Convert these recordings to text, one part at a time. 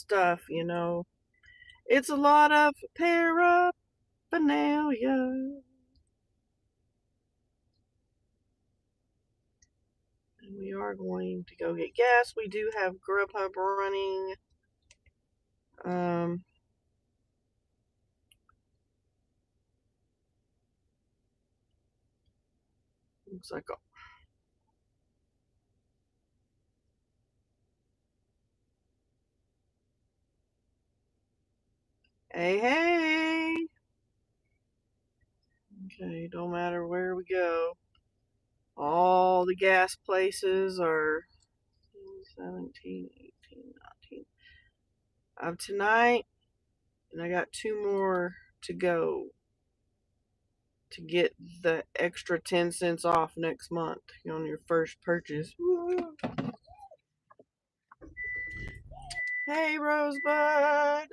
stuff, It's a lot of paraphernalia. And we are going to go get gas. We do have Grubhub running. Looks like hey. Okay, don't matter where we go. All the gas places are 17, 18, 19 of tonight, and I got 2 more to go to get the extra 10 cents off next month on your first purchase. Woo. Hey, Rosebud.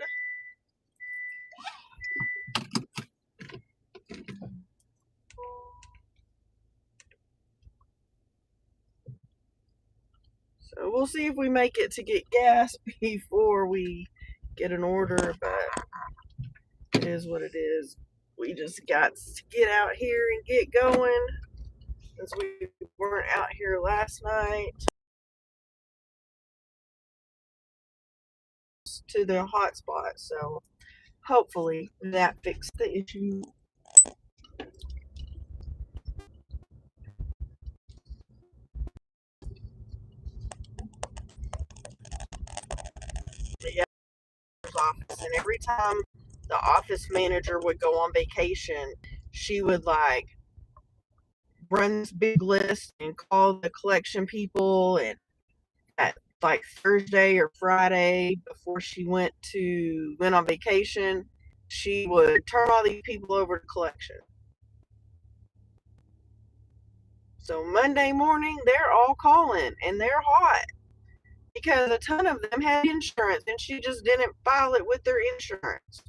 So we'll see if we make it to get gas before we get an order, but it is what it is. We just got to get out here and get going since we weren't out here last night to the hotspot. So hopefully that fixed the issue. Yeah, office, and every time the office manager would go on vacation, she would like run this big list and call the collection people, and at like Thursday or Friday before she went on vacation, she would turn all these people over to collection. So Monday morning, they're all calling and they're hot because a ton of them had insurance and she just didn't file it with their insurance.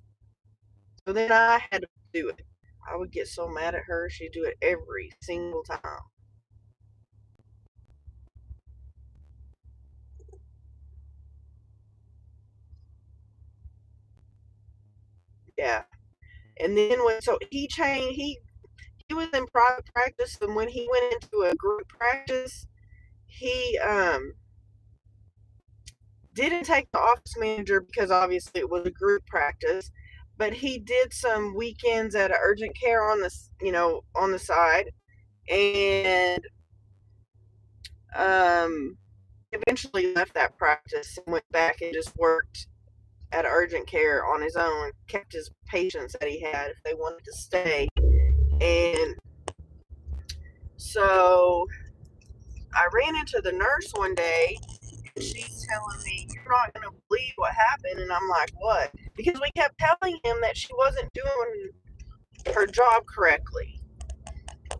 So then I had to do it. I would get so mad at her. She'd do it every single time. Yeah. And then he was in private practice, and when he went into a group practice, he didn't take the office manager because obviously it was a group practice, but he did some weekends at an urgent care on the side, and eventually left that practice and went back and just worked at urgent care on his own, kept his patients that he had if they wanted to stay. And so I ran into the nurse one day, and she's telling me, "You're not going to believe what happened." And I'm like, "What?" Because we kept telling him that she wasn't doing her job correctly,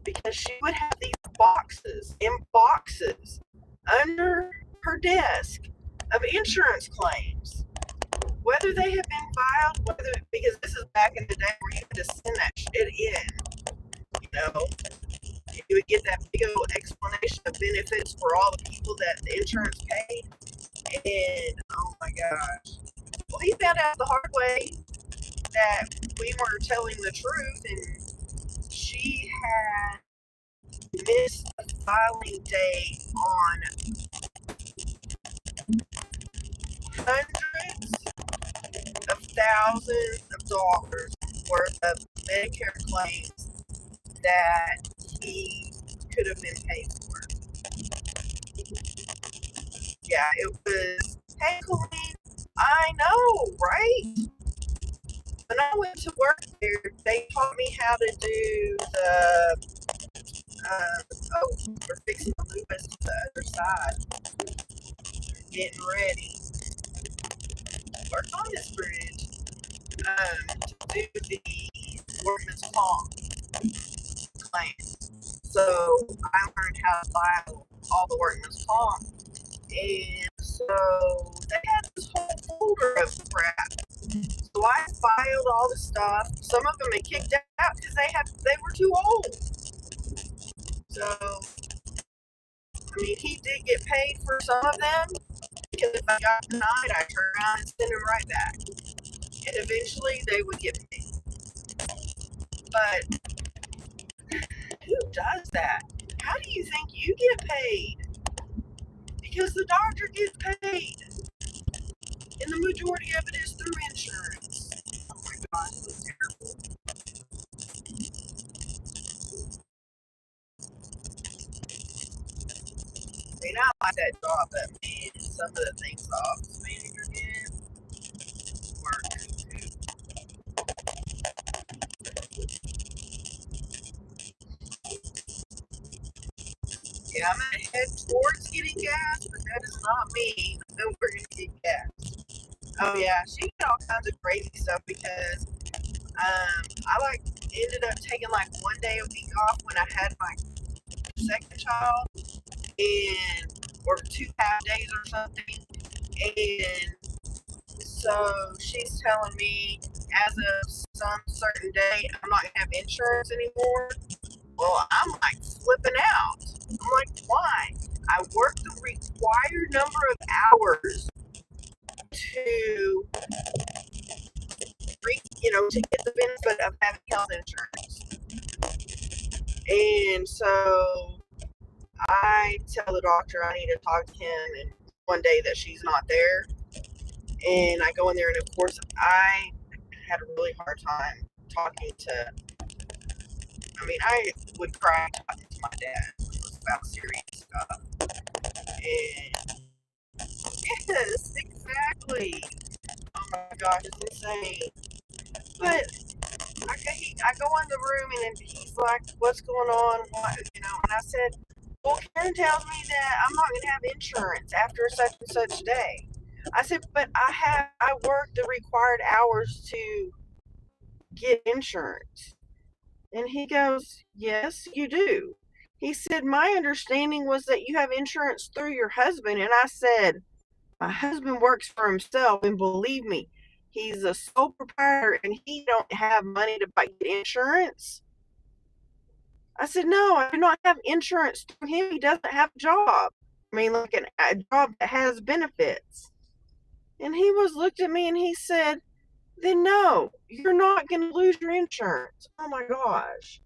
because she would have these boxes under her desk of insurance claims, whether they have been filed, because this is back in the day where you had to send that shit in, you would get that big old explanation of benefits for all the people that the insurance paid, and oh my gosh, well, he found out the hard way that we were telling the truth, and she had missed the filing date on hundreds of thousands of dollars worth of Medicare claims that he could have been paid for. Yeah, it was, hey, Colleen, I know, right? When I went to work there, they taught me how to do we're fixing to move us to the other side. Getting ready. Work on this bridge. To do the workman's comp claims. So I learned how to file all the workman's comp. And so they had this whole folder of crap. So I filed all the stuff. Some of them had kicked out because they were too old. So, I mean, he did get paid for some of them because and if I got denied, I'd turn around and send them right back. And eventually they would get paid. But who does that? How do you think you get paid? Because the doctor gets paid. And the majority of it is through insurance. Oh my gosh, it was terrible. I mean, I like that job, but man, some of the things the office manager did were cuckoo. Yeah, I'm gonna head towards getting gas, but that is not me. No, we're gonna get gas. Oh yeah, she did all kinds of crazy stuff because I like ended up taking like 1 day a week off when I had my second child, and or 2 half days or something. And so she's telling me as of some certain day I'm not gonna have insurance anymore. Well, I'm like flipping out. I'm like, why? I work the required number of hours to to get the benefit of having health insurance. And so I tell the doctor I need to talk to him, and one day that she's not there, and I go in there, and of course I had a really hard time talking to. I mean, I would cry talking to my dad when it was about serious stuff. And yes, exactly. Oh my gosh, it's insane. But I go in the room and he's like, "What's going on?" And I said, "Well, Karen tells me that I'm not going to have insurance after such and such day." I said, "But I work the required hours to get insurance." And he goes, "Yes, you do." He said, "My understanding was that you have insurance through your husband." And I said, "My husband works for himself, and believe me, he's a sole proprietor and he don't have money to buy insurance." I said, "No, I do not have insurance through him. He doesn't have a job. I mean, like a job that has benefits." And he looked at me and he said, "Then no, you're not going to lose your insurance." Oh my gosh.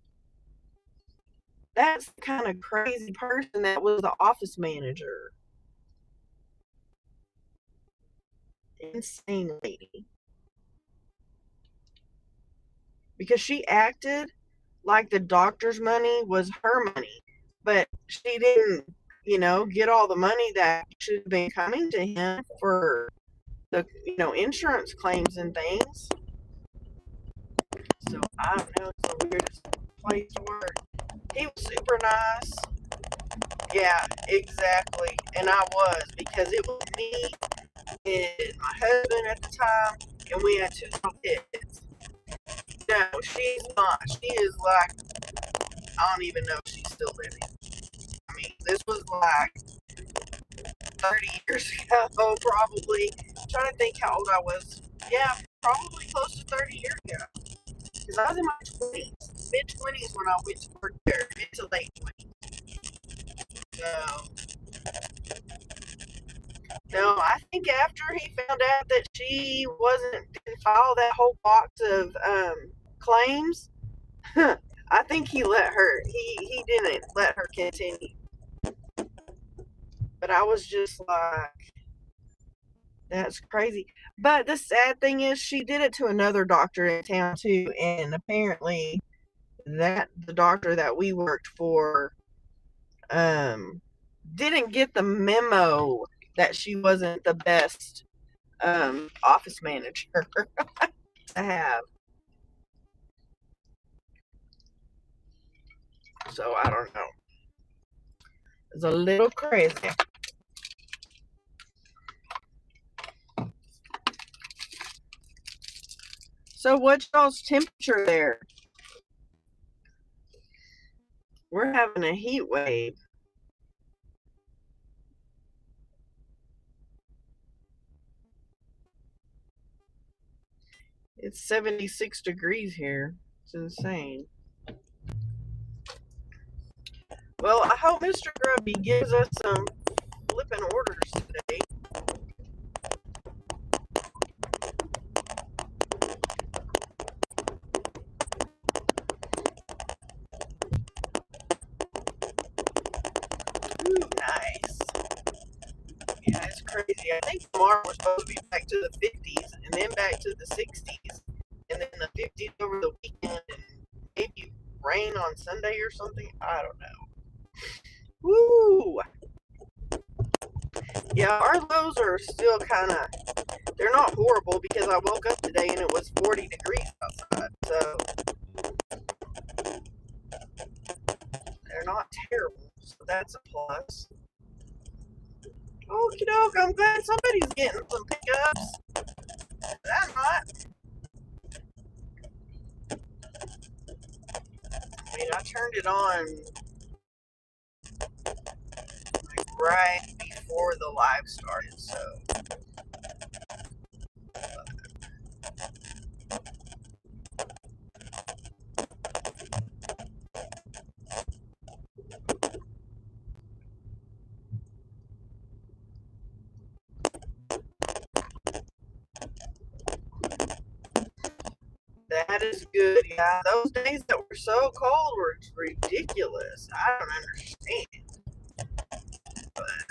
That's the kind of crazy person that was the office manager. Insane lady. Because she acted like the doctor's money was her money, but she didn't, get all the money that should have been coming to him for the, insurance claims and things. So I don't know, it's the weirdest place to work. He was super nice. Yeah, exactly. And I was, because it was me and my husband at the time, and we had 2 little kids. No, she's not. She is like, I don't even know if she's still living. I mean, this was like 30 years ago, probably. I'm trying to think how old I was. Yeah, probably close to 30 years ago. Because I was in my 20s, mid 20s when I went to work there, mid to late 20s. So, no, I think after he found out that she didn't file that whole box of claims, I think he let her. He didn't let her continue. But I was just like, that's crazy. But the sad thing is, she did it to another doctor in town too, and apparently, the doctor that we worked for, didn't get the memo that she wasn't the best office manager to have. So I don't know. It's a little crazy. So what's y'all's temperature there? We're having a heat wave. It's 76 degrees here. It's insane. Well, I hope Mr. Grubby gives us some flipping orders today. think tomorrow we're supposed to be back to the 50s and then back to the 60s and then the 50s over the weekend and maybe rain on Sunday or something. I don't know. Woo! Yeah, our lows are still kind of, they're not horrible because I woke up today and it was 40 degrees outside. So they're not terrible. So that's a plus. Okie doke, I'm glad somebody's getting some pickups. I'm not. I mean, I turned it on like right before the live started, so. That is good. Yeah, those days that were so cold were ridiculous. I don't understand. But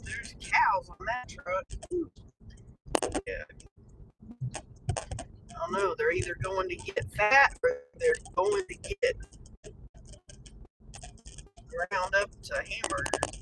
there's cows on that truck. Yeah. I don't know. They're either going to get fat or they're going to get ground up to hamburgers.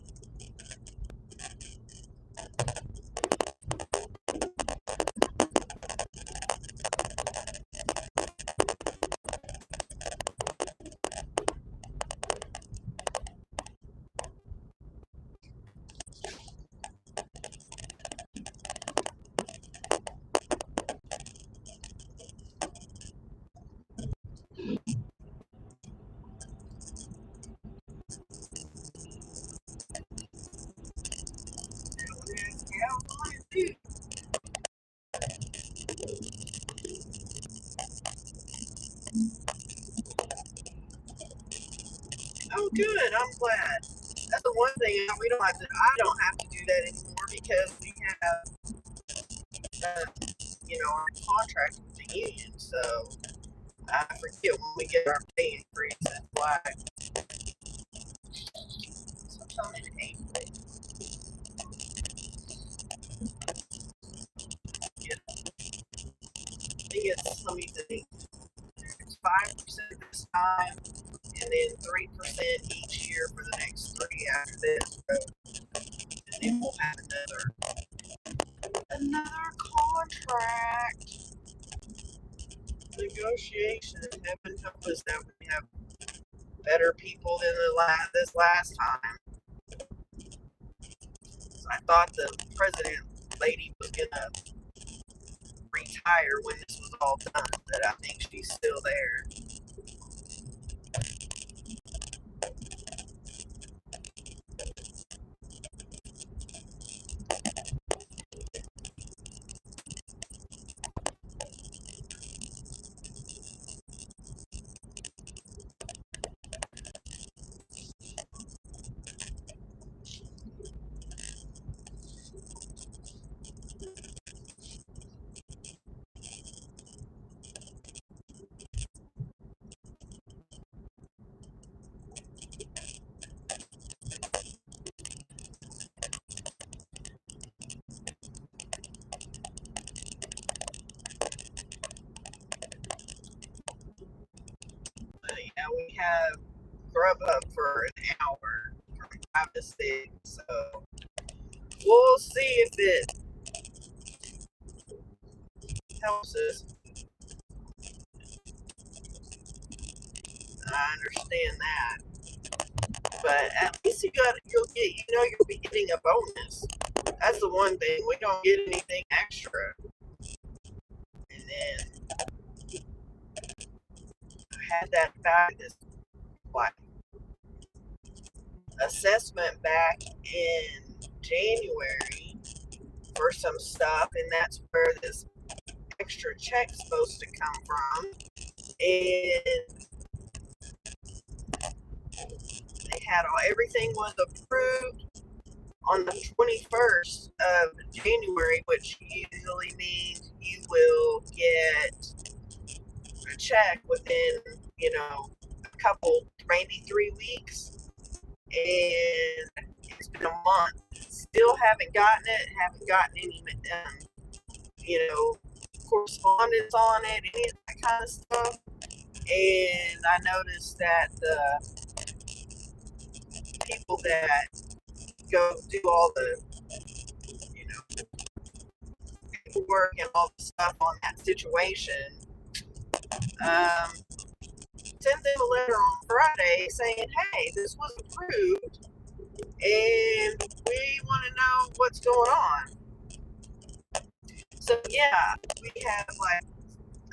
There's cows on it too. Oh, good. I'm glad. That's the one thing we don't have to. I don't have to do that anymore because we have, our contract with the union. So I forget when we get our pay increase. That's why. Sometime in April. Yeah, I think it's. Let me think. It's 5% this time, and then 3% each year for the next 3 after this. So, and then we'll have another contract negotiation. Heaven help us that we have better people than this last time. So I thought the president lady was gonna retire when this was all done, but I think she's still there. But yeah, we have Grubhub for an hour from 5 to 6, so we'll see if it helps us. I understand that, but at least you'll be getting a bonus. That's the one thing, we don't get anything extra. And then I had that back this like assessment back in January for some stuff, and that's where this extra check's supposed to come from. And they had everything was approved on the 21st of January, which usually means you will get a check within, a couple, maybe 3 weeks, and it's been a month. Still haven't gotten it. Haven't gotten any, correspondence on it, any of that kind of stuff. And I noticed that the people that go do all the, paperwork and all the stuff on that situation, sent them a letter on Friday saying, hey, this was approved and we want to know what's going on. So yeah, we have like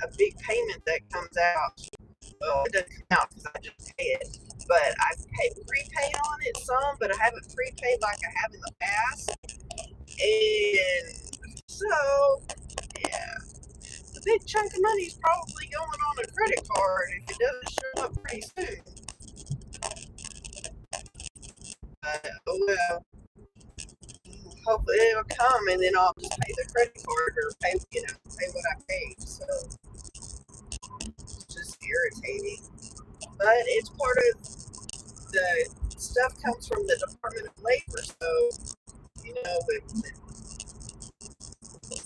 a big payment that comes out. Well, it doesn't come out because I just pay it, but I prepaid on it some, but I haven't prepaid like I have in the past. And so, yeah, the big chunk of money is probably going on a credit card if it doesn't show up pretty soon. But, oh well, hopefully it'll come and then I'll just pay the credit card or pay what I paid. So it's just irritating. But it's part of the stuff comes from the Department of Labor, so if the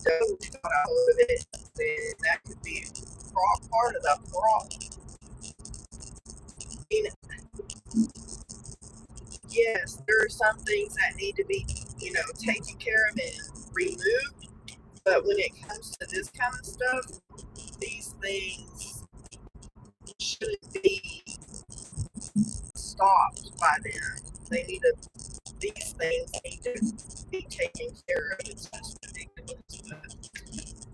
Doge got a hold of it, then that could be part of the problem. Yes, there are some things that need to be, taken care of and removed, but when it comes to this kind of stuff, these things shouldn't be stopped by them. These things need to be taken care of. It's just ridiculous, but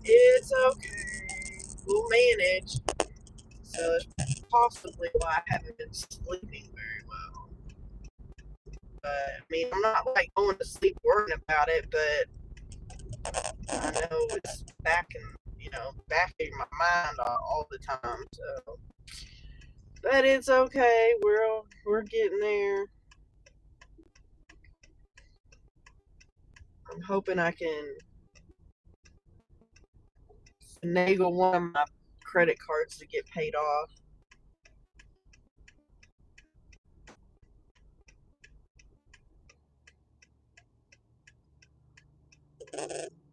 it's okay. We'll manage. So that's possibly why I haven't been sleeping very well. But I'm not like going to sleep worrying about it, but I know it's back in my mind all the time. So, but it's okay. We're getting there. I'm hoping I can finagle one of my credit cards to get paid off.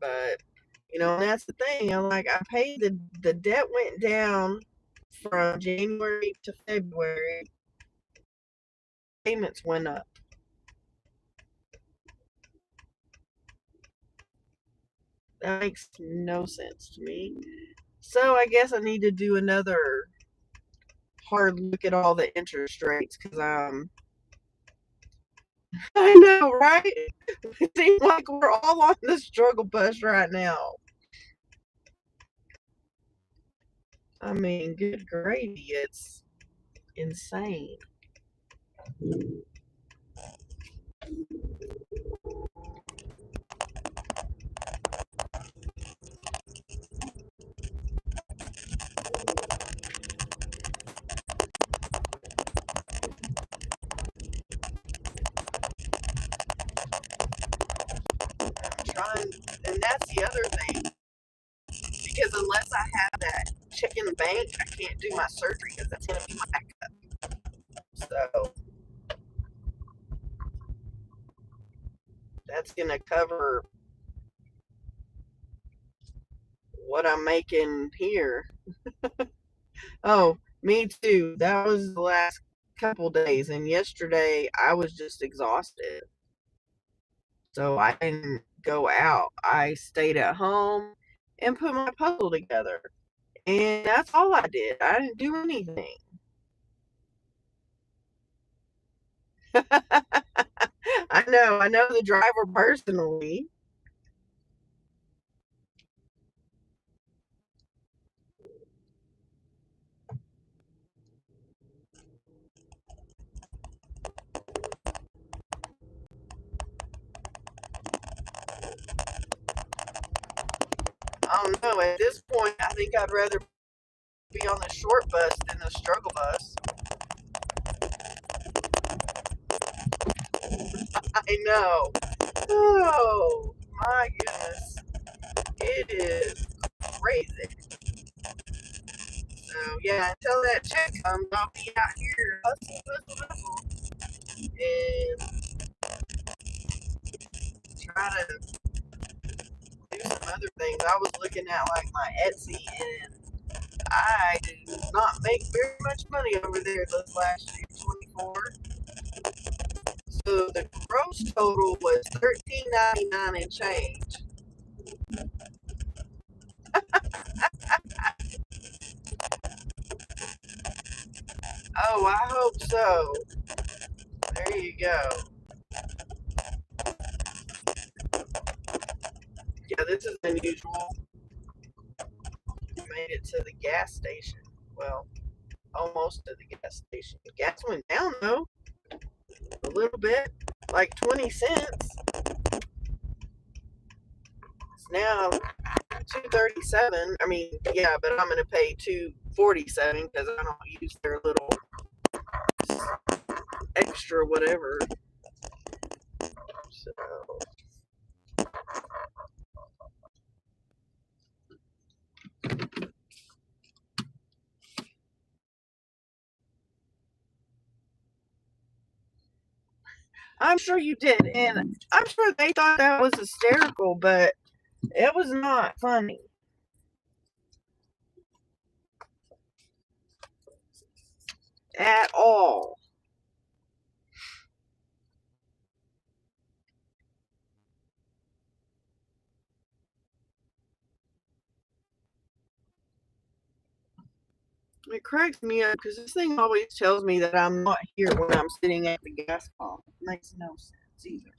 But and that's the thing. I paid the debt went down from January to February. Payments went up. That makes no sense to me. So I guess I need to do another hard look at all the interest rates because I know, right? It seems like we're all on the struggle bus right now. Good gravy. It's insane. And that's the other thing. Because unless I have that check in the bank, I can't do my surgery because that's going to be my backup. So that's going to cover what I'm making here. Oh, me too. That was the last couple days. And yesterday I was just exhausted. So I didn't go out. I stayed at home and put my puzzle together. And that's all I did. I didn't do anything. I know the driver personally. I don't know. At this point, I think I'd rather be on the short bus than the struggle bus. I know. Oh, my goodness. It is crazy. So, yeah, until that check comes, I'll be out here hustle, and try to do some other things. I was looking at like my Etsy, and I did not make very much money over there this last year, 24. So the gross total was $13.99 and change. Oh, I hope so. There you go. Yeah, this is unusual. Made it to the gas station. Well, almost to the gas station. The gas went down though, a little bit, like 20 cents. It's now 237. I mean, yeah, but I'm gonna pay 247 because I don't use their little extra whatever. So I'm sure you did, and I'm sure they thought that was hysterical, but it was not funny at all. It cracks me up because this thing always tells me that I'm not here when I'm sitting at the gas pump. It makes no sense either.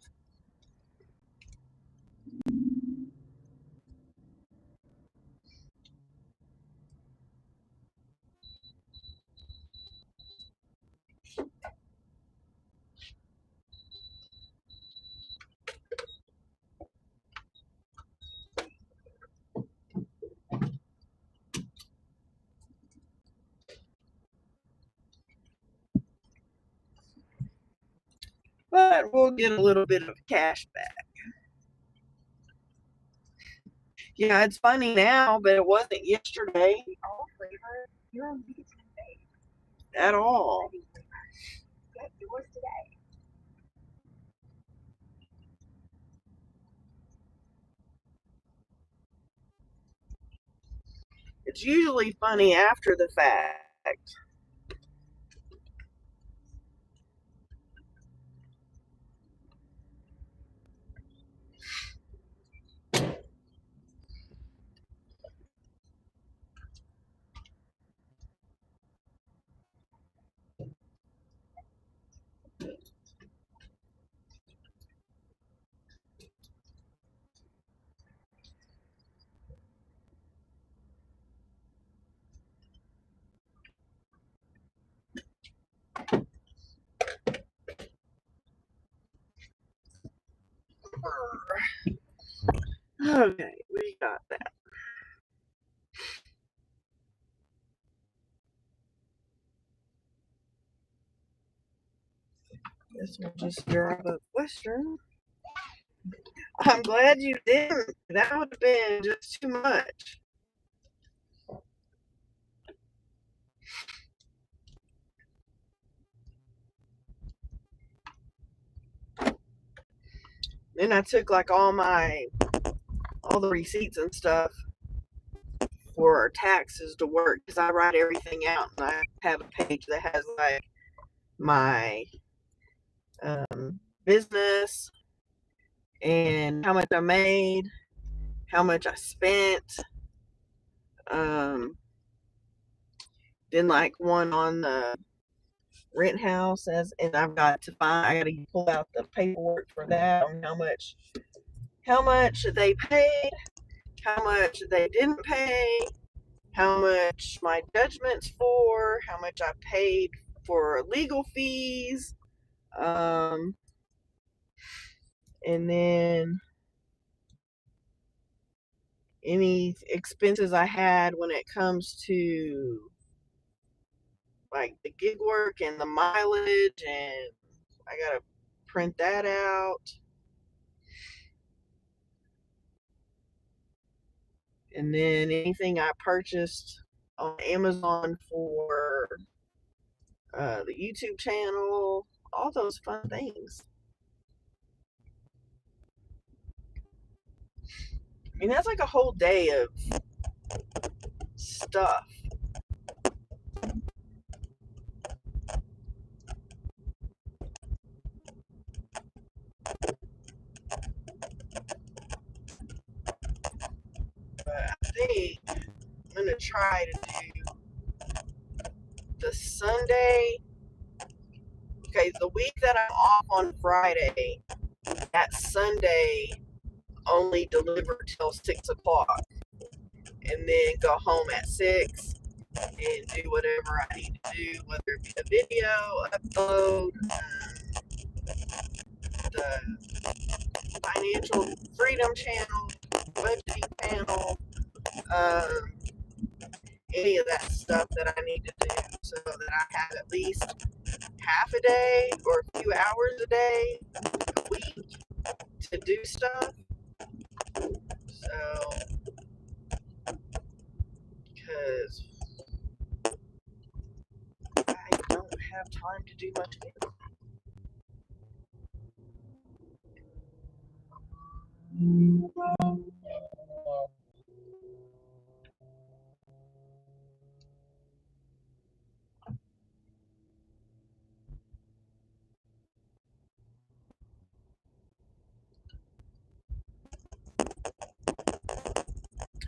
But we'll get a little bit of cash back. Yeah, it's funny now, but it wasn't yesterday at all. It's usually funny after the fact. Okay, we got that. Guess we'll just drive up Western. I'm glad you didn't. That would have been just too much. Then I took like all the receipts and stuff for taxes to work because I write everything out and I have a page that has like my business and how much I made, how much I spent. Um, then like one on the rent house and I've got to I got to pull out the paperwork for that on how much they paid, how much they didn't pay, how much my judgment's for, how much I paid for legal fees, and then any expenses I had when it comes to like the gig work and the mileage, and I gotta print that out. And then anything I purchased on Amazon for the YouTube channel, all those fun things. I mean, that's like a whole day of stuff. But I think I'm going to try to do the Sunday. Okay, the week that I'm off on Friday, that Sunday only deliver till 6 o'clock. And then go home at 6 and do whatever I need to do, whether it be a video, upload, the financial freedom channel, budgeting panel, um, any of that stuff that I need to do so that I have at least half a day or a few hours a day, a week to do stuff. So, because I don't have time to do much of anything.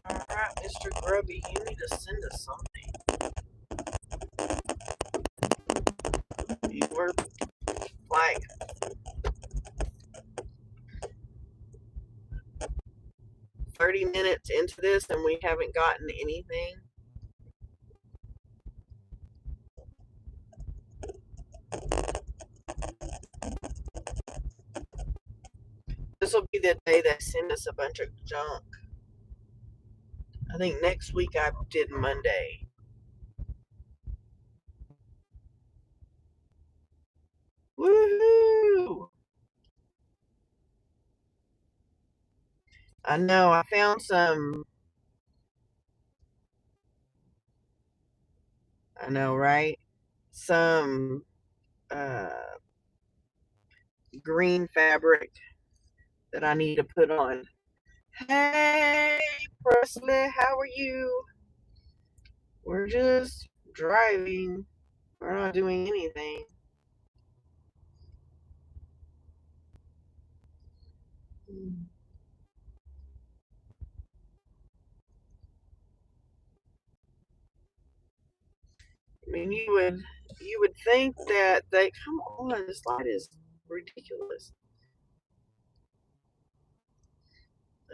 Alright, Mr. Grubby, you need to send us something. You were like 30 minutes into this and we haven't gotten anything. This will be the day they send us a bunch of junk. I think next week I did Monday. Woohoo! I know, I found some. I know, right? Some uh, green fabric that I need to put on. Hey, Presley, how are you? We're just driving. We're not doing anything. I mean, you would think that they come on. This light is ridiculous.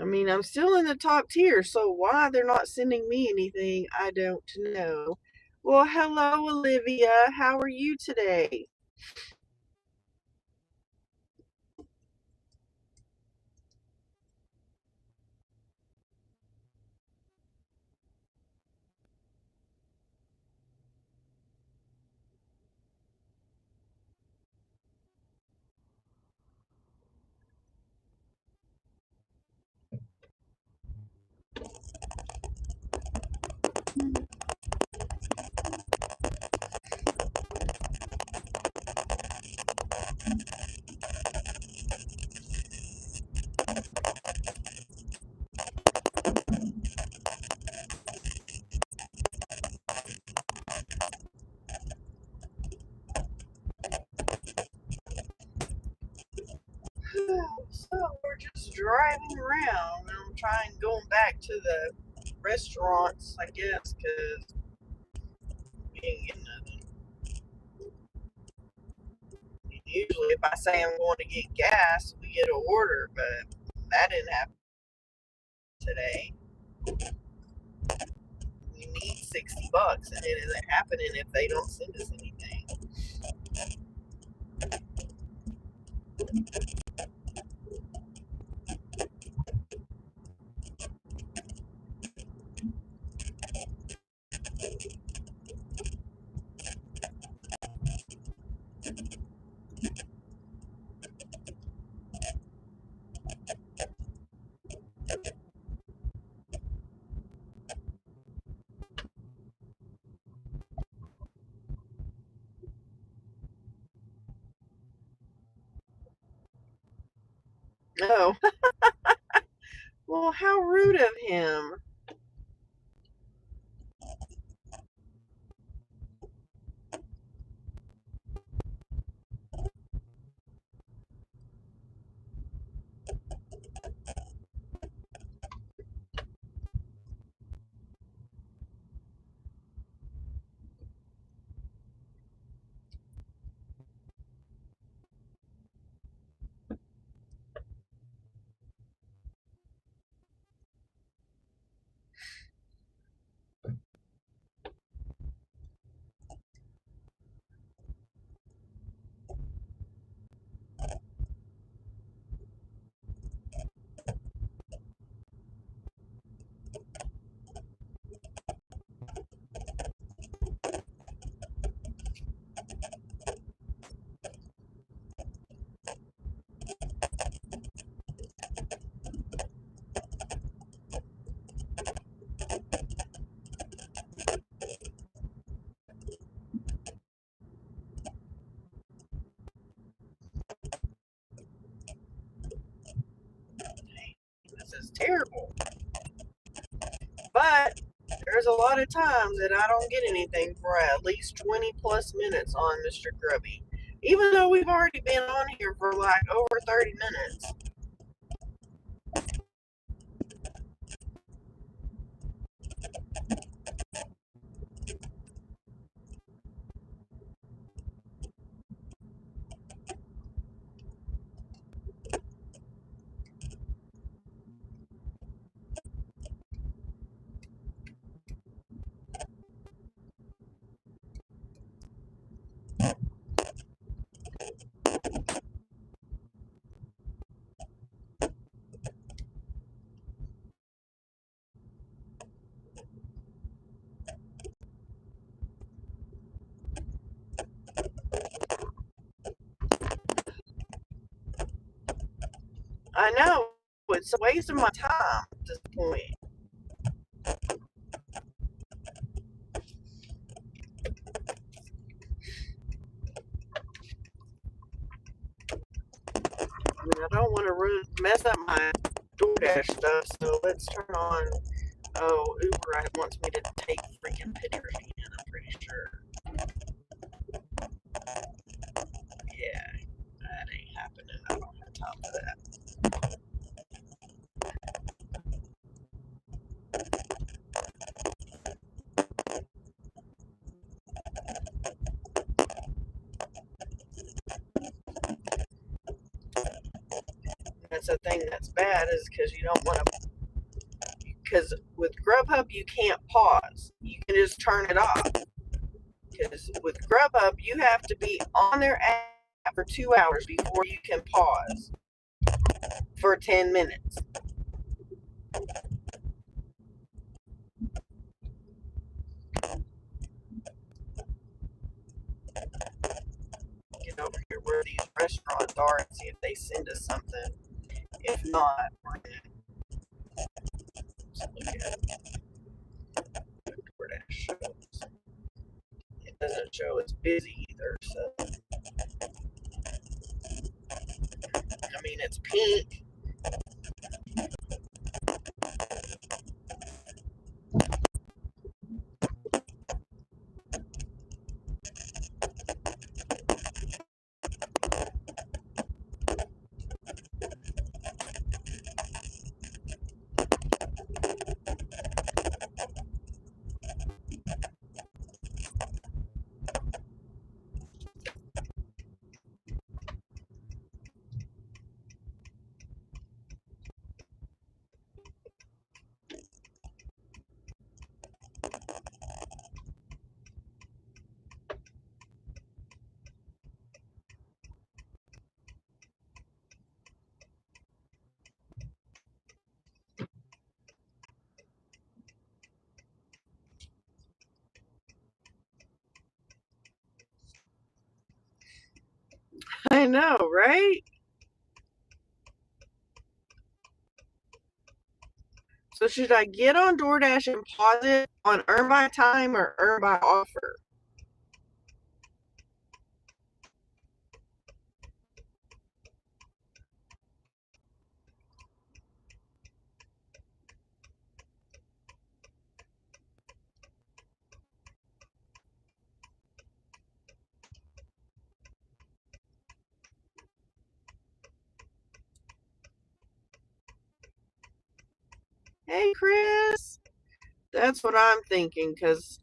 I mean, I'm still in the top tier, so why they're not sending me anything, I don't know. Well, hello, Olivia. How are you today? So we're just driving around. I'm trying going back to the restaurants, I guess, because we ain't getting nothing. Usually, if I say I'm going to get gas, we get an order, but that didn't happen today. We need $60, and it isn't happening if they don't send us anything. Oh, well, how rude of him. This is terrible. But there's a lot of times that I don't get anything for at least 20 plus minutes on Mr. Grubby. Even though we've already been on here for like over 30 minutes. I know. It's a waste of my time at this point. I mean, I don't want to mess up my DoorDash stuff, so let's turn on. Oh, Uber wants me to take freaking pictures again, I'm pretty sure. Yeah, that ain't happening. I don't have time for that. That's the thing that's bad is because you don't want to. Because with Grubhub, you can't pause. You can just turn it off. Because with Grubhub, you have to be on their app for 2 hours before you can pause for 10 minutes. Get over here where these restaurants are and see if they send us something. If not, we're going to look at where that shows. It doesn't show it's busy either, so I mean it's pink. I know, right? So should I get on DoorDash and pause it on earn by time or earn by offer? Hey, Chris. That's what I'm thinking, because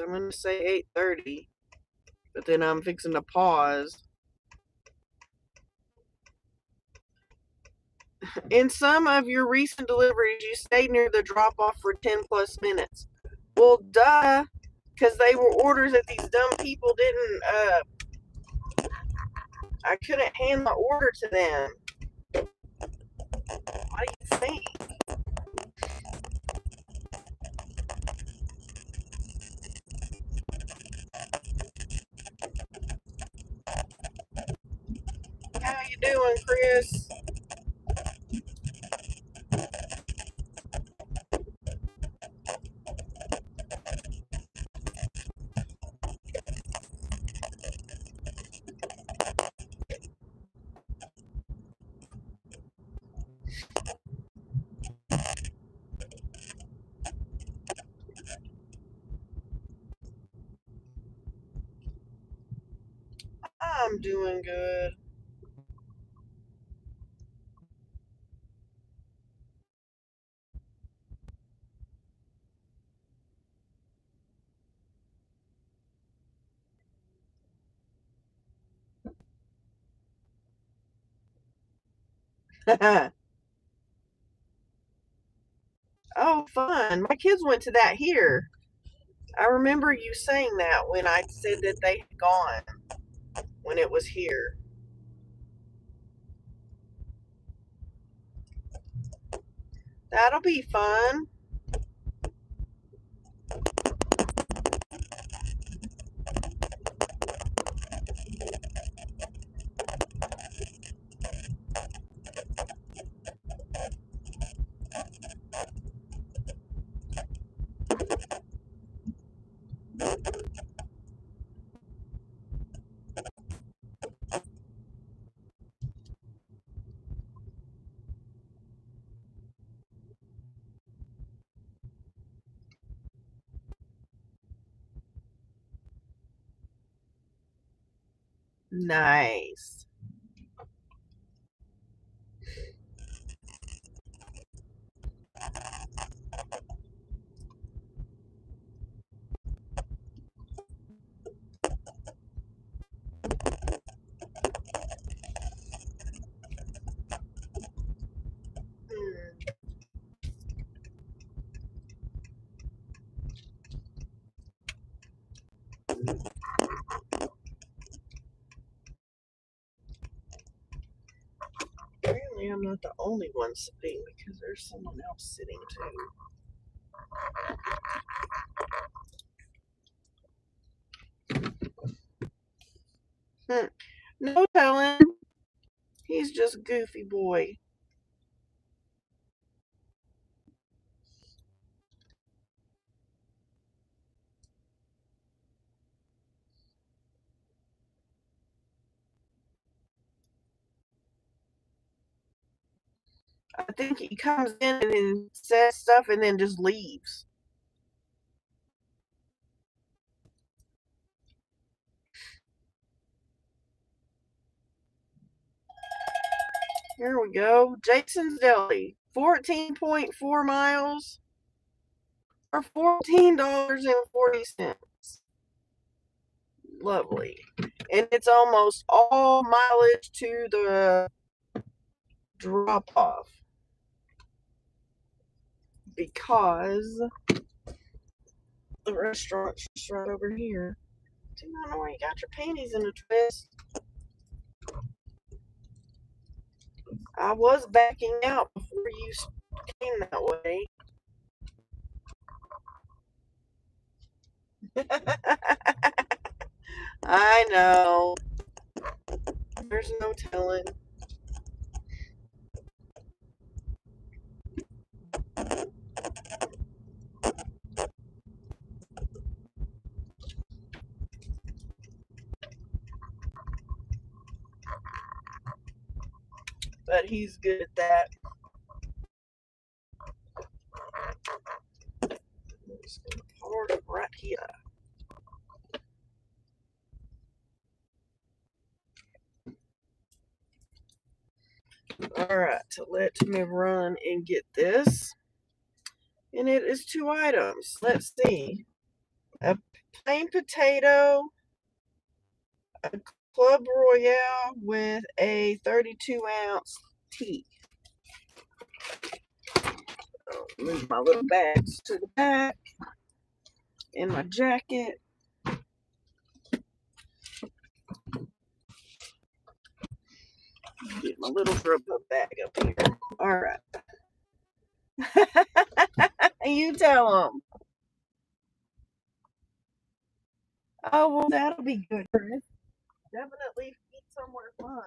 I'm going to say 8:30, but then I'm fixing to pause. In some of your recent deliveries, you stayed near the drop-off for 10 plus minutes. Well, duh, because they were orders that these dumb people didn't, I couldn't hand the order to them. What do you think? How you doing, Chris? I'm doing good. Oh, fun. My kids went to that here. I remember you saying that when I said that they had gone when it was here. That'll be fun. Nice. Hmm. Apparently, I'm not the only one sitting because there's someone else sitting too. No telling. He's just goofy boy. I think he comes in and then says stuff and then just leaves. Here we go. Jason's Deli. 14.4 miles for $14.40. Lovely. And it's almost all mileage to the drop off because the restaurant's just right over here. Do not know where you got your panties in a twist. I was backing out before you came that way. I know. There's no telling. But he's good at that. I'm just gonna park right here. All right. let me run and get this. And it is 2 items. Let's see. A plain potato, a Club Royale with a 32-ounce tea. I'll move my little bags to the back in my jacket. Get my little grub bag up here. All right. You tell them. Oh, well, that'll be good, Chris. Definitely eat somewhere fun.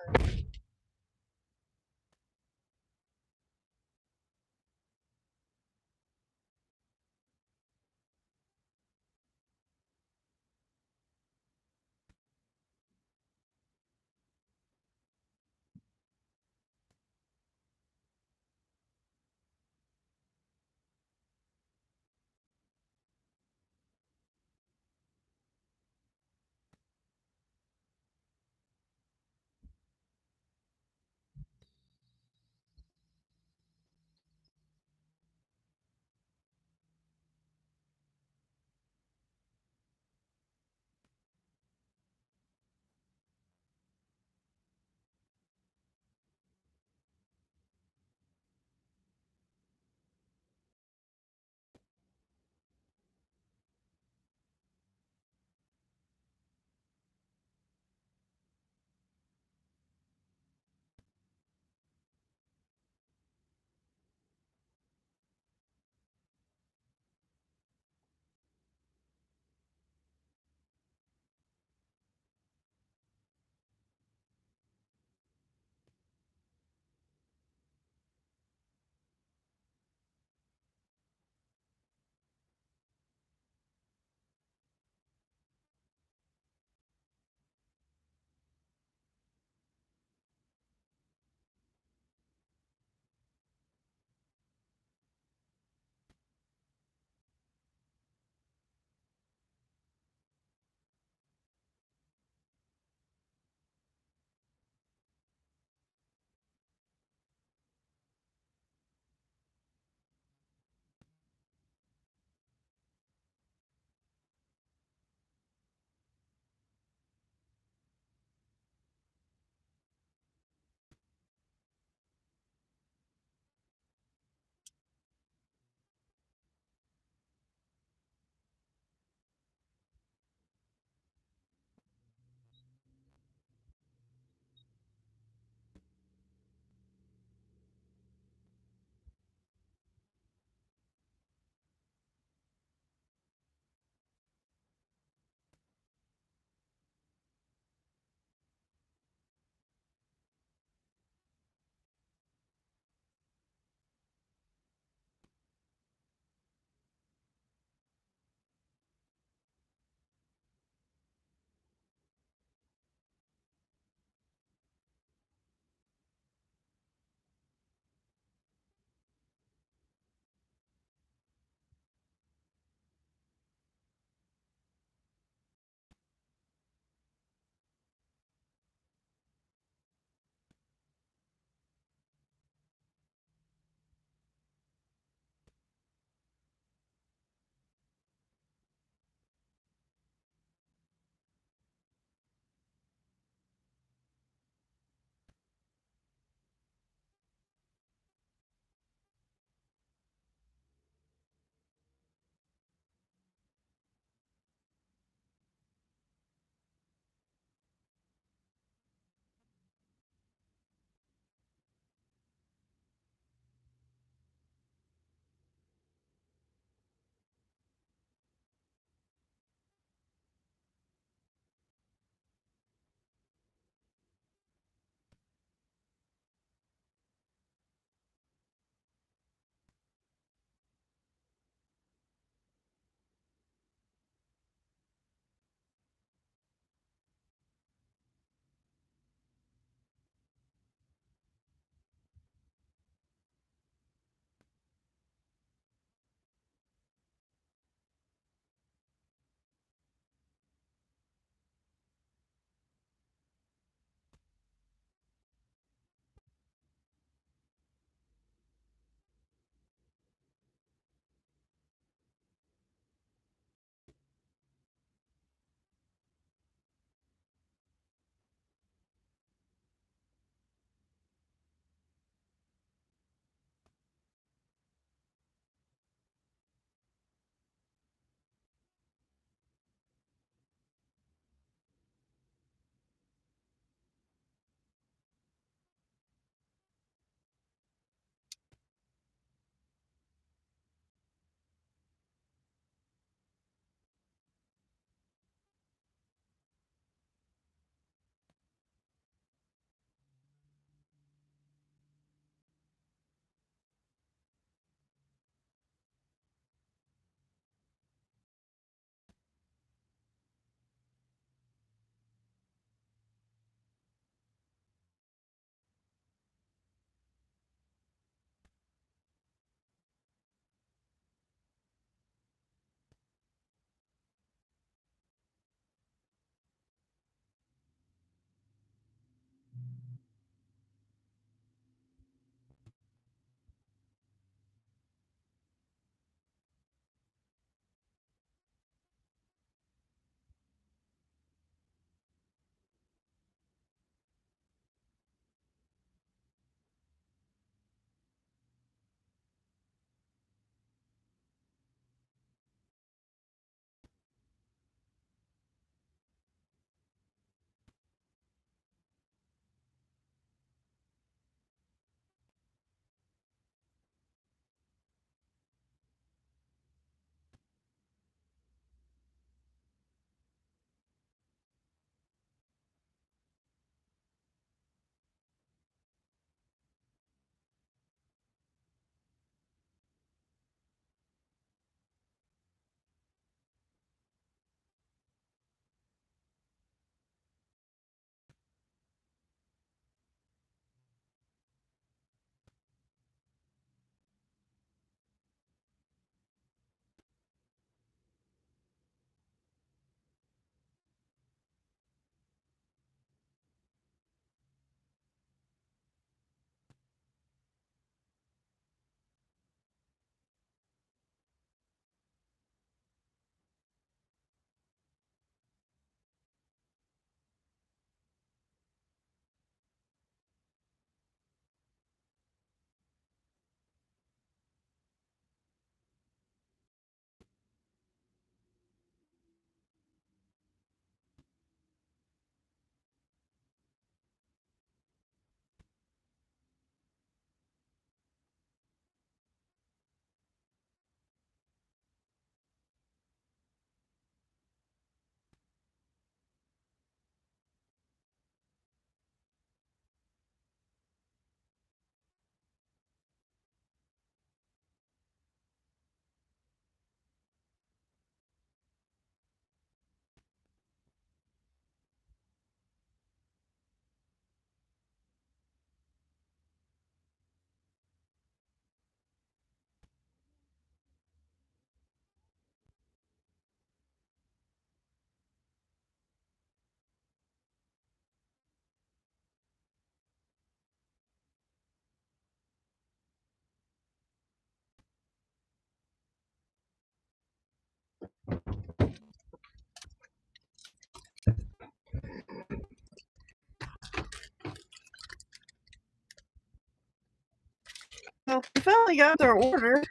Well, we finally got their order.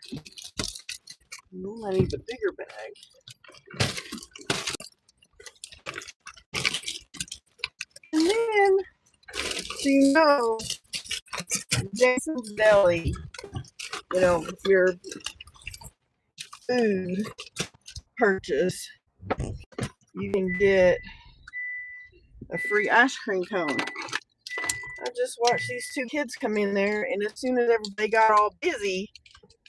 I need a bigger bag. And then, so you know, Jason's Deli, you know, with your food purchase, you can get a free ice cream cone. I just watched these two kids come in there, and as soon as everybody got all busy,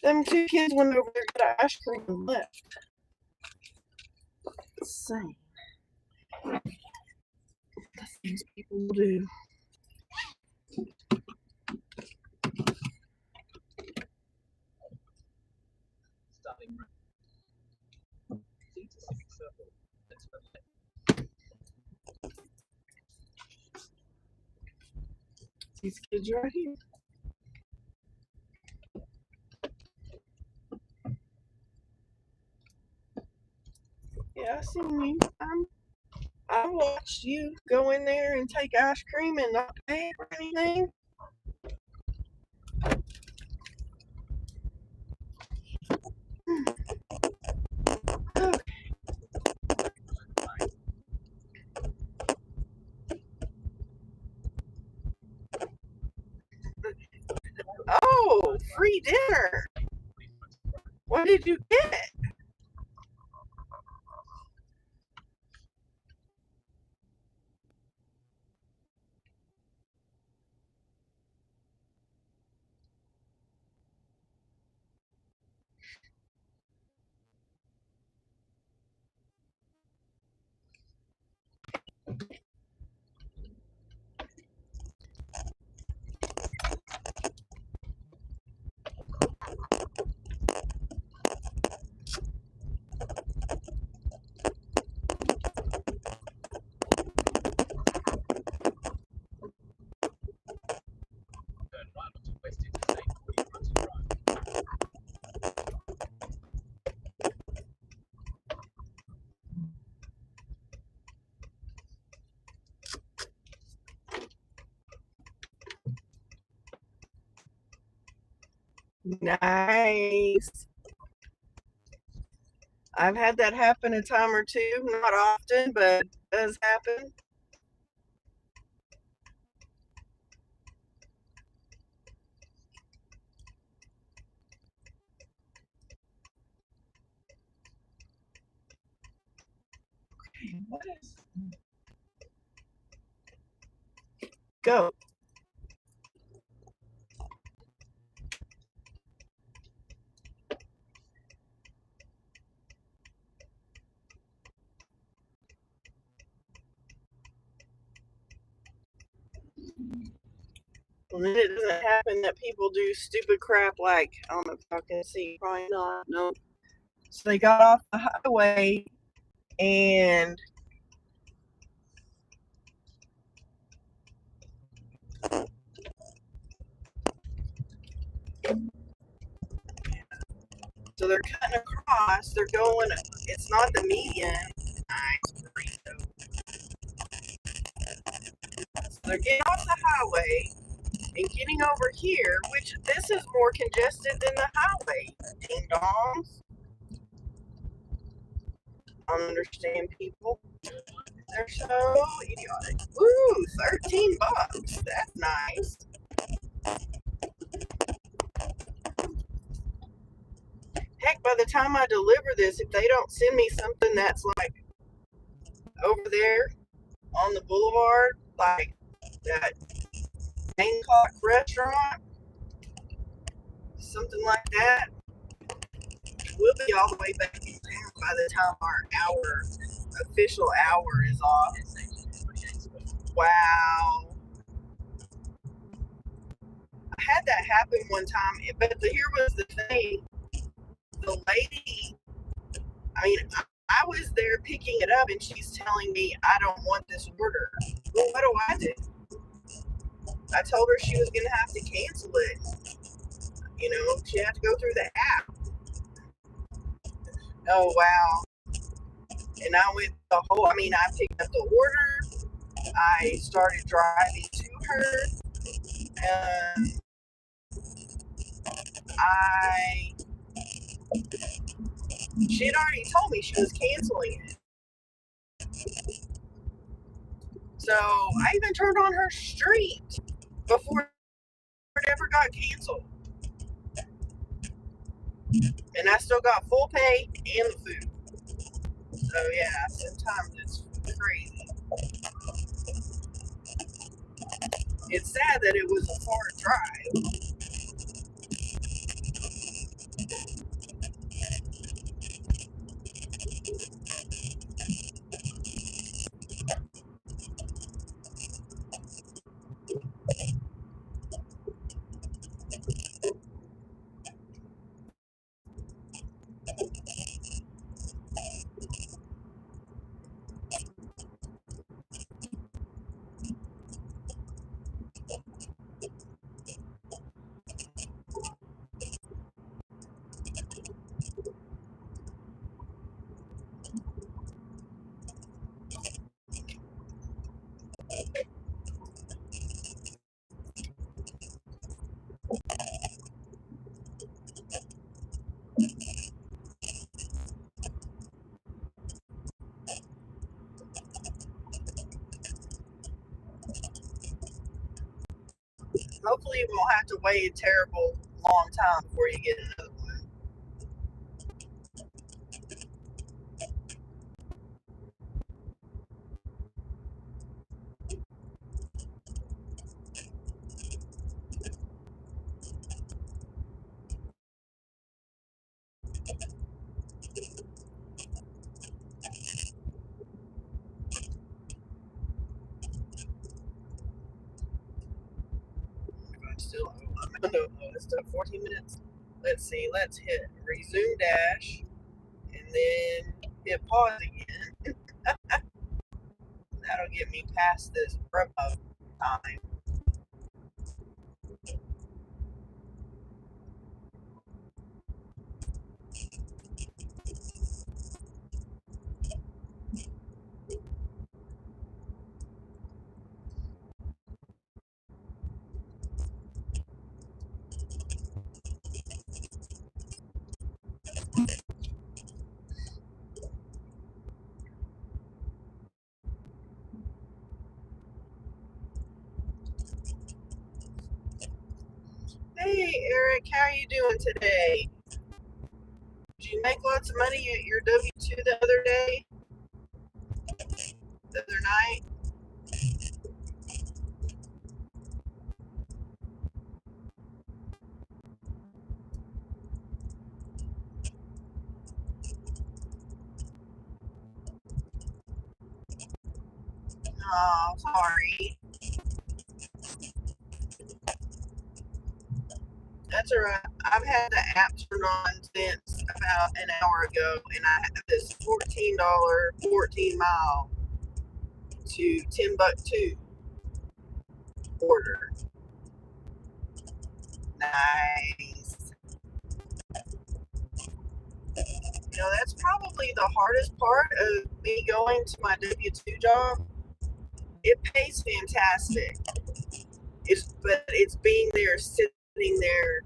them two kids went over there, got ice cream, and left. Insane. The things people do. These kids right here. Yeah, I seen you. I watched you go in there and take ice cream and not pay for anything. Oh, free dinner. What did you get? Nice. I've had that happen a time or two, not often, but it does happen. Okay, what is? Go. And then it doesn't happen that people do stupid crap like, I don't know if y'all can see, probably not, no. So they got off the highway and so they're cutting across, they're going, it's not the median. Nice burrito. So they're getting off the highway and getting over here, which this is more congested than the highway. Ding dongs. I don't understand people. They're so idiotic. Ooh, $13. That's nice. Heck, by the time I deliver this, if they don't send me something that's like over there on the boulevard, like that Bangkok restaurant, something like that, we'll be all the way back in town by the time our official hour is off. Wow. I had that happen one time, but here was the thing. The lady, I mean, I was there picking it up and she's telling me I don't want this order. Well, what do I do? I told her she was going to have to cancel it. You know, she had to go through the app. Oh, wow. And I went the whole, I mean, I picked up the order. I started driving to her. she had already told me she was canceling it. So I even turned on her street before it ever got canceled. And I still got full pay and the food. So yeah, sometimes it's crazy. It's sad that it was a far drive. Hopefully you won't have to wait a terrible long time before you get another one. I'm still, it's still 14 minutes. Let's see, let's hit resume dash and then hit pause again. That'll get me past this promo time. Hey Eric, how you doing today? Did you make lots of money at your W-2 the other day? The other night? Oh, sorry. That's alright. I've had the app turned on since about an hour ago, and I have this $14, 14-mile to Timbuktu order. Nice. You know, that's probably the hardest part of me going to my W-2 job. It pays fantastic. But it's being there, sitting there,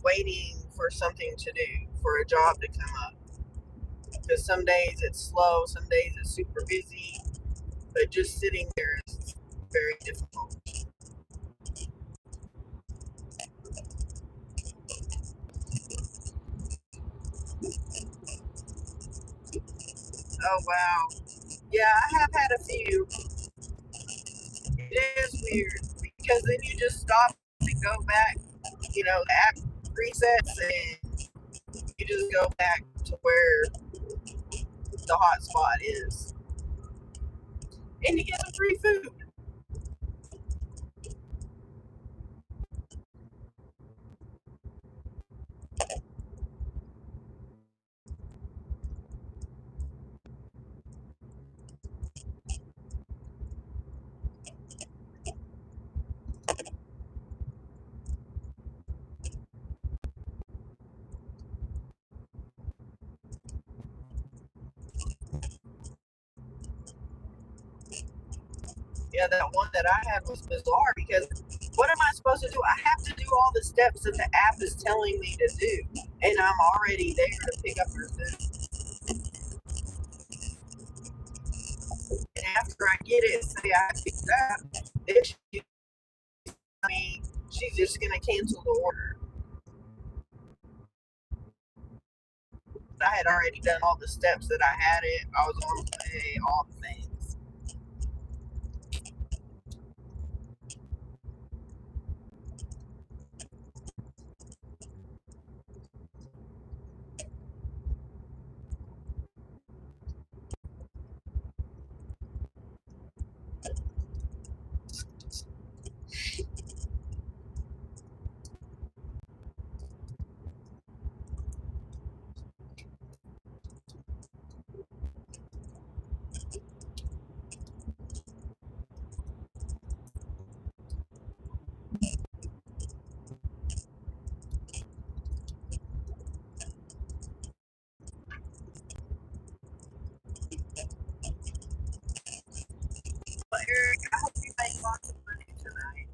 waiting for something to do, for a job to come up. Because some days it's slow, some days it's super busy, but just sitting there is very difficult. Oh, wow. Yeah, I have had a few. It is weird because then you just stop and go back, the app resets and you just go back to where the hot spot is. And you get some free food. Yeah, that one that I had was bizarre because What am I supposed to do? I have to do all the steps that the app is telling me to do, and I'm already there to pick up her food. And after I get it and say I picked it up, then she's just gonna cancel the order. I had already done all the steps that I had it. I was on the way, all the things. But Eric, I hope you make lots of money tonight.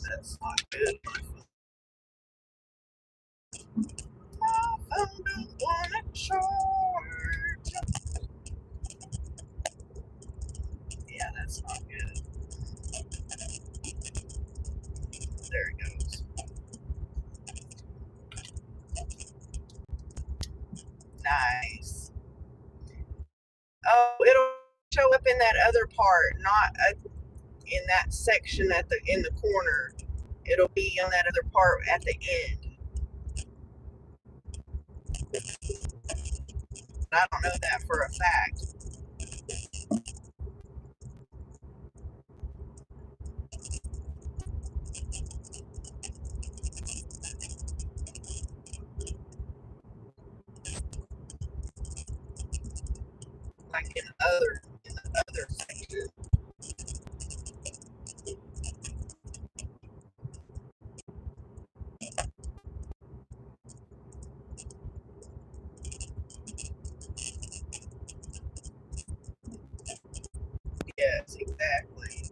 That's not good. My phone don't wanna charge. Yeah, that's not good. There it goes. Nice. Oh, it'll show up in that other part, not in that section in the corner. It'll be on that other part at the end. I don't know that for a fact. Like in the other section. Yes, exactly.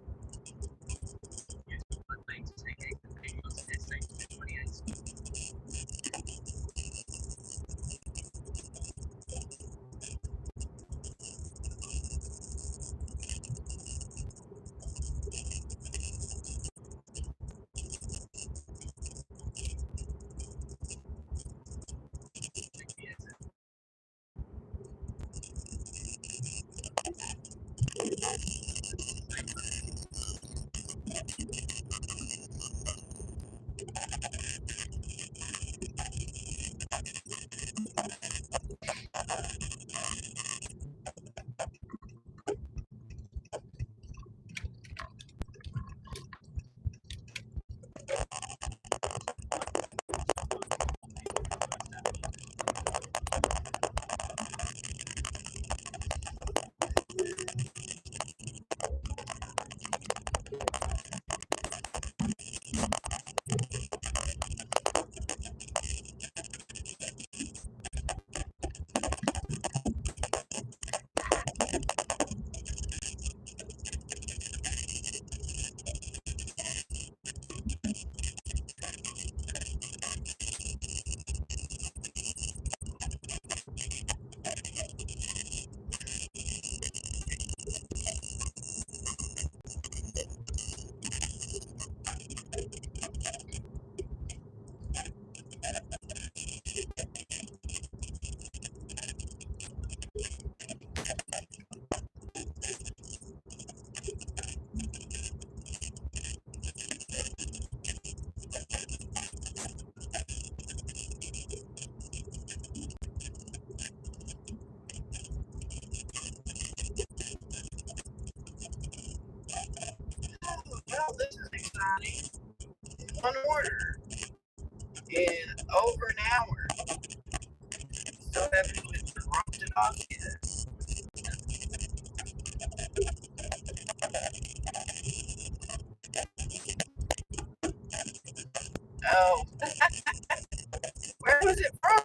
everybody one order in over an hour. Still haven't even dropped it off yet. Oh, where was it from?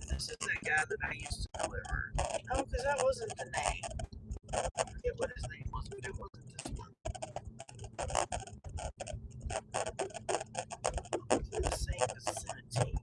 This is the guy that I used to deliver. Oh, because that wasn't the name. I forget what his name was, but it wasn't this one. It's in the same vicinity.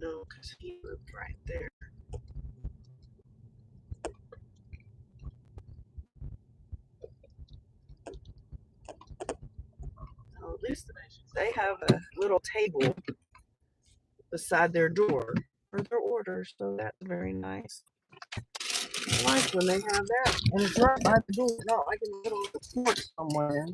No, because he lived right there. Well, at least they have a little table beside their door for their orders, so that's very nice. I like when they have that. And it's right by the door, not like in the middle of the porch somewhere.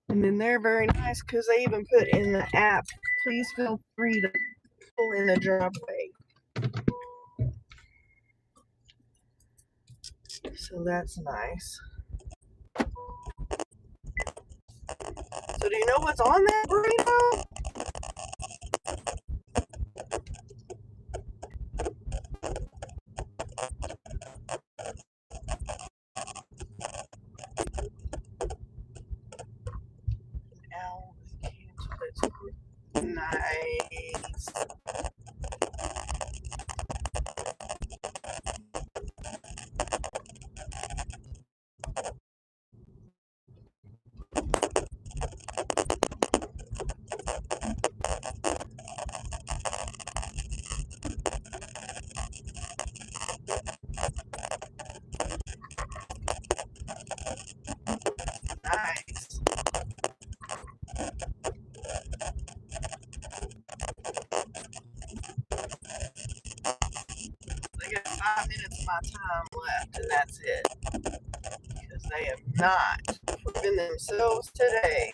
And then they're very nice because they even put in the app, please feel free to pull in the driveway. So that's nice. So do you know what's on that burrito? Ow, nice. Nice. They got 5 minutes of my time left, and that's it. Because they have not proven themselves today.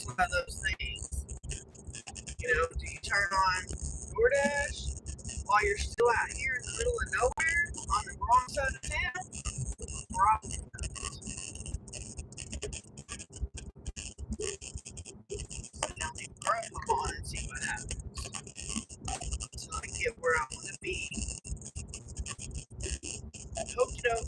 one of those things. Do you turn on DoorDash while you're still out here in the middle of nowhere on the wrong side of town? Probably. Now the growth come on and see what happens. Until I get where I want to be. Hope you don't.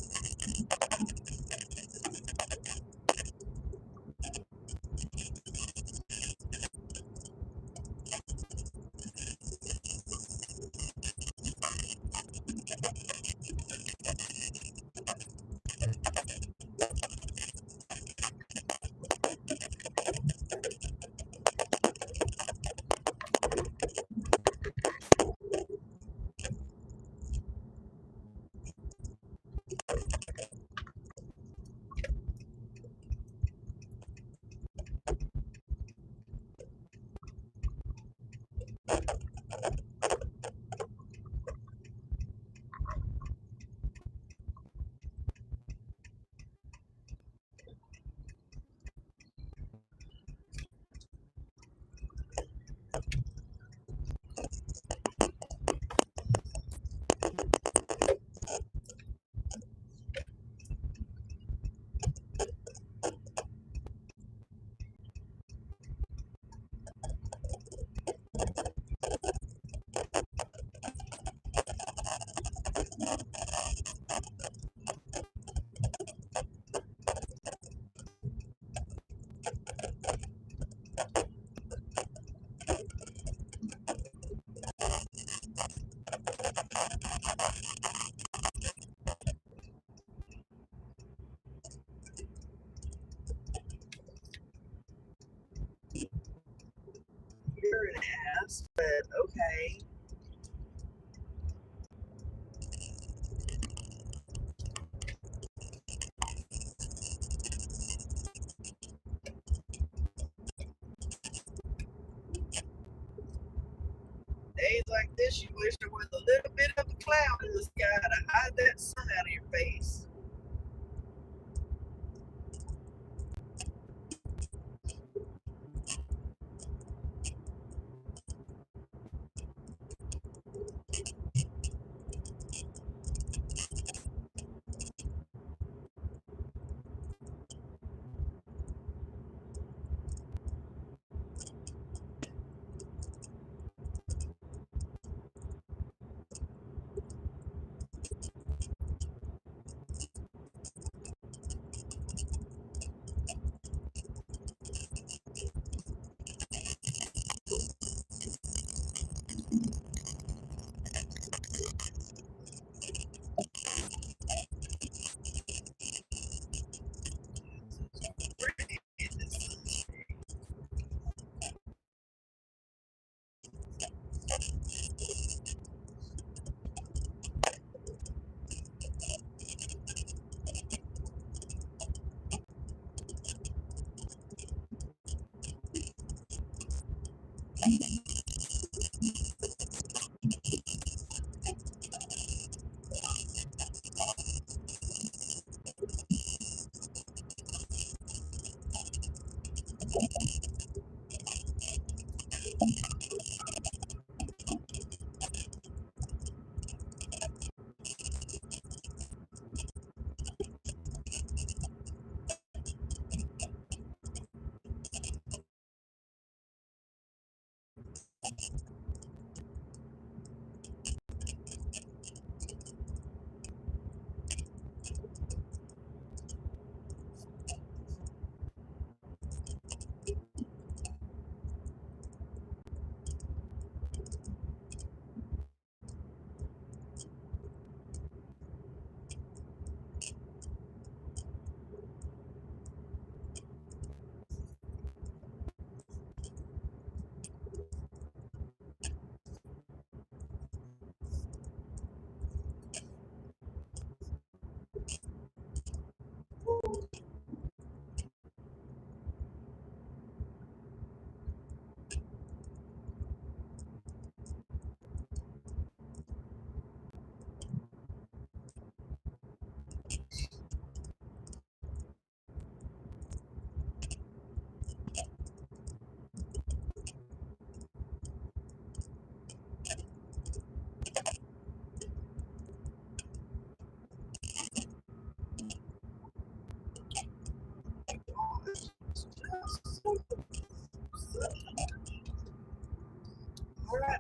You're an ass, but okay. Days like this, you wish there was a little bit of a cloud in the sky to hide that sun out of your face.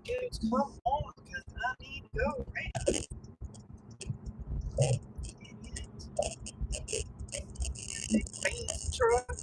dudes, come on, because I need to go around. Big truck.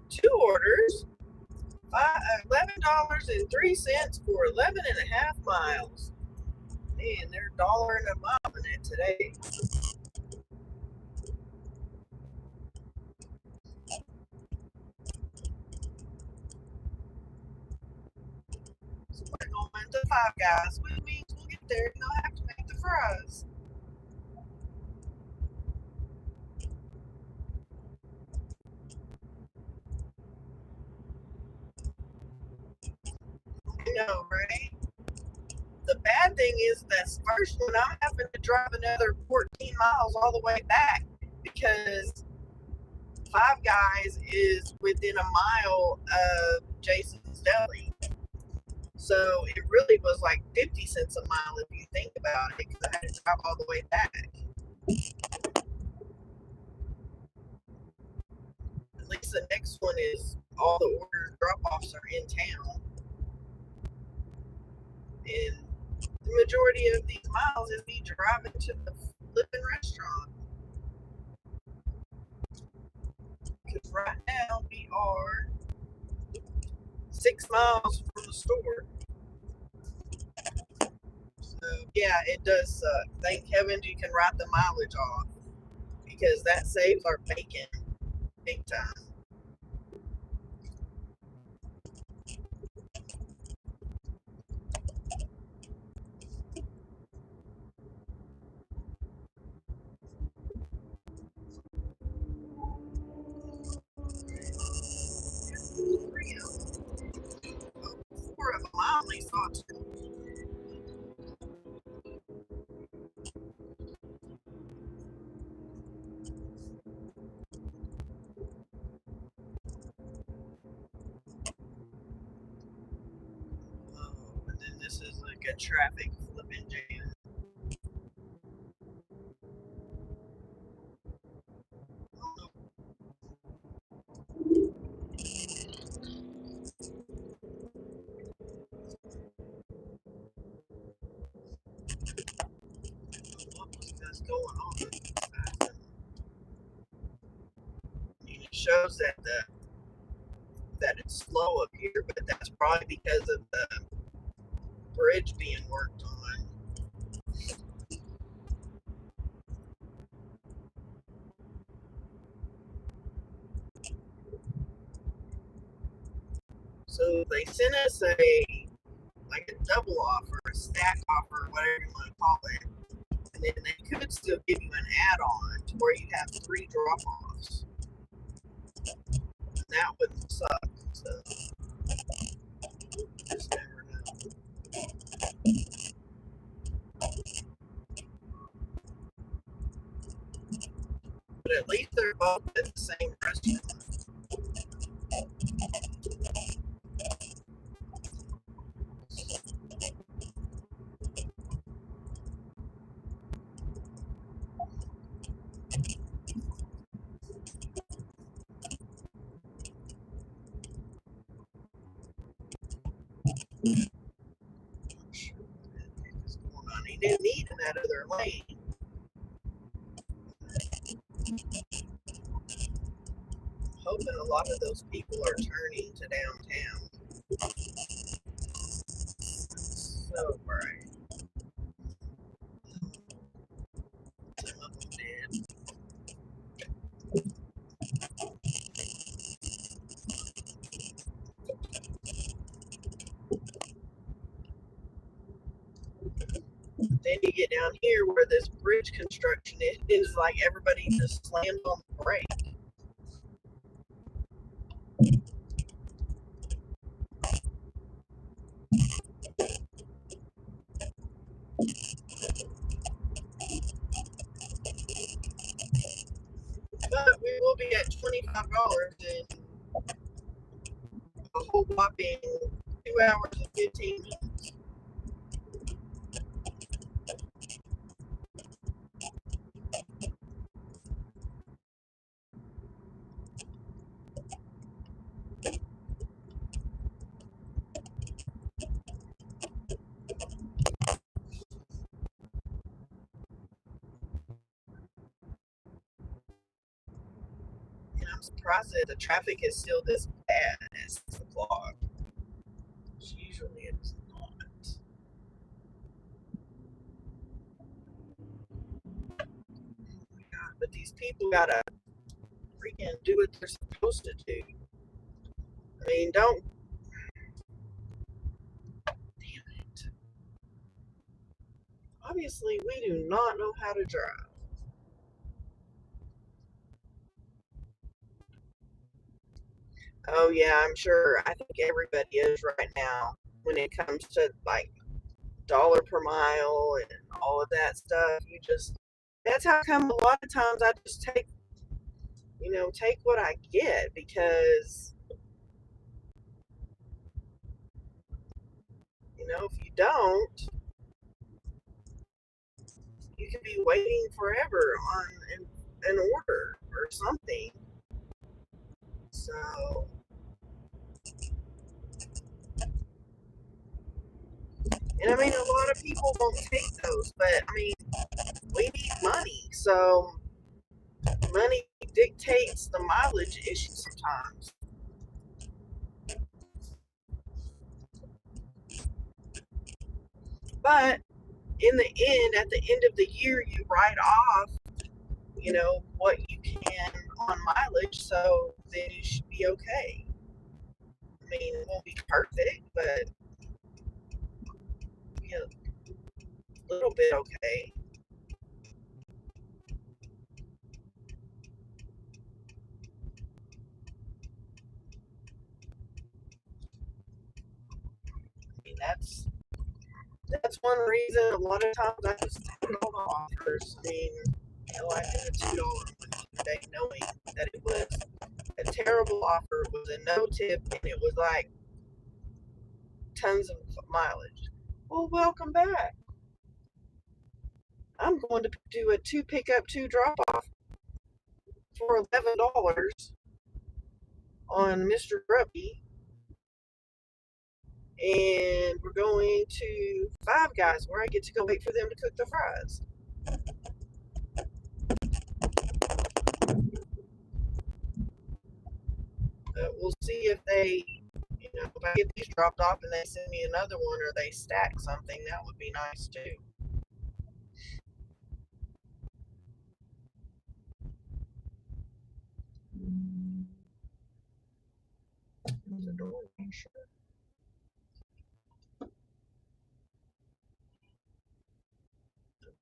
Two orders, $11.03 for 11.5 miles. Man, they're $1 a mile in it today. So we're going to Five Guys, which means we'll get there and I'll have to make the fries. I know, right? The bad thing is this first one, I'm having to drive another 14 miles all the way back because Five Guys is within a mile of Jason's Deli. So it really was like 50 cents a mile if you think about it, because I had to drive all the way back. At least the next one is all the order drop offs are in town. And the majority of these miles is me driving to the flipping restaurant. Because right now we are 6 miles from the store. So yeah, it does suck. Thank heavens you can write the mileage off, because that saves our bacon big time. Four of them I only saw two. Oh, and then this is like a traffic flipping jam. What was this going on? It shows that it's slow up here, but that's probably because of the bridge being worked on. So they sent us like a double offer, a stack offer, whatever you want to call it. And then they could still give you an add-on to where you have 3 drop-offs. And that wouldn't suck. So just never know. But at least they're both at the same restaurant. He didn't need in that other lane. Hoping a lot of those people are turning to downtown. So bright. Some of them did. bridge construction, it is like everybody just slammed on the brake. But we will be at $25 in a whole whopping 2 hours and 15 minutes. And I'm surprised that the traffic is still this bad at 6 o'clock. Usually it's not. Oh my God, but these people gotta freaking do what they're supposed to do. I mean, don't. Damn it. Obviously, we do not know how to drive. Oh, yeah, I'm sure. I think everybody is right now when it comes to like dollar per mile and all of that stuff. That's how come a lot of times I just take what I get because, if you don't, you could be waiting forever on an order or something. So, and I mean, a lot of people won't take those, but I mean, we need money. So, money dictates the mileage issue sometimes. But in the end, at the end of the year, you write off, what you can on mileage, so then you should be okay. I mean, it won't be perfect, but a little bit okay. I mean, that's one reason a lot of times I just take all the offers. I mean, I did a $2 one today, knowing that it was a terrible offer. It was a no tip, and it was like tons of mileage. Well, welcome back. I'm going to do a 2 pickup, 2 drop off for $11 on Mr. Grubby, and we're going to Five Guys where I get to go wait for them to cook the fries. We'll see if if I get these dropped off and they send me another one or they stack something, that would be nice too. The door, sure. I'm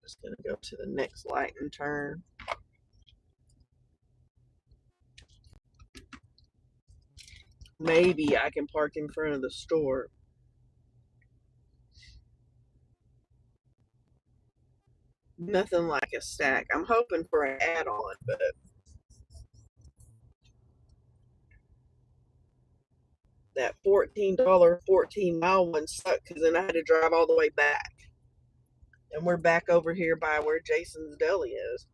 just gonna go to the next light and turn. Maybe I can park in front of the store. Nothing like a stack. I'm hoping for an add-on, but that $14 14-mile one sucked because then I had to drive all the way back. And we're back over here by where Jason's Deli is.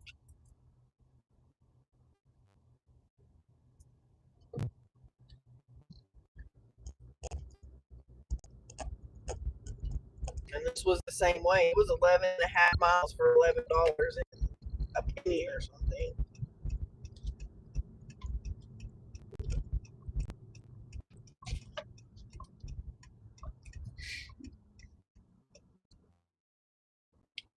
And this was the same way. It was 11.5 miles for $11 and a penny or something.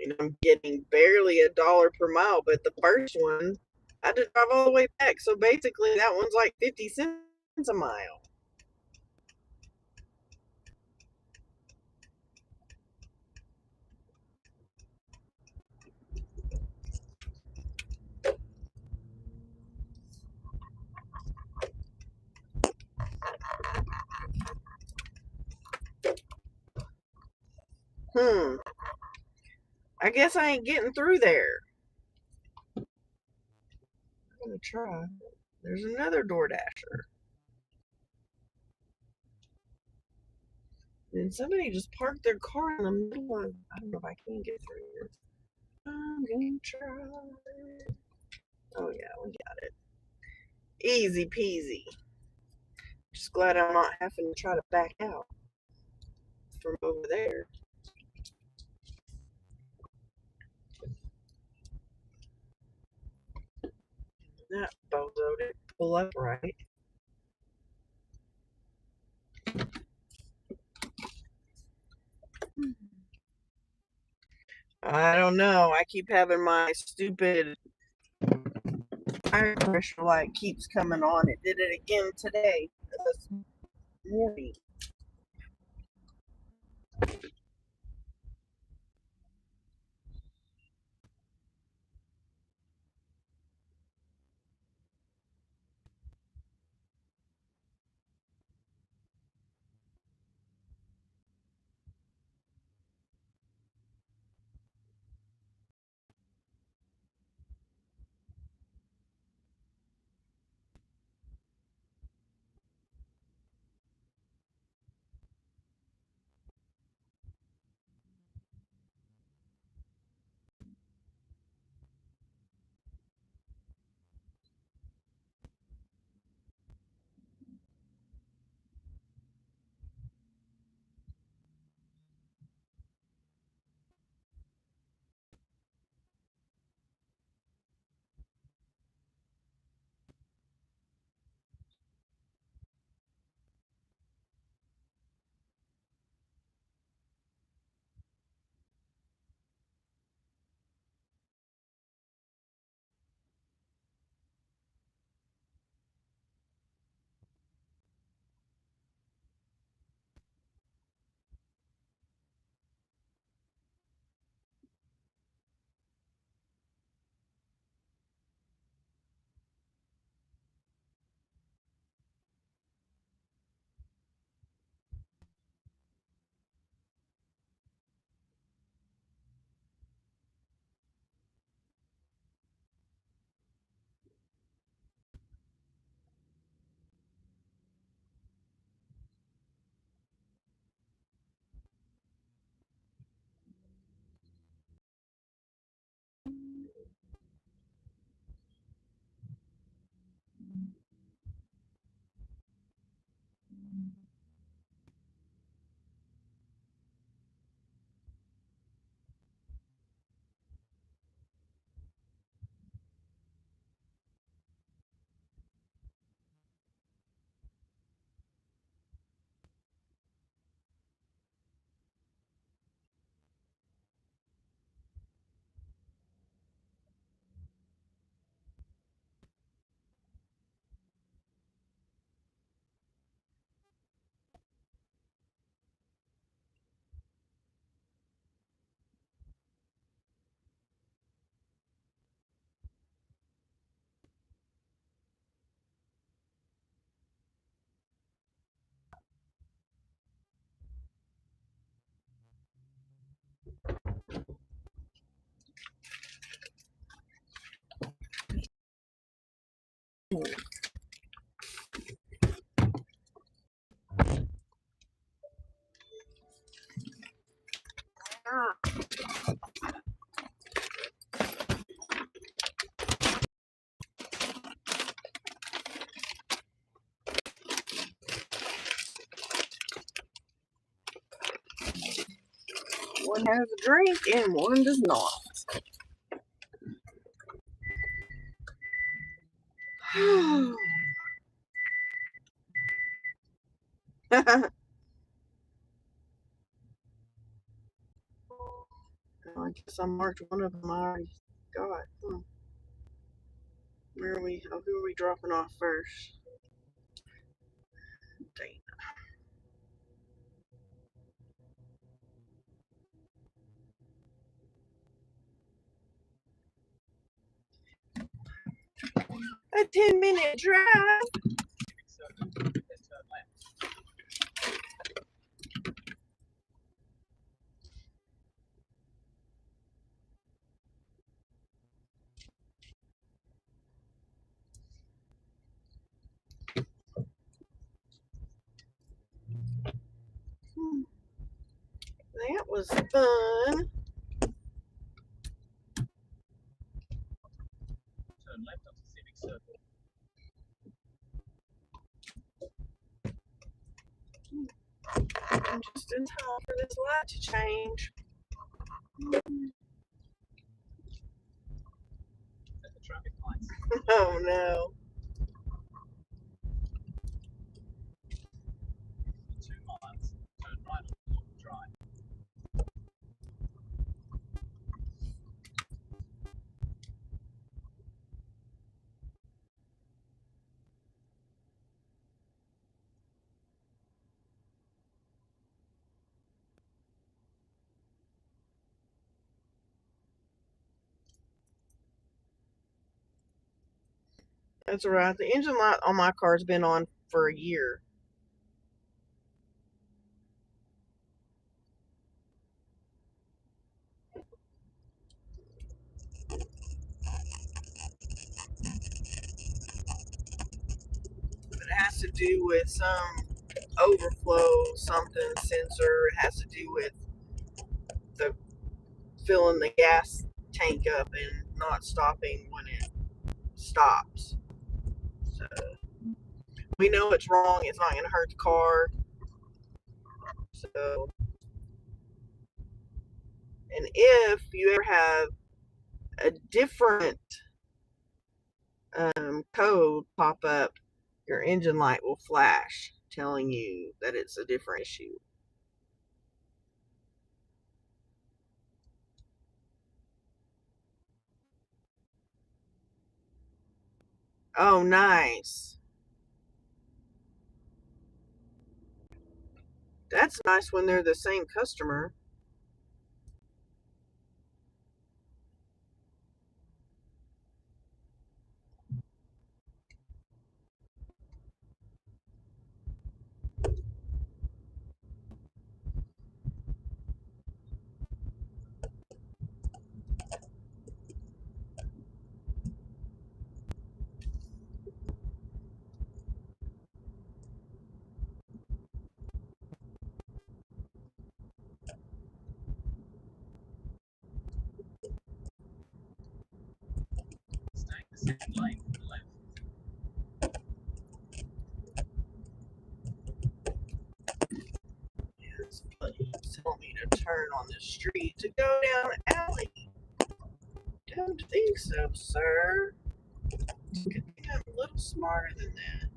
And I'm getting barely $1 per mile, but the first one I had to drive all the way back. So basically, that one's like 50 cents a mile. I guess I ain't getting through there. I'm gonna try. There's another DoorDasher. And somebody just parked their car in the middle of, I don't know if I can get through here. I'm gonna try. Oh yeah, we got it. Easy peasy. Just glad I'm not having to try to back out from over there. That bozo didn't pull up right. I don't know. I keep having my stupid tire pressure light keeps coming on. It did it again today. This morning. One has a drink and one does not. I guess I marked one of them I already got. Where are we? Oh, who are we dropping off first? Dang. A 10-minute drive. was fun. Turn left onto Civic Circle. I'm just in time for this light to change. At the traffic lights. Oh no. 2 miles. Turn right on North Drive. That's right. The engine light on my car's been on for a year. It has to do with some overflow something sensor. It has to do with the filling the gas tank up and not stopping when it stops. So we know it's wrong. It's not going to hurt the car. So, and if you ever have a different code pop up, your engine light will flash telling you that it's a different issue. Oh, nice. That's nice when they're the same customer. Stay in the second lane to the left. It's funny. It's telling me to turn on the street to go down an alley. Don't think so, sir. Could be a little smarter than that.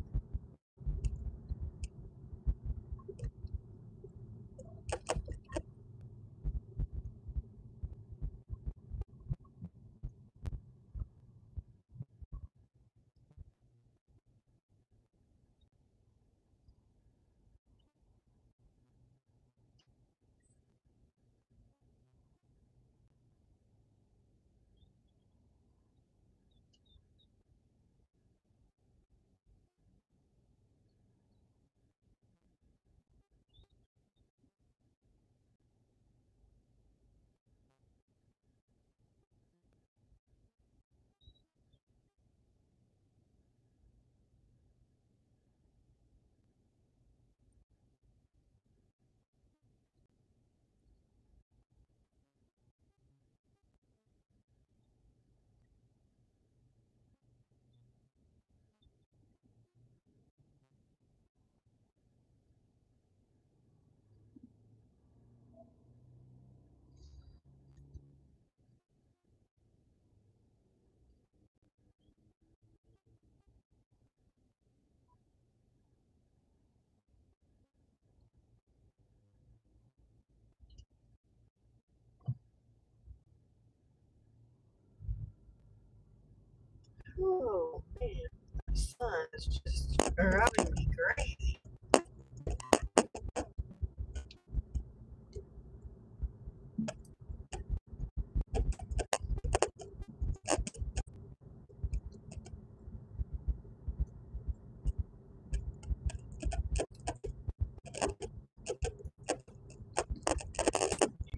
Oh man, the sun is just driving me crazy.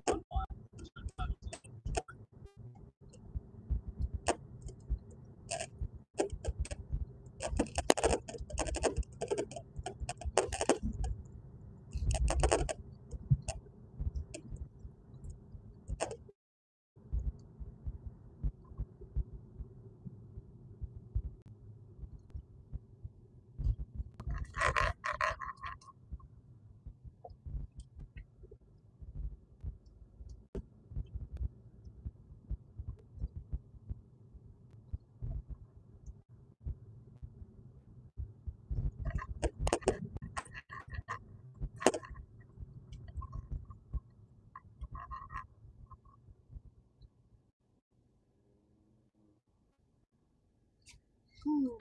In 1 mile. Turn right onto North Drive. Well,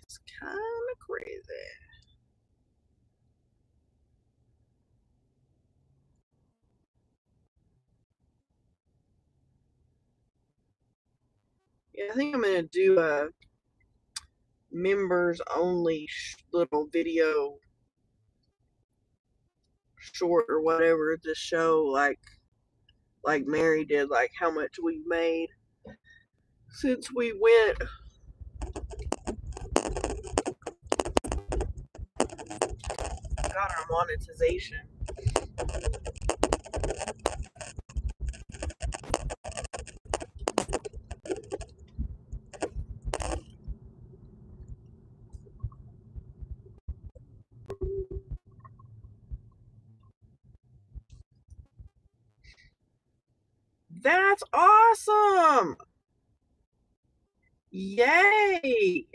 it's kind of crazy. Yeah, I think I'm gonna do a members only little video short or whatever to show like Mary did, like how much we've made since we went. Got our monetization. That's awesome! Yay!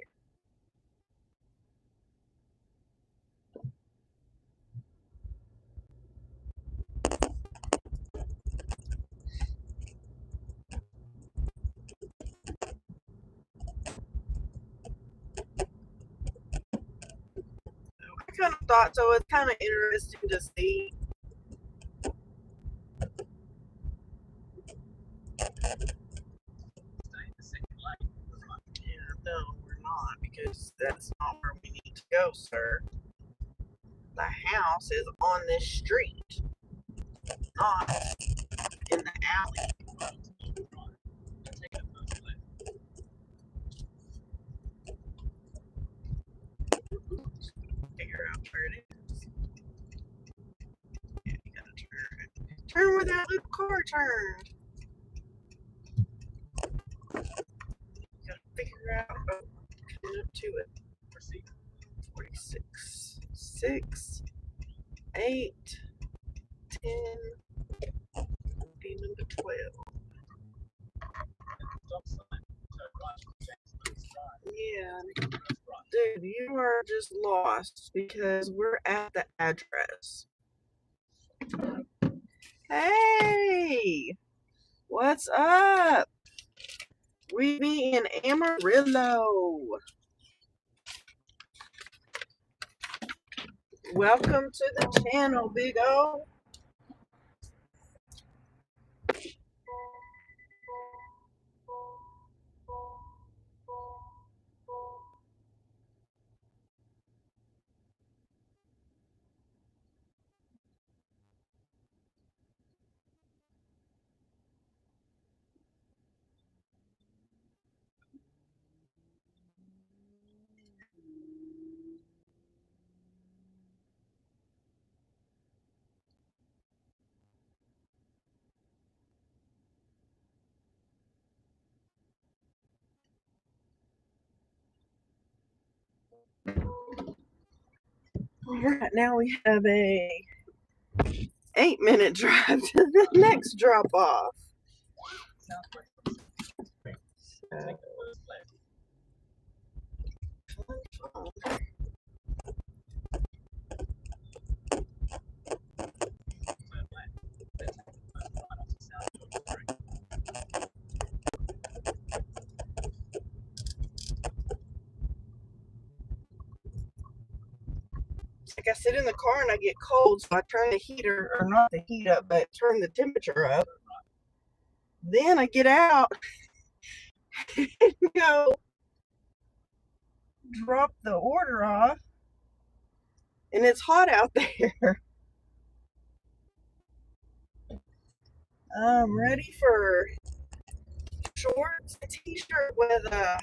I kind of thought so. It's kind of interesting to see. Yeah, no, we're not, because that's not where we need to go, sir. The house is on this street, not in the alley. Figure out where it is. Yeah, you gotta turn. Turn where that little car turned. You gotta figure out. Oh, coming up to it. 46, 6, 8, 10, be number 12. Yeah, dude, you are just lost because we're at the address. Hey, what's up? We be in Amarillo. Welcome to the channel, Big O. All right, now we have a 8-minute drive to the next drop off. Like I sit in the car and I get cold, so I turn the heater, or not the heat up, but turn the temperature up. Then I get out and go drop the order off, and it's hot out there. I'm ready for shorts and t-shirt with The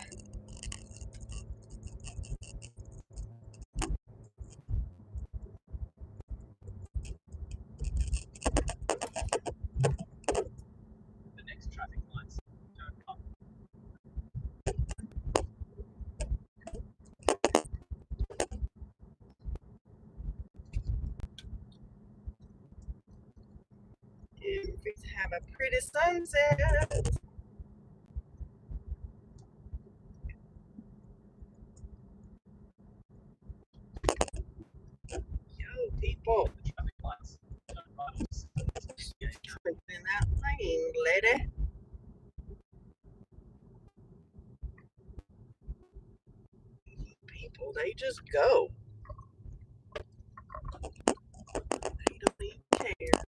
next traffic lights turn up. have a pretty sunset. Yo, people, The traffic lights turn right. jump in that lane, lady. People, they just go. They don't even care.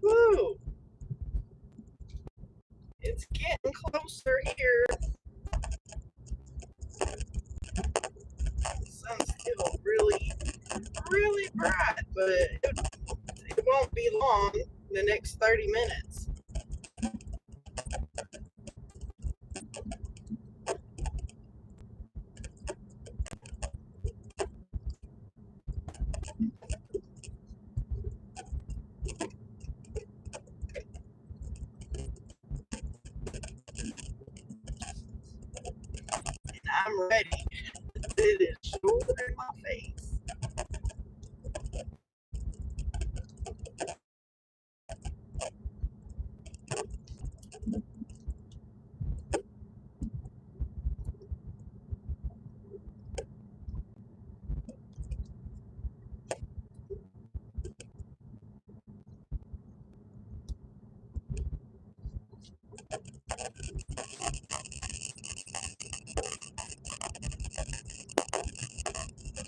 Woo! It's getting closer here. The sun's still really, really bright, but it won't be long. The next 30 minutes. And I'm ready. It is sure in my face.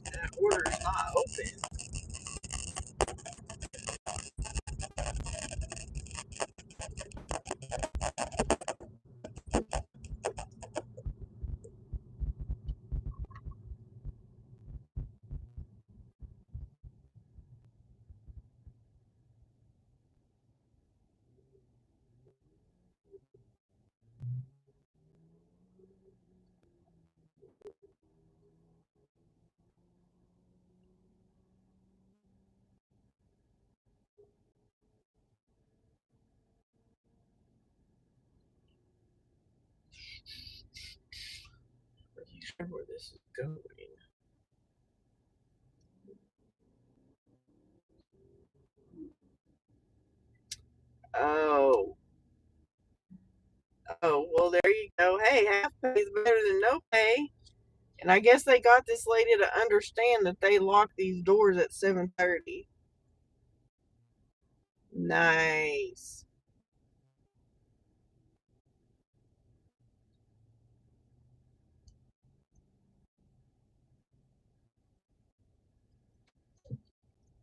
That order's not open. Are you sure where this is going? Oh. Oh, well, there you go. Hey, half pay is better than no pay. And I guess they got this lady to understand that they lock these doors at 7:30. Nice.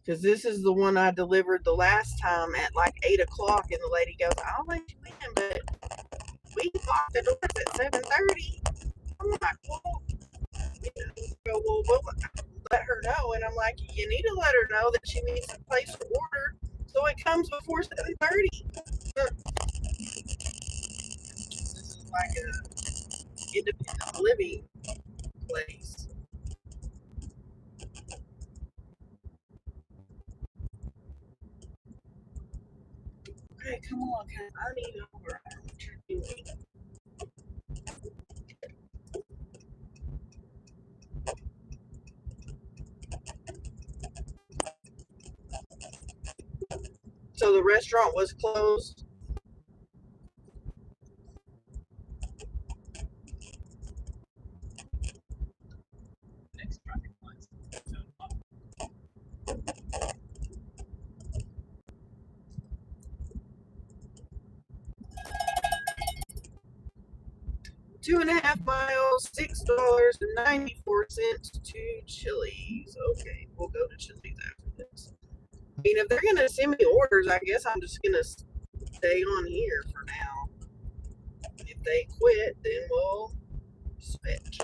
Because this is the one I delivered the last time at like 8 o'clock, and the lady goes, I'll let you in, but we lock the doors at 7:30. I'm like, well, you know, we'll let her know. And I'm like, you need to let her know that she needs to place her order so it comes before 7:30. This is like a independent living place. Okay, come on, I need over. I don't know what you're doing. So the restaurant was closed. Next traffic lights turn up. 2.5 miles, $6.94 to Chili's. Okay, we'll go to Chili's after this. I mean, if they're gonna send me orders, I guess I'm just gonna stay on here for now. If if they quit, then we'll switch.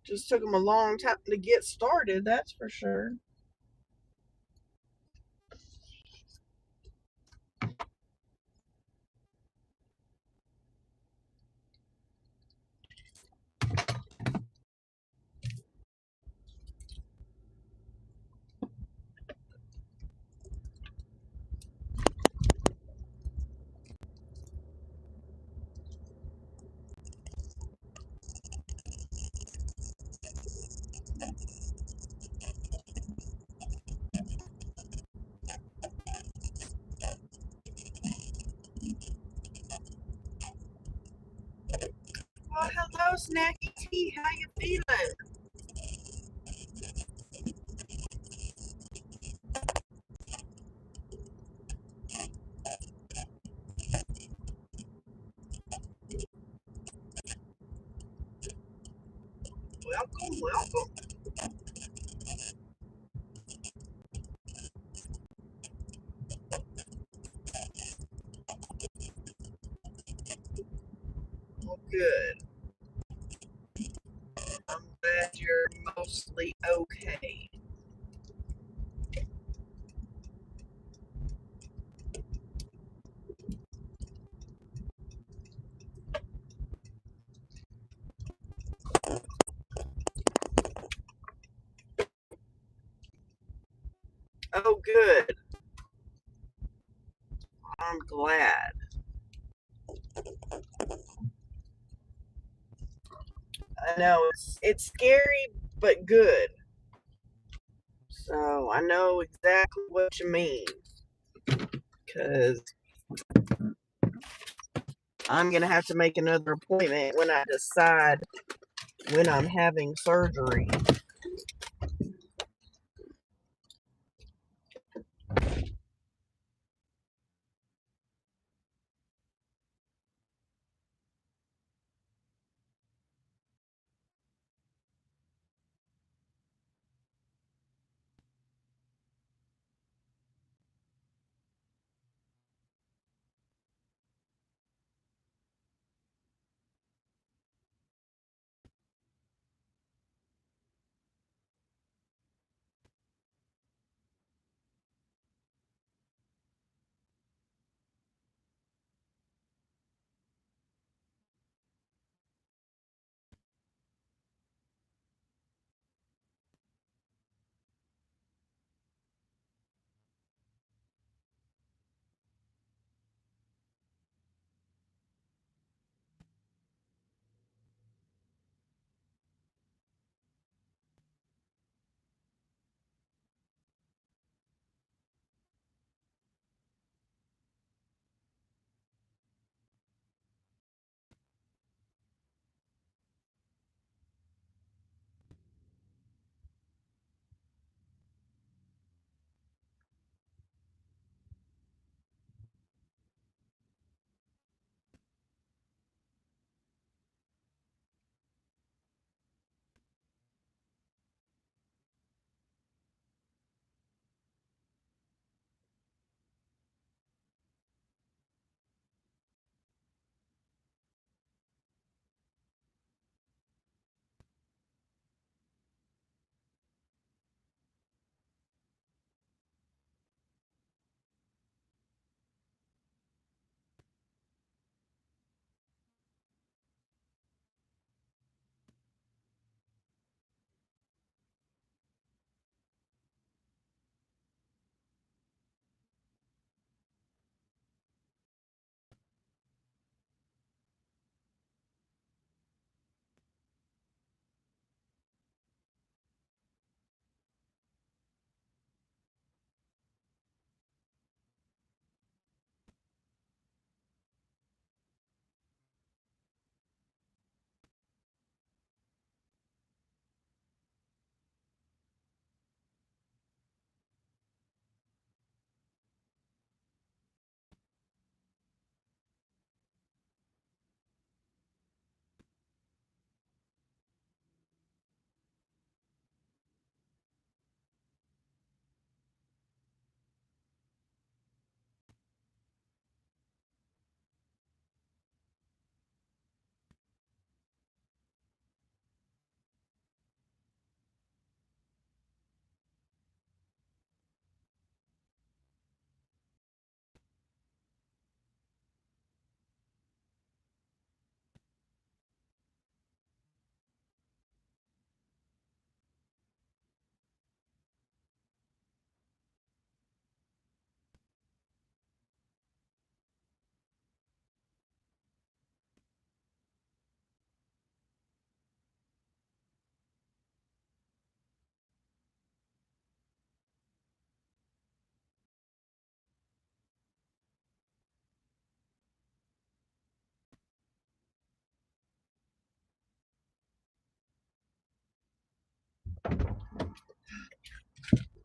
Just took them a long time to get started, that's for sure. Well, hello, Snacky T. How you feeling? Welcome, welcome. Well, good. I'm glad you're mostly okay. Oh, good. I'm glad. I know it's scary, but good. So I know exactly what you mean. Because I'm going to have to make another appointment when I decide when I'm having surgery.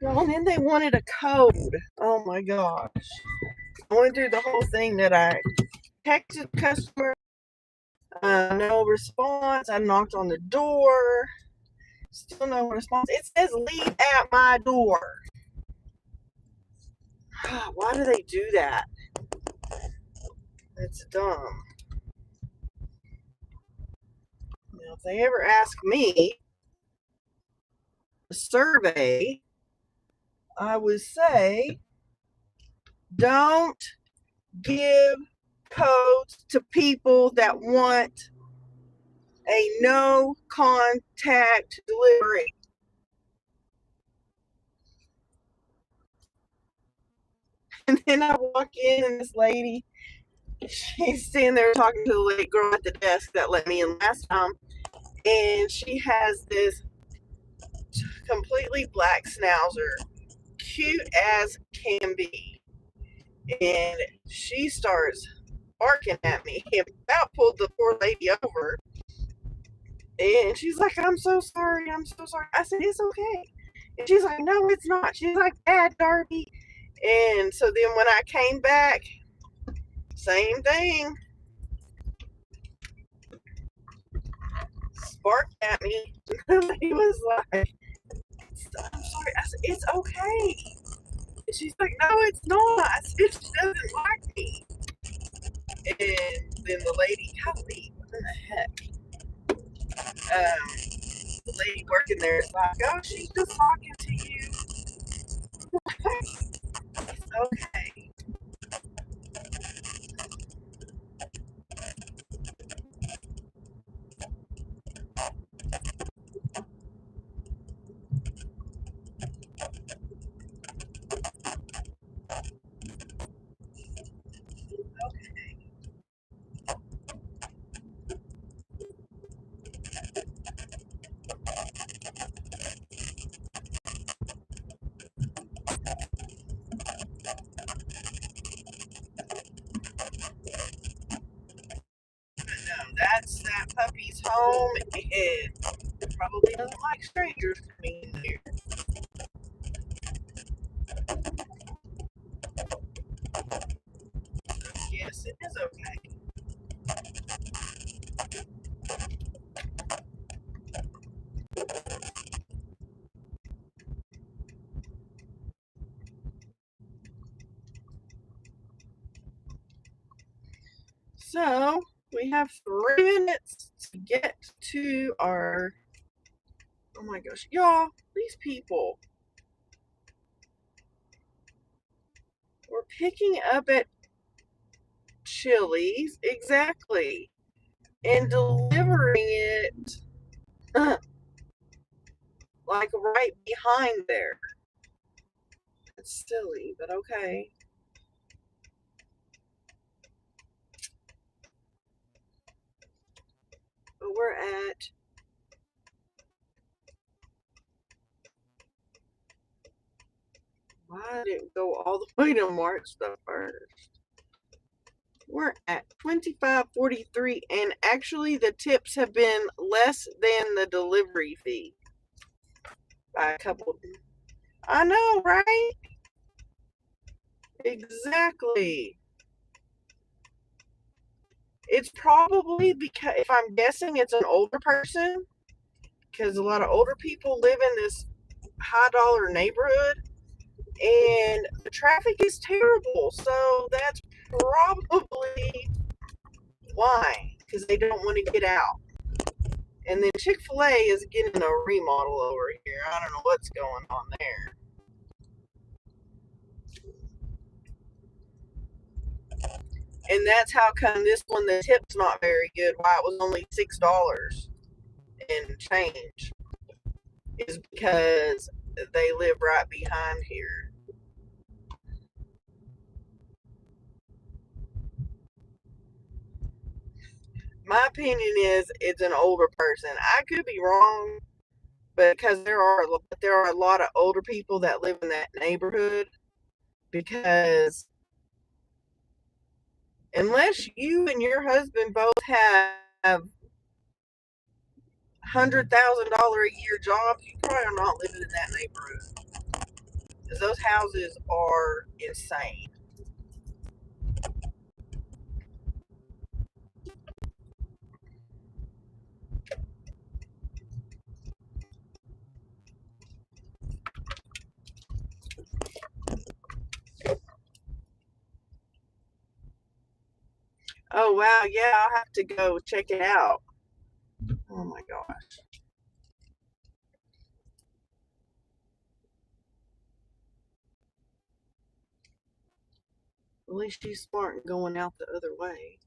Well, and then they wanted a code. Oh my gosh. I went through the whole thing that I texted the customer, no response. I knocked on the door, still no response. It says leave at my door. Why do they do that? It's dumb. Now, if they ever ask me a survey, I would say don't give codes to people that want a no contact delivery. And then I walk in and this lady, she's standing there talking to the lady girl at the desk that let me in last time. And she has this completely black schnauzer, cute as can be. And she starts barking at me. It about pulled the poor lady over. And she's like, I'm so sorry. I'm so sorry. I said, it's okay. And she's like, no, it's not. She's like, Bad Darby. And so then when I came back, same thing. Sparked at me. He was like, I'm sorry. I said, it's okay. And she's like, no, it's not. I said, she doesn't like me. And then the lady, golly, what in the heck? The lady working there is like, oh, she's just talking to you. It's okay. No, that's that puppy's home, and it probably doesn't like strangers coming in here. Yes, it is okay. So we have 3 minutes to get to our. Oh my gosh, y'all! These people. We're picking up at Chili's, exactly, and delivering it like right behind there. It's silly, but okay. But we're at. Why did it go all the way to March the 1st? We're at 25.43, and actually the tips have been less than the delivery fee by a couple. I know, right? Exactly. It's probably because, if I'm guessing, it's an older person, because a lot of older people live in this high dollar neighborhood, and the traffic is terrible. So that's probably why, because they don't want to get out. And then Chick-fil-A is getting a remodel over here. I don't know what's going on there. And that's how come this one, the tip's not very good, why it was only $6 and change, is because they live right behind here. My opinion is it's an older person. I could be wrong, but because there are a lot of older people that live in that neighborhood, because unless you and your husband both have $100,000 a year jobs, you probably are not living in that neighborhood. because those houses are insane. Oh wow, yeah, I'll have to go check it out. Oh my gosh. At least she's smart and going out the other way.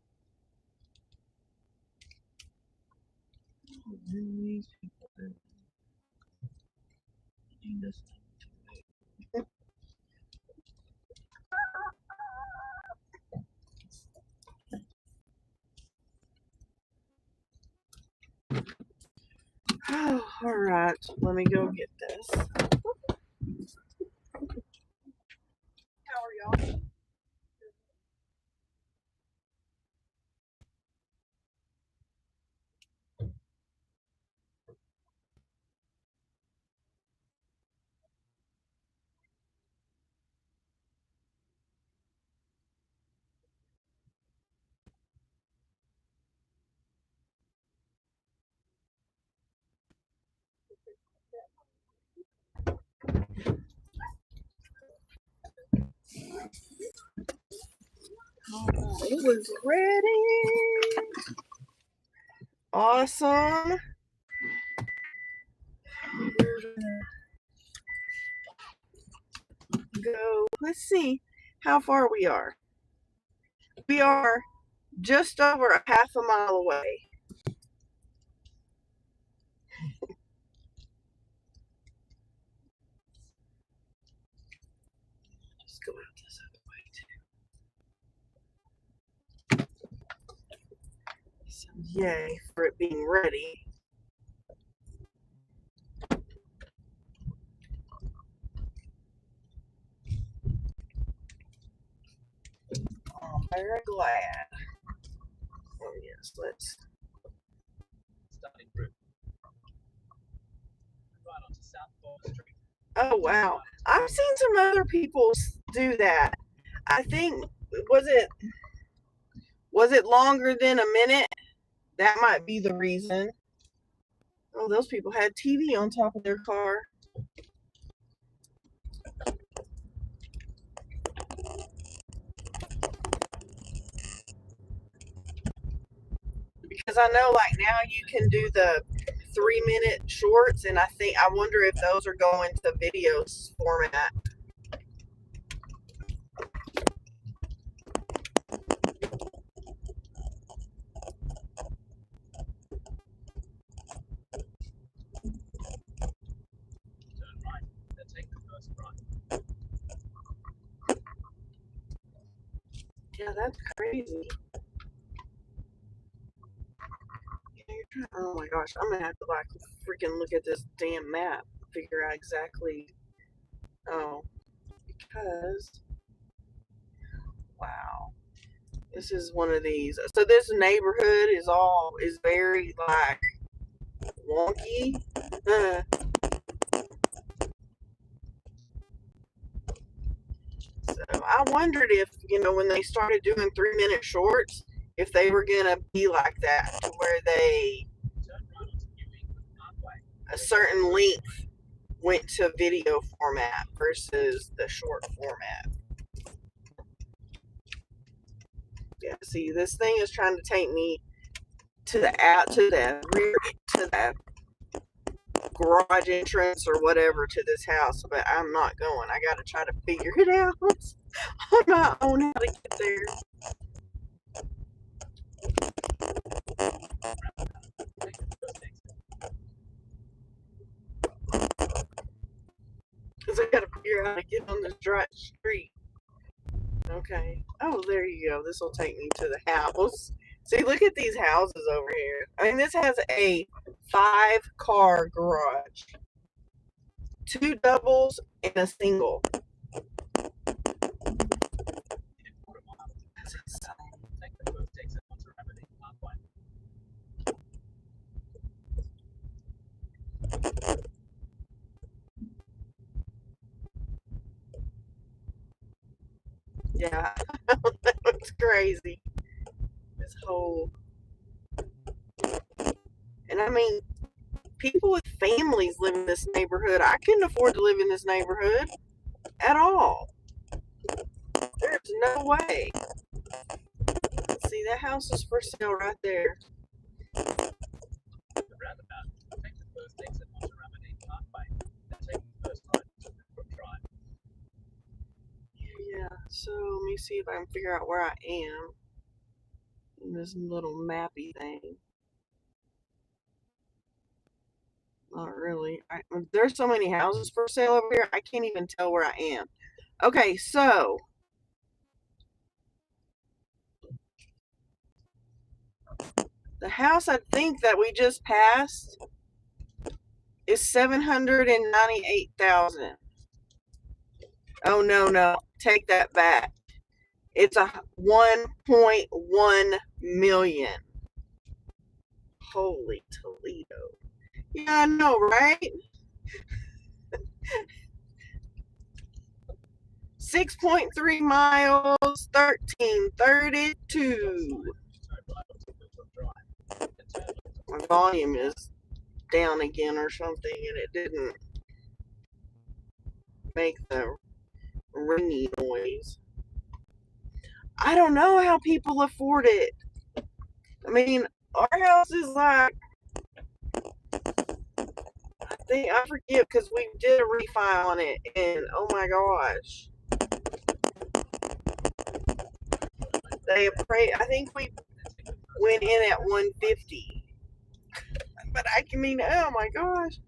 Oh, all right, let me go get this. How are y'all? It was ready. Awesome. Go. Let's see how far we are. We are just over a half a mile away. Just go out this other way too. So yay for it being ready. I'm very glad. Oh yes, let's. Starting route. Right onto South Ball Street. Oh wow, I've seen some other people do that. I think was it longer than a minute? That might be the reason. Oh, those people had TV on top of their car. Because I know like now you can do the 3-minute shorts, and I wonder if those are going to videos format. Turn right, then take the first right. Yeah, that's crazy. Oh my gosh, I'm gonna have to like freaking look at this damn map, figure out exactly. Oh, because wow, this is one of these. So this neighborhood is very like wonky. So I wondered if when they started doing 3-minute shorts, if they were gonna be like that to where they Turn right onto New England Parkway. a certain length went to video format versus the short format. Yeah, see, this thing is trying to take me to the garage entrance or whatever to this house, but I'm not going. I gotta try to figure it out on my own how to get there. Take the first exit. Because I gotta figure out how to get on this dry street. Okay. Oh, there you go. This will take me to the house. See, look at these houses over here. I mean, this has a 5-car garage, 2 doubles and a single. In a quarter mile, That's insane. take the first exit onto Aberdeen Parkway. Yeah, it's crazy. This whole, and I mean, people with families live in this neighborhood. I couldn't afford to live in this neighborhood at all. There's no way. See, that house is for sale right there. The roundabout. Take the first exit onto Ramadine Parkway, then take the first right to Brook Drive. Yeah, so let me see if I can figure out where I am in this little mappy thing. Not really. There's so many houses for sale over here, I can't even tell where I am. Okay, so the house I think that we just passed is $798,000. Oh no, take that back. It's a 1.1 million. Holy Toledo. Yeah, I know, right? 6.3 miles, 1332. My volume is down again or something, and it didn't make the ringy noise. I don't know how people afford it. I mean, our house is like, I forget because we did a refi on it, and oh my gosh. I think we went in at 150. But I mean, oh my gosh.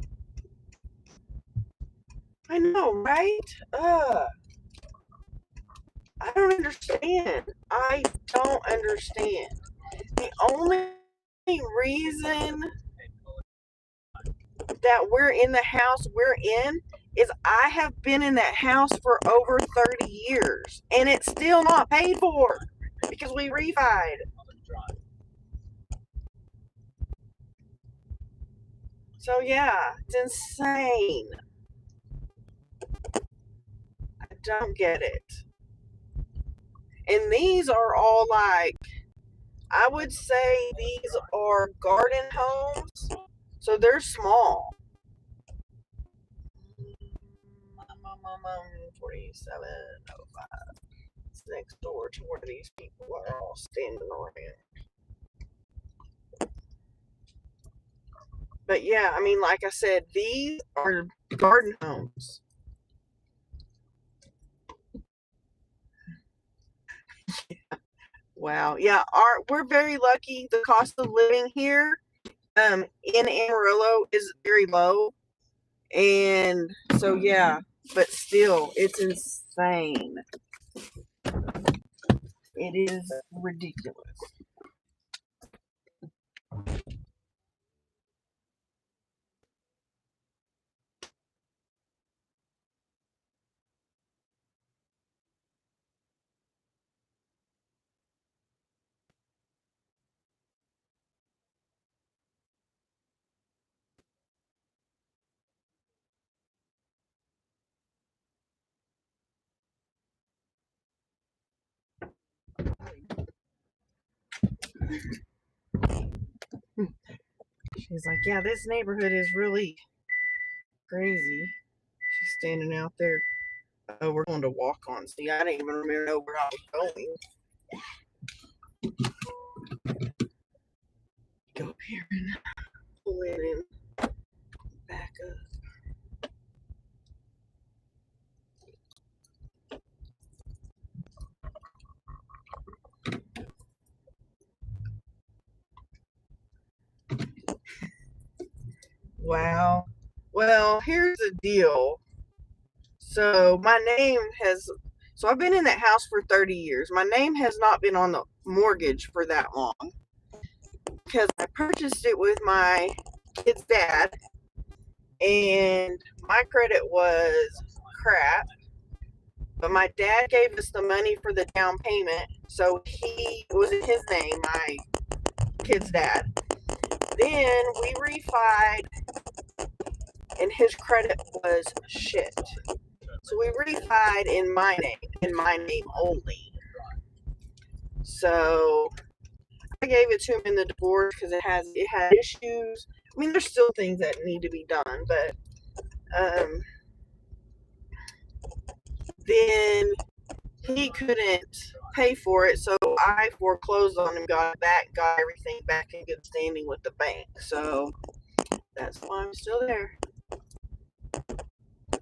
I know, right? I don't understand. I don't understand. The only reason that we're in the house we're in is I have been in that house for over 30 years and it's still not paid for because we refied. So yeah, it's insane. I don't get it. And these are all like, I would say these are garden homes. So they're small. 4705. It's next door to where these people are all standing around. But yeah, I mean, like I said, these are garden homes. Wow. Yeah, we're very lucky. The cost of living here in Amarillo is very low. And so yeah, but still it's insane. It is ridiculous. She's like, yeah, this neighborhood is really crazy. She's standing out there. Oh, we're going to walk on. See, I didn't even remember where I was going. Go up here and pull it in. Back up. Wow. Well, here's the deal. So I've been in that house for 30 years. My name has not been on the mortgage for that long because I purchased it with my kid's dad and my credit was crap. But my dad gave us the money for the down payment, so it was in his name, my kid's dad. Then we refied and his credit was shit. So we refied in my name only. So I gave it to him in the divorce because it had issues. I mean, there's still things that need to be done, but then he couldn't pay for it, so I foreclosed on him, got everything back in good standing with the bank. So that's why I'm still there.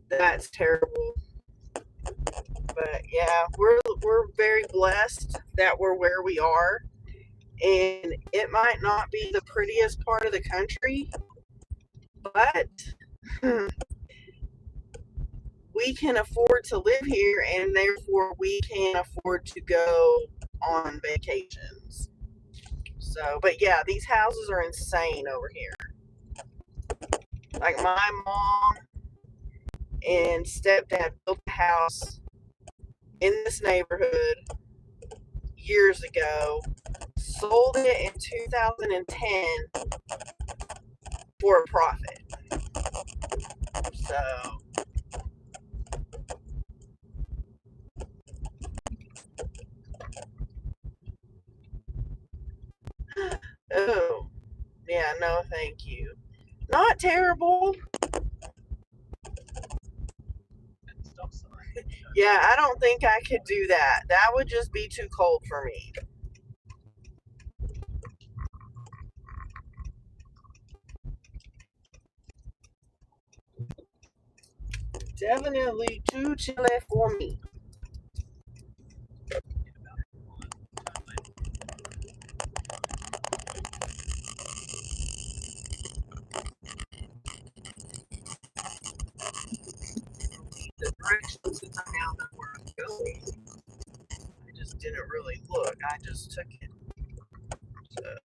That's terrible. But yeah, we're very blessed that we're where we are. And it might not be the prettiest part of the country, but we can afford to live here, and therefore we can afford to go on vacations. So, but yeah, these houses are insane over here. Like my mom and stepdad built a house in this neighborhood years ago, sold it in 2010 for a profit. So, oh, yeah, no, thank you. Not terrible. Stop sign. Yeah, I don't think I could do that. That would just be too cold for me. Definitely too chilly for me. The directions to find out that where I'm going. I just didn't really look. I just took it. So.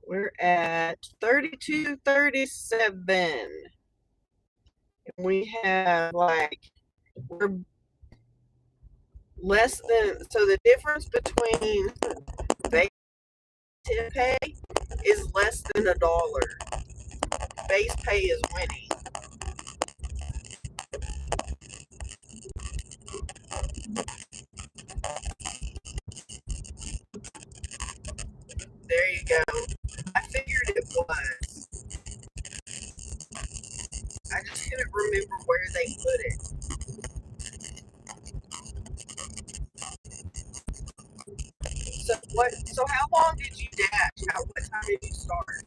We're at 32:37. And we have we're less than, so the difference between base and pay is less than $1. Base pay is winning. There you go. I figured it was. I just couldn't remember where they put it. So how long did you dash? What time did you start?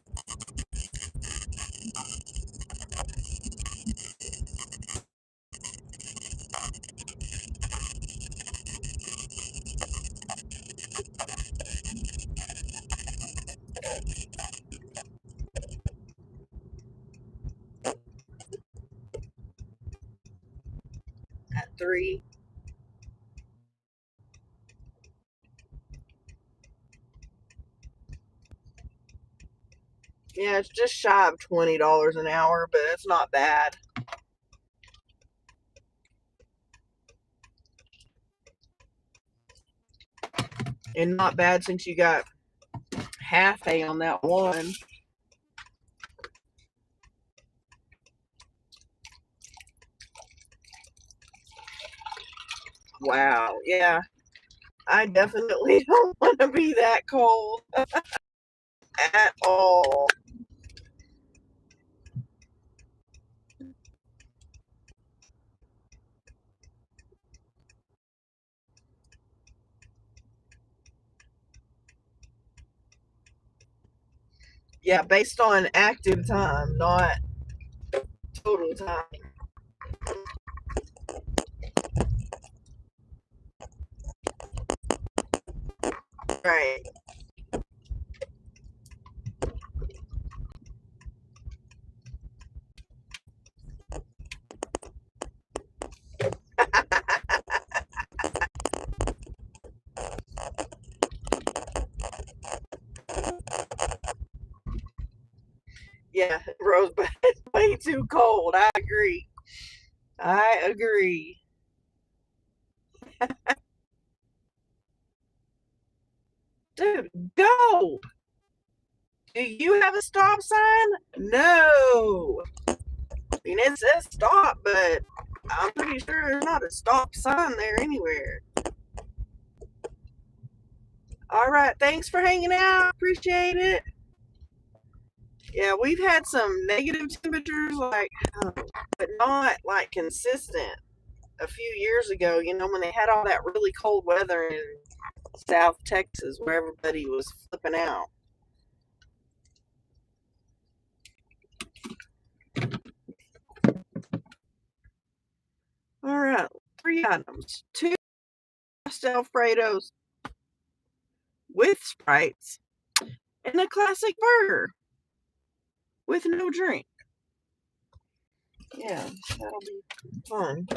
At 3. Yeah, it's just shy of $20 an hour, but it's not bad. And not bad since you got half pay on that one. Wow, yeah. I definitely don't want to be that cold at all. Yeah, based on active time, not total time. Right. Yeah, Rosebud is way too cold. I agree. I agree. Dude, go. Do you have a stop sign? No. I mean, it says stop, but I'm pretty sure there's not a stop sign there anywhere. All right, thanks for hanging out. Appreciate it. Yeah, we've had some negative temperatures, like, but not like consistent. A few years ago, when they had all that really cold weather in South Texas, where everybody was flipping out. All right, 3 items: 2 Alfredos with Sprites, and a classic burger with no drink. Yeah, that'll be fun.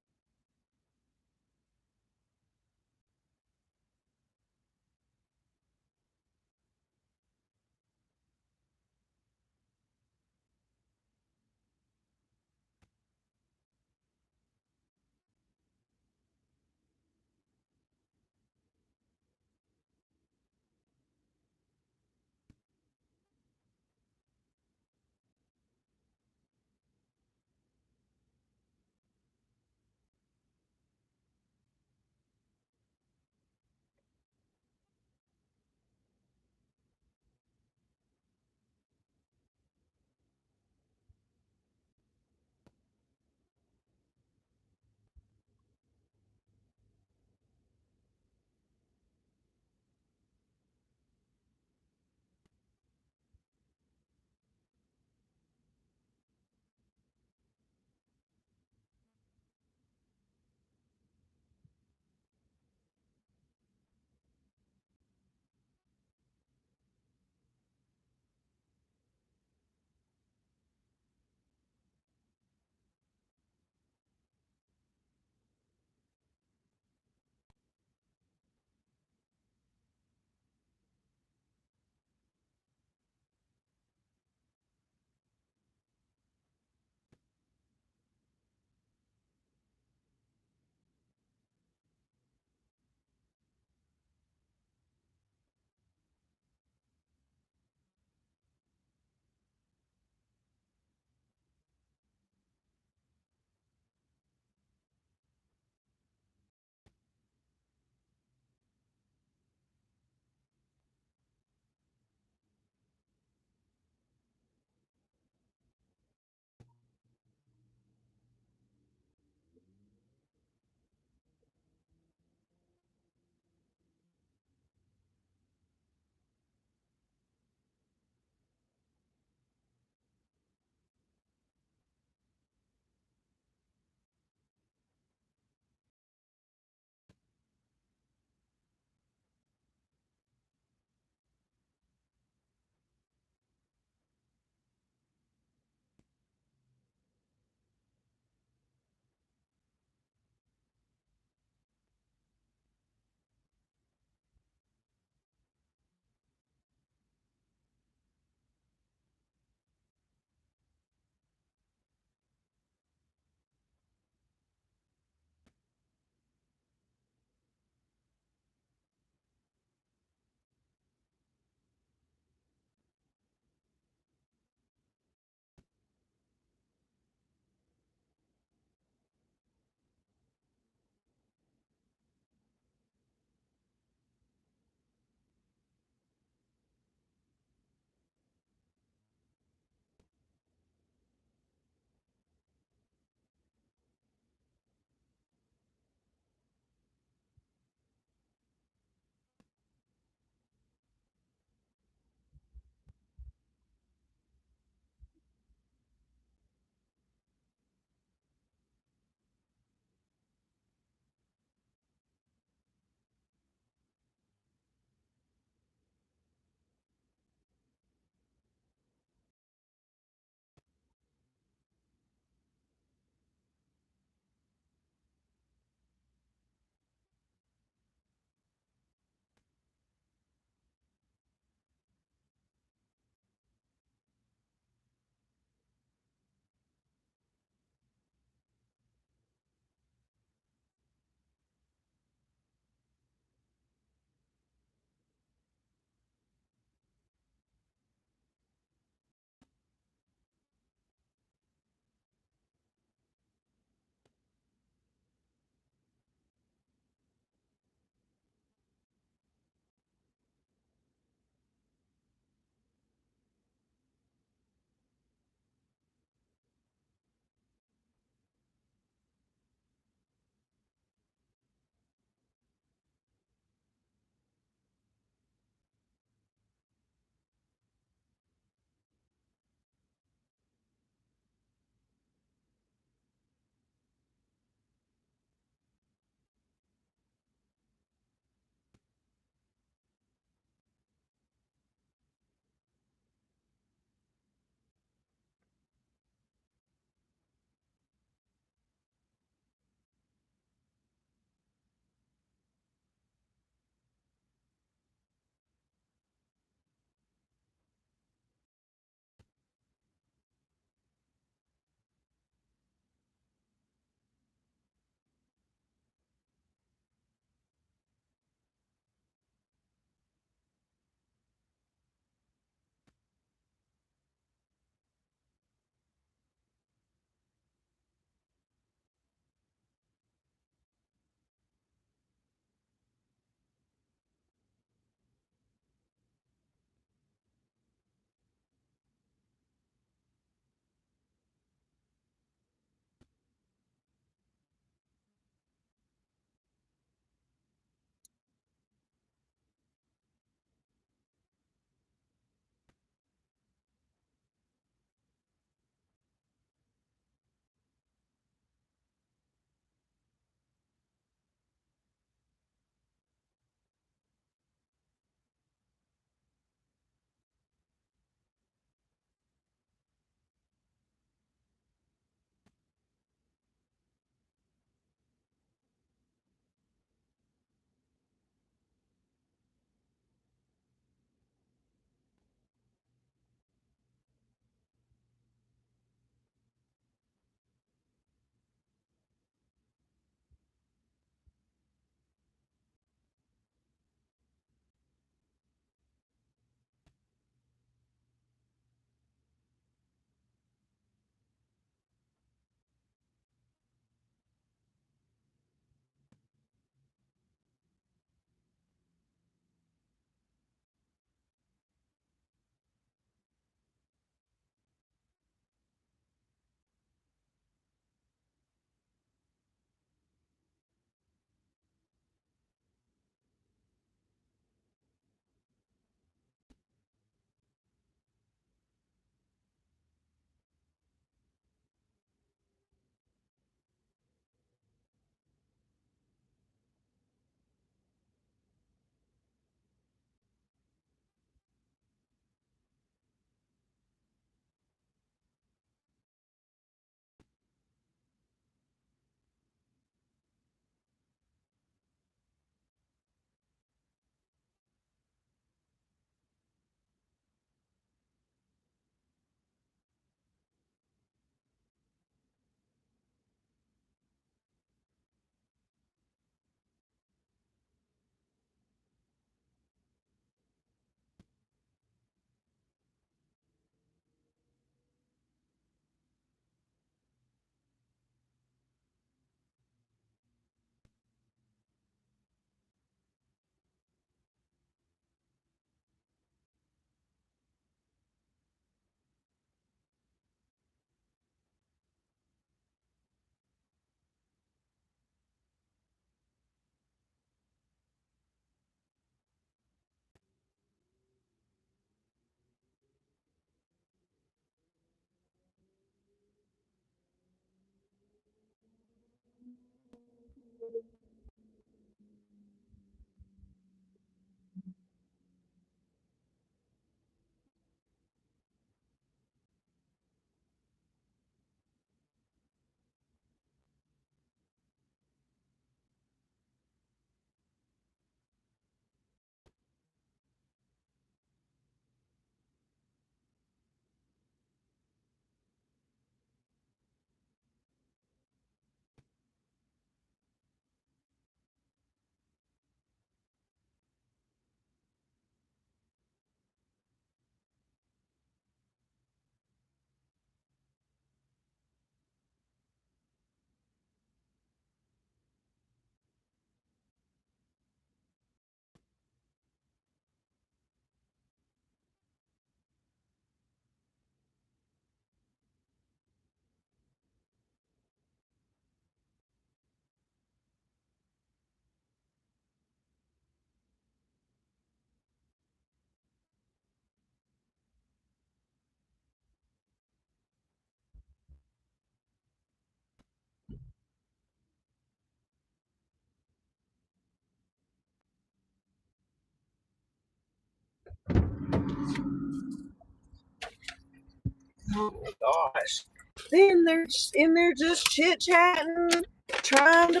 Oh my gosh. Then they're just in there just chit chatting, trying to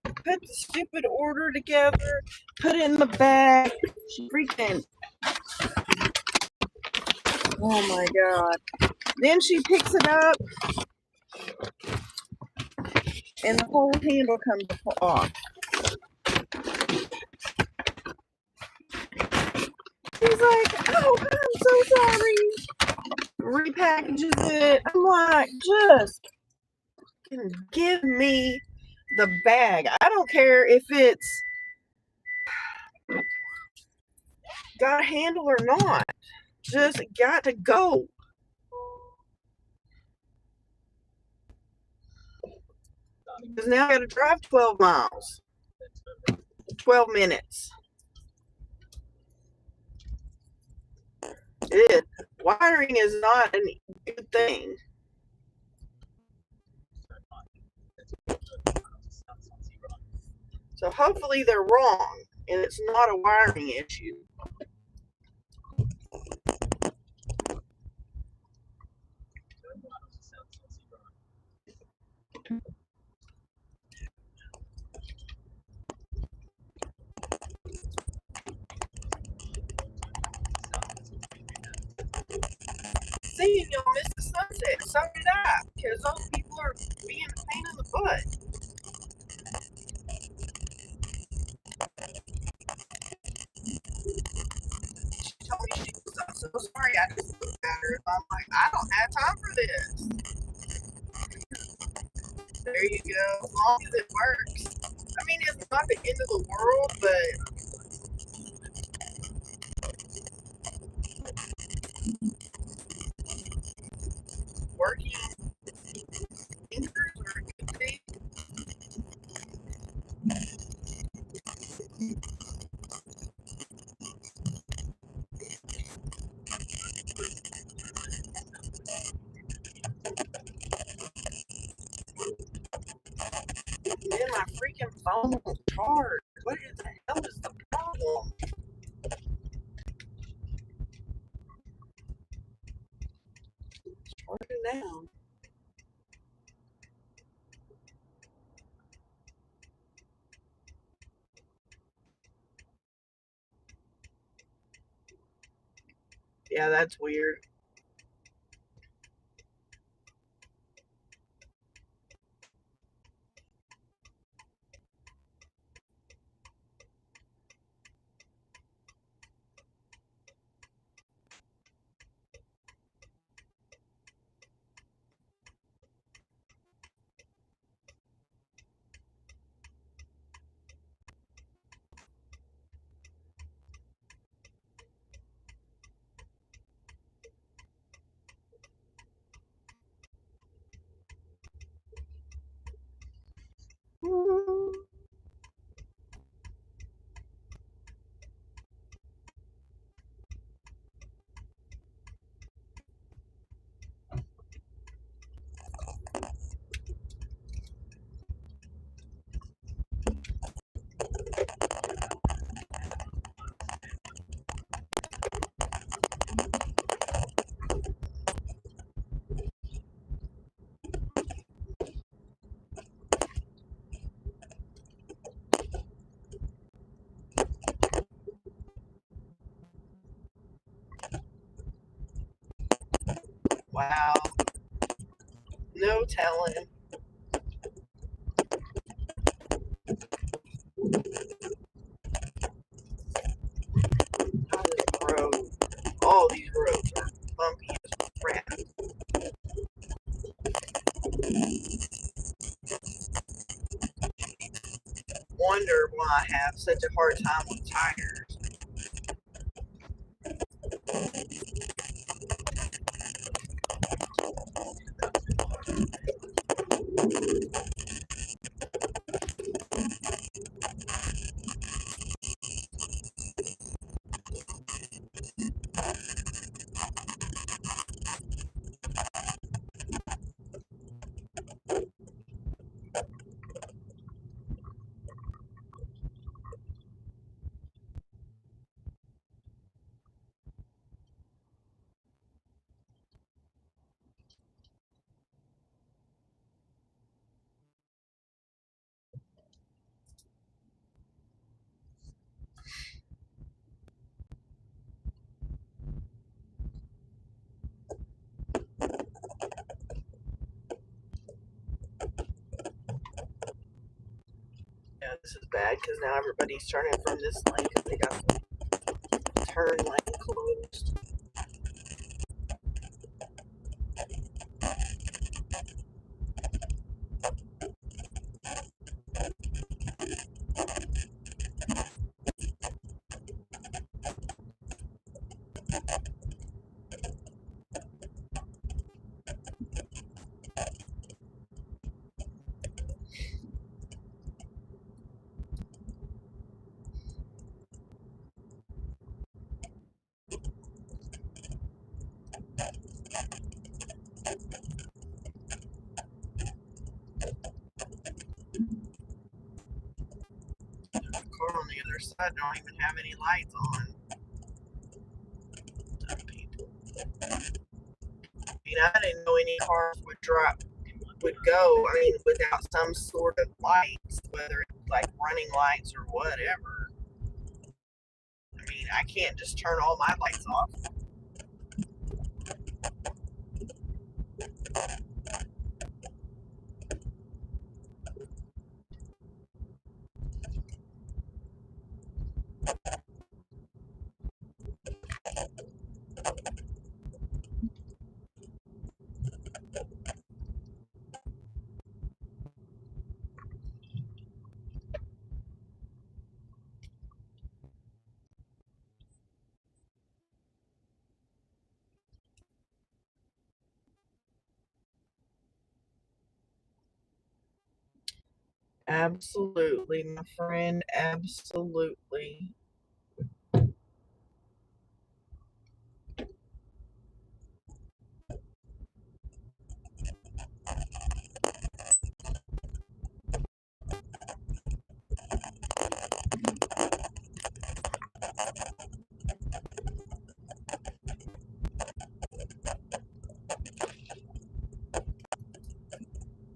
put the stupid order together, put it in the bag. She freaking. Oh my god. Then she picks it up and the whole handle comes off. She's like, oh, I'm so sorry. Repackages it. I'm like, just give me the bag. I don't care if it's got a handle or not. Just got to go. Because now I got to drive 12 miles. 12 minutes. Wiring is not a good thing. So hopefully they're wrong and it's not a wiring issue. See, and you'll miss the sunset. So did I, because those people are being a pain in the butt. She told me, she was, I'm so sorry I just looked at her. I'm like, I don't have time for this. There you go. As long as it works. I mean, it's not the end of the world, but working fingers are a good thing. And then my freaking phone won't charge. What is the hell is the problem? Charge it down. Yeah, that's weird. Wow. No telling. How this road, all these roads are bumpy as crap. Wonder why I have such a hard time with tires. this is bad because now everybody's turning from this lane because they got the turn lane closed. The car on the other side don't even have any lights on. Dumb people. I mean, I didn't know any cars would go, I mean, without some sort of lights, whether it's like running lights or whatever. I mean, I can't just turn all my lights off. Absolutely, my friend, absolutely.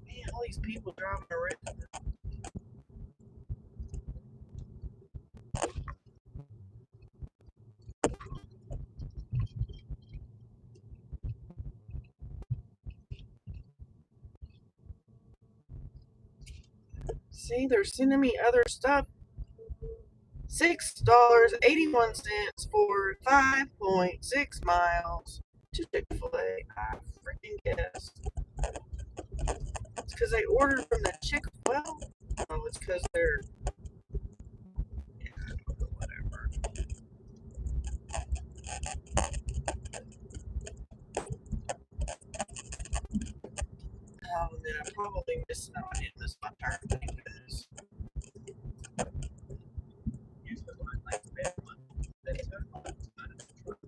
Man, all these people driving around. See, they're sending me other stuff. $6.81 for 5.6 miles to Chick-fil-A. I freaking guess. It's because they ordered from the Chick-fil-A. No, it's because they're, yeah, whatever. Oh, and then I probably missed out. I didn't miss my turn. Thank goodness. Use the line like the bad one. Then turn on the side of the truck.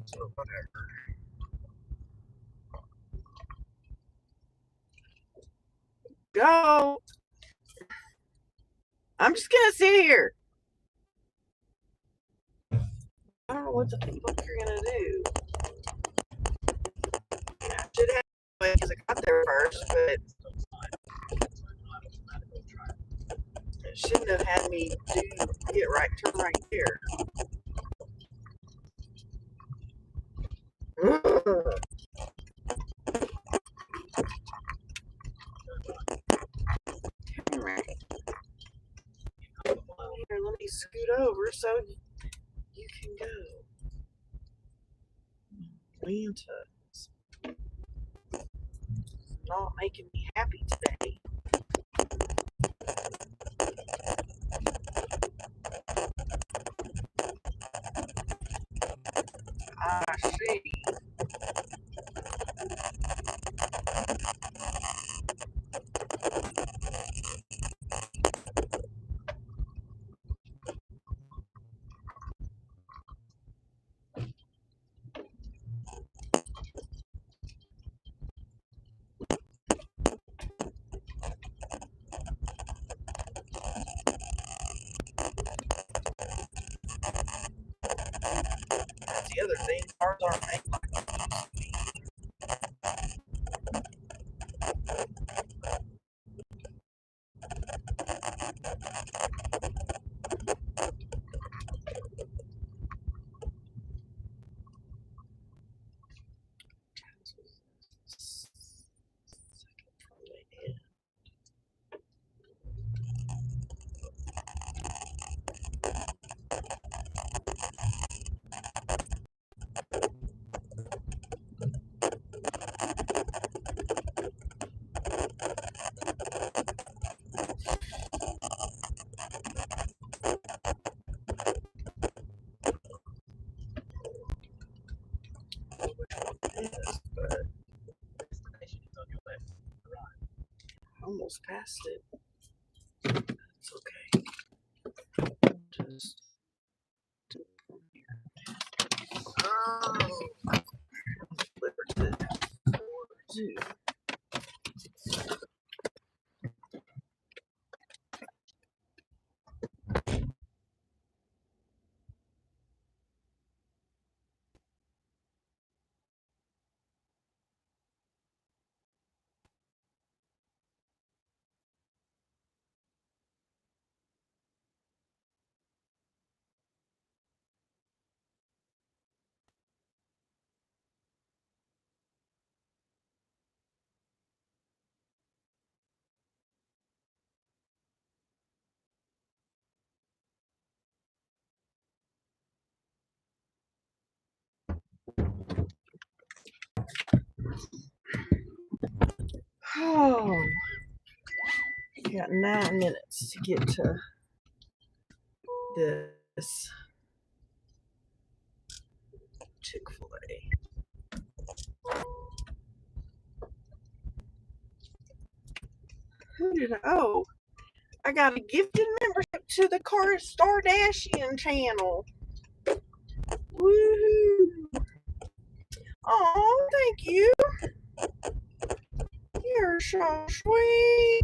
So whatever. Go. I'm just gonna sit here. I don't know what the fuck you're gonna do. I should have because I got there first, but it shouldn't have had me turn right there. Right. Here, let me scoot over so you can go. Lanta's not making me happy today. I see. That's the other thing. Cars aren't made like Destination is on your left. Arrive. Almost passed it. It's okay. Just do it from here. Oh, liberty. 4-2. Oh, got 9 minutes to get to this Chick-fil-A. Who did I? Oh, I got a gifted membership to the Stardashian channel. Woohoo! Oh, thank you. You're so sweet.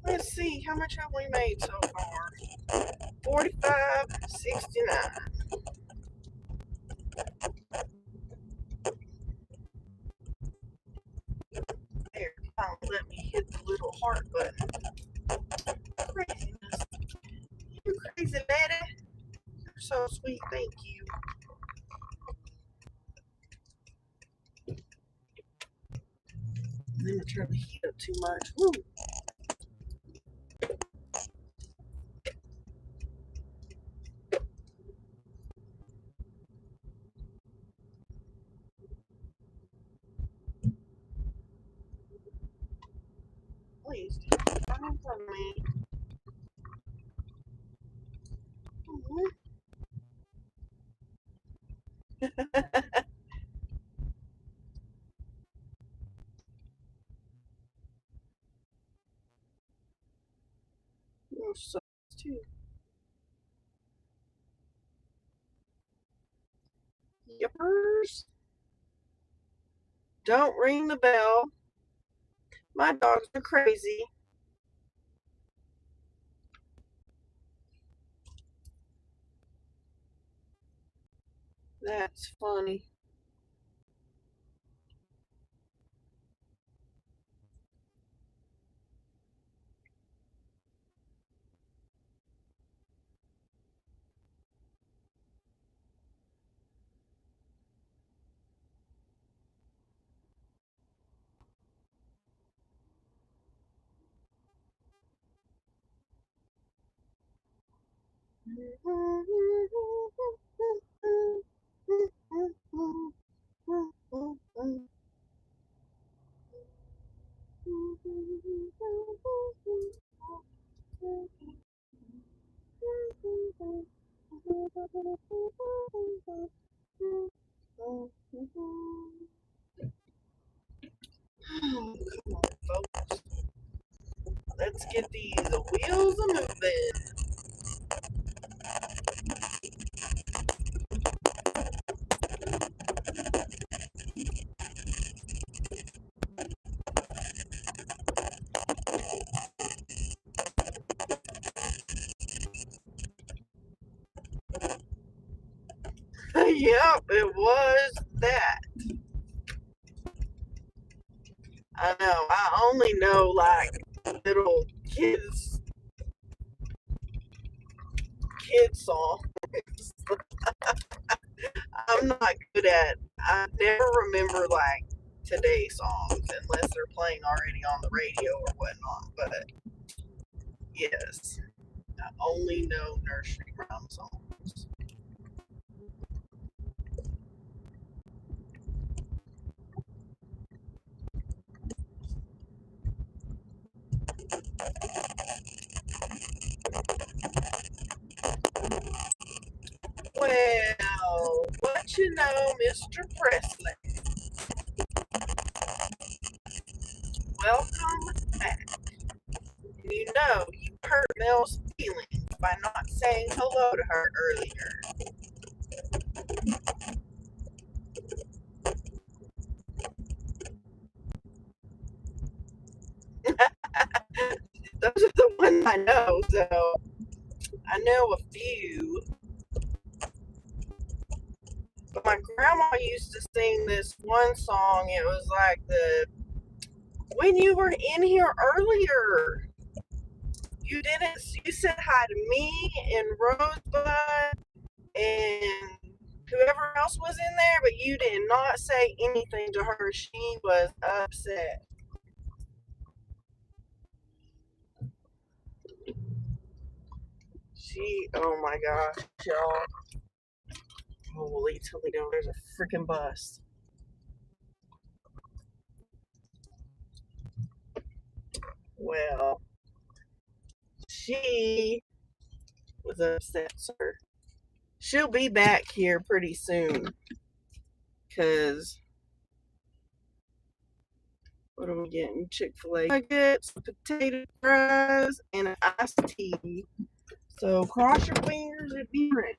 Let's see, how much have we made so far? $45.69. There, finally let me hit the little heart button. Craziness. You crazy lady. You're so sweet, thank you. Let me turn the heat up too much. Woo. Please, turn for me. You're so too. Yippers. Don't ring the bell. My dogs are crazy. That's funny. Come on, folks. Let's get these wheels a moving. Yep, it was that. I know. I only know like little kid songs. I'm not good at. I never remember like today's songs unless they're playing already on the radio or whatnot. But yes, I only know nursery rhyme songs. Well, what you know, Mr. Presley? Welcome back. You know you hurt Mel's feelings by not saying hello to her earlier. Those are the ones I know, so I know a few. But my grandma used to sing this one song. It was like when you were in here earlier, you said hi to me and Rosebud and whoever else was in there, but you did not say anything to her. She was upset. Oh my gosh, y'all. Holy Toledo, there's a freaking bus. Well, she was upset, sir. She'll be back here pretty soon. Because, what are we getting? Chick-fil-A nuggets, potato fries, and an iced tea. So, cross your fingers and be ready.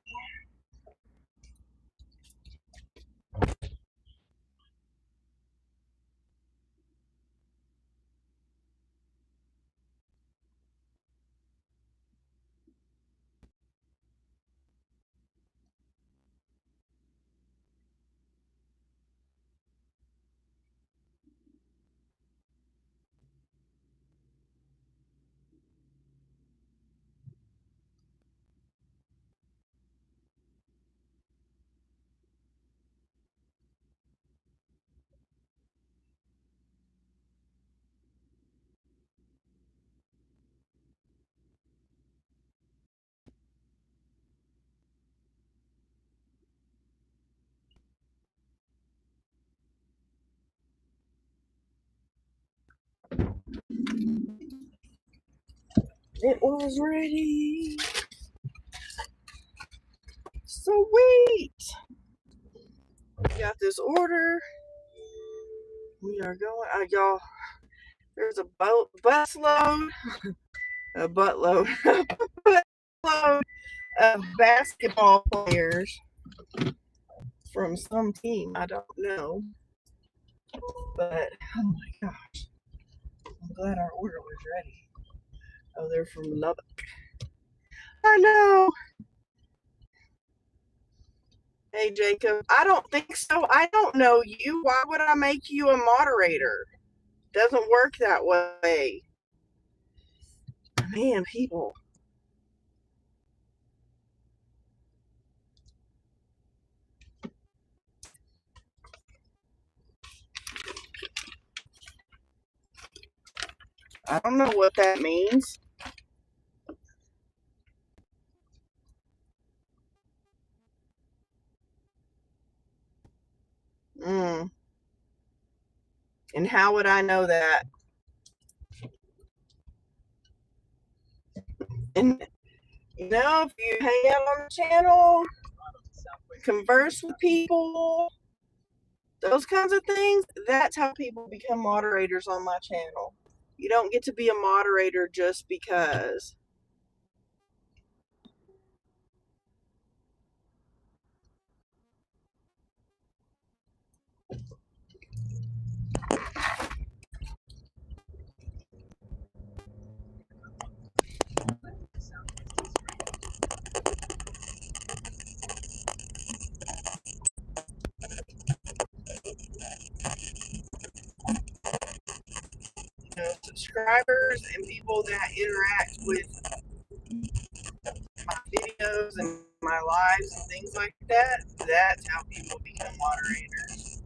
It was ready. Sweet. We got this order. We are going. Y'all, there's a busload, a buttload, buttload of basketball players from some team. I don't know. But, oh my gosh. I'm glad our order was ready. Oh, they're from Lubbock. I know. Hey, Jacob. I don't think so. I don't know you. Why would I make you a moderator? Doesn't work that way. Man, people. I don't know what that means. And how would I know that? And you know, if you hang out on the channel, converse with people, those kinds of things, that's how people become moderators on my channel. You don't get to be a moderator just because. subscribers and people that interact with my videos and my lives and things like that, that's how people become moderators.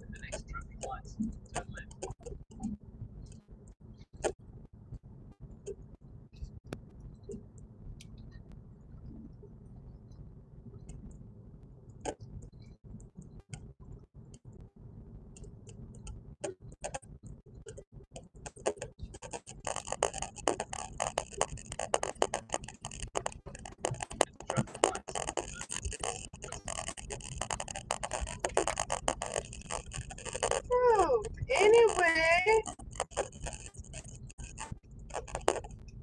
The next traffic lights, turn left. Traffic lights. Oh, anyway,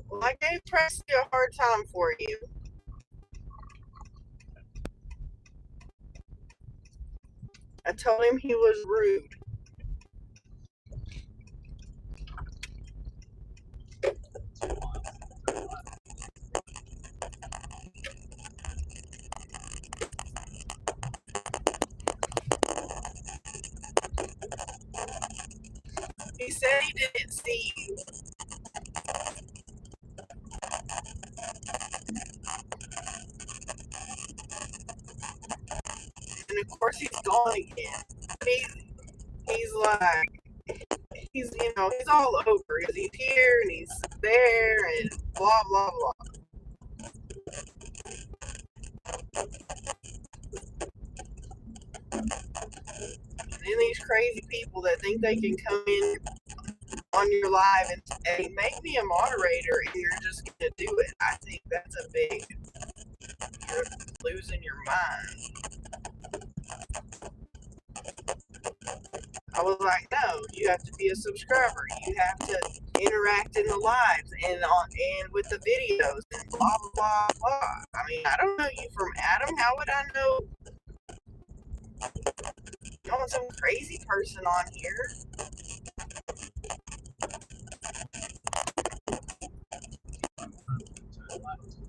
well, I gave Presley a hard time for you. I told him he was rude. He said he didn't see you. And of course he's gone again. He's like, he's all over because he's here and he's there and blah blah blah. And then these crazy people that think they can come in on your live and say, make me a moderator, and you're just gonna do it. I think that's a big, you're losing your mind. I was like, no, you have to be a subscriber. You have to interact in the lives and with the videos and blah blah blah blah. I mean, I don't know you from Adam. How would I know you're some crazy person on here? Turn right onto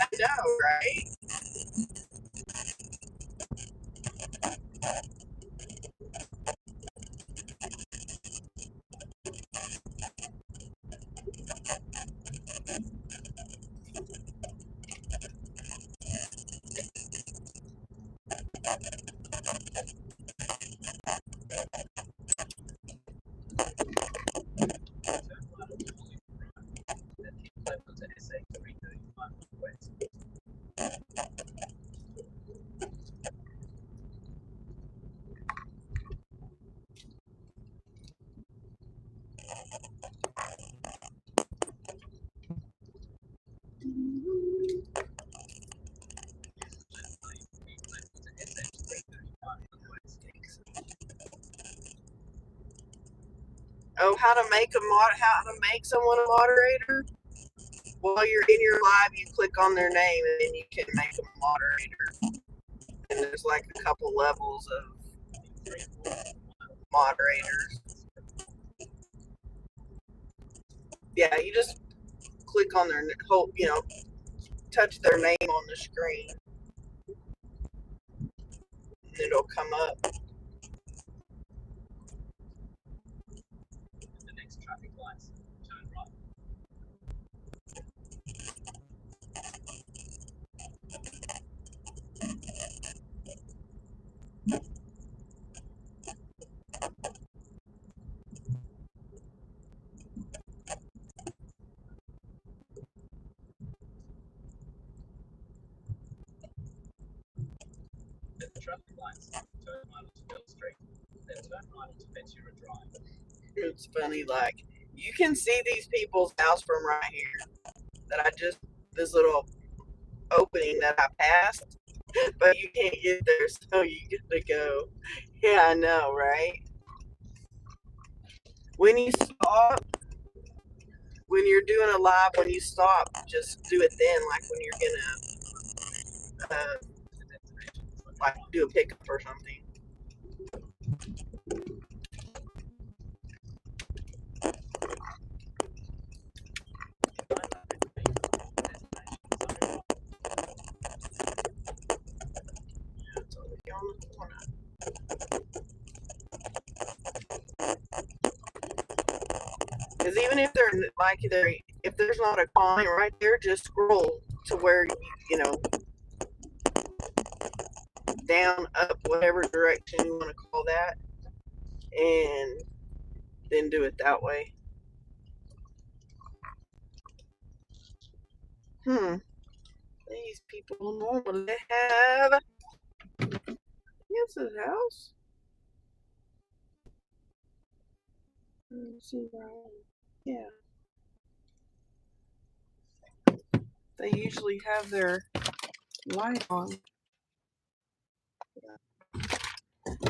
I know, right? Oh, how to make someone a moderator? While you're in your live, you click on their name and then you can make them a moderator. And there's like a couple levels of moderators. Yeah, you just click on their touch their name on the screen, and it'll come up. the next traffic lights, turn right. At the traffic lights, turn right onto Bell Street, then turn right onto Ventura Drive. It's funny, like you can see these people's house from right here. This little opening that I passed. but you can't get there, so you get to go. Yeah, I know, right? When you stop, when you're doing a live, when you stop, just do it then, like when you're gonna, like do a pickup or something. It's over here on the corner. Because even if they're like if there's not a comment right there, just scroll to where you know down, up, whatever direction you want to call that, and then do it that way. These people normally have. Yes, his house. Let's see where I am. Yeah. They usually have their light on.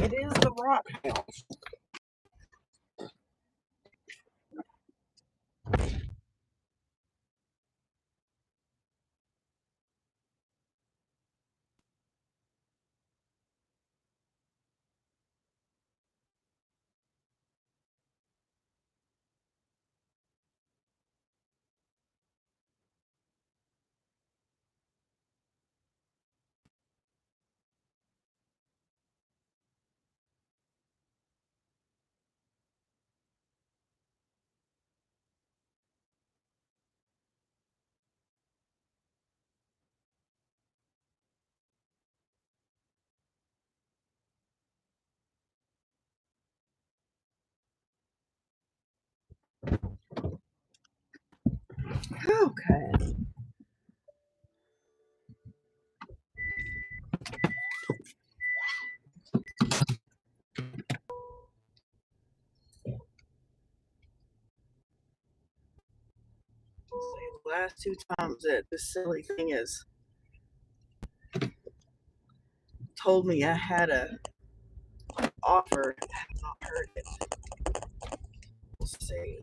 It is the rock house. Okay. The last two times that this silly thing has told me I had a offer, I have not heard it. We'll see.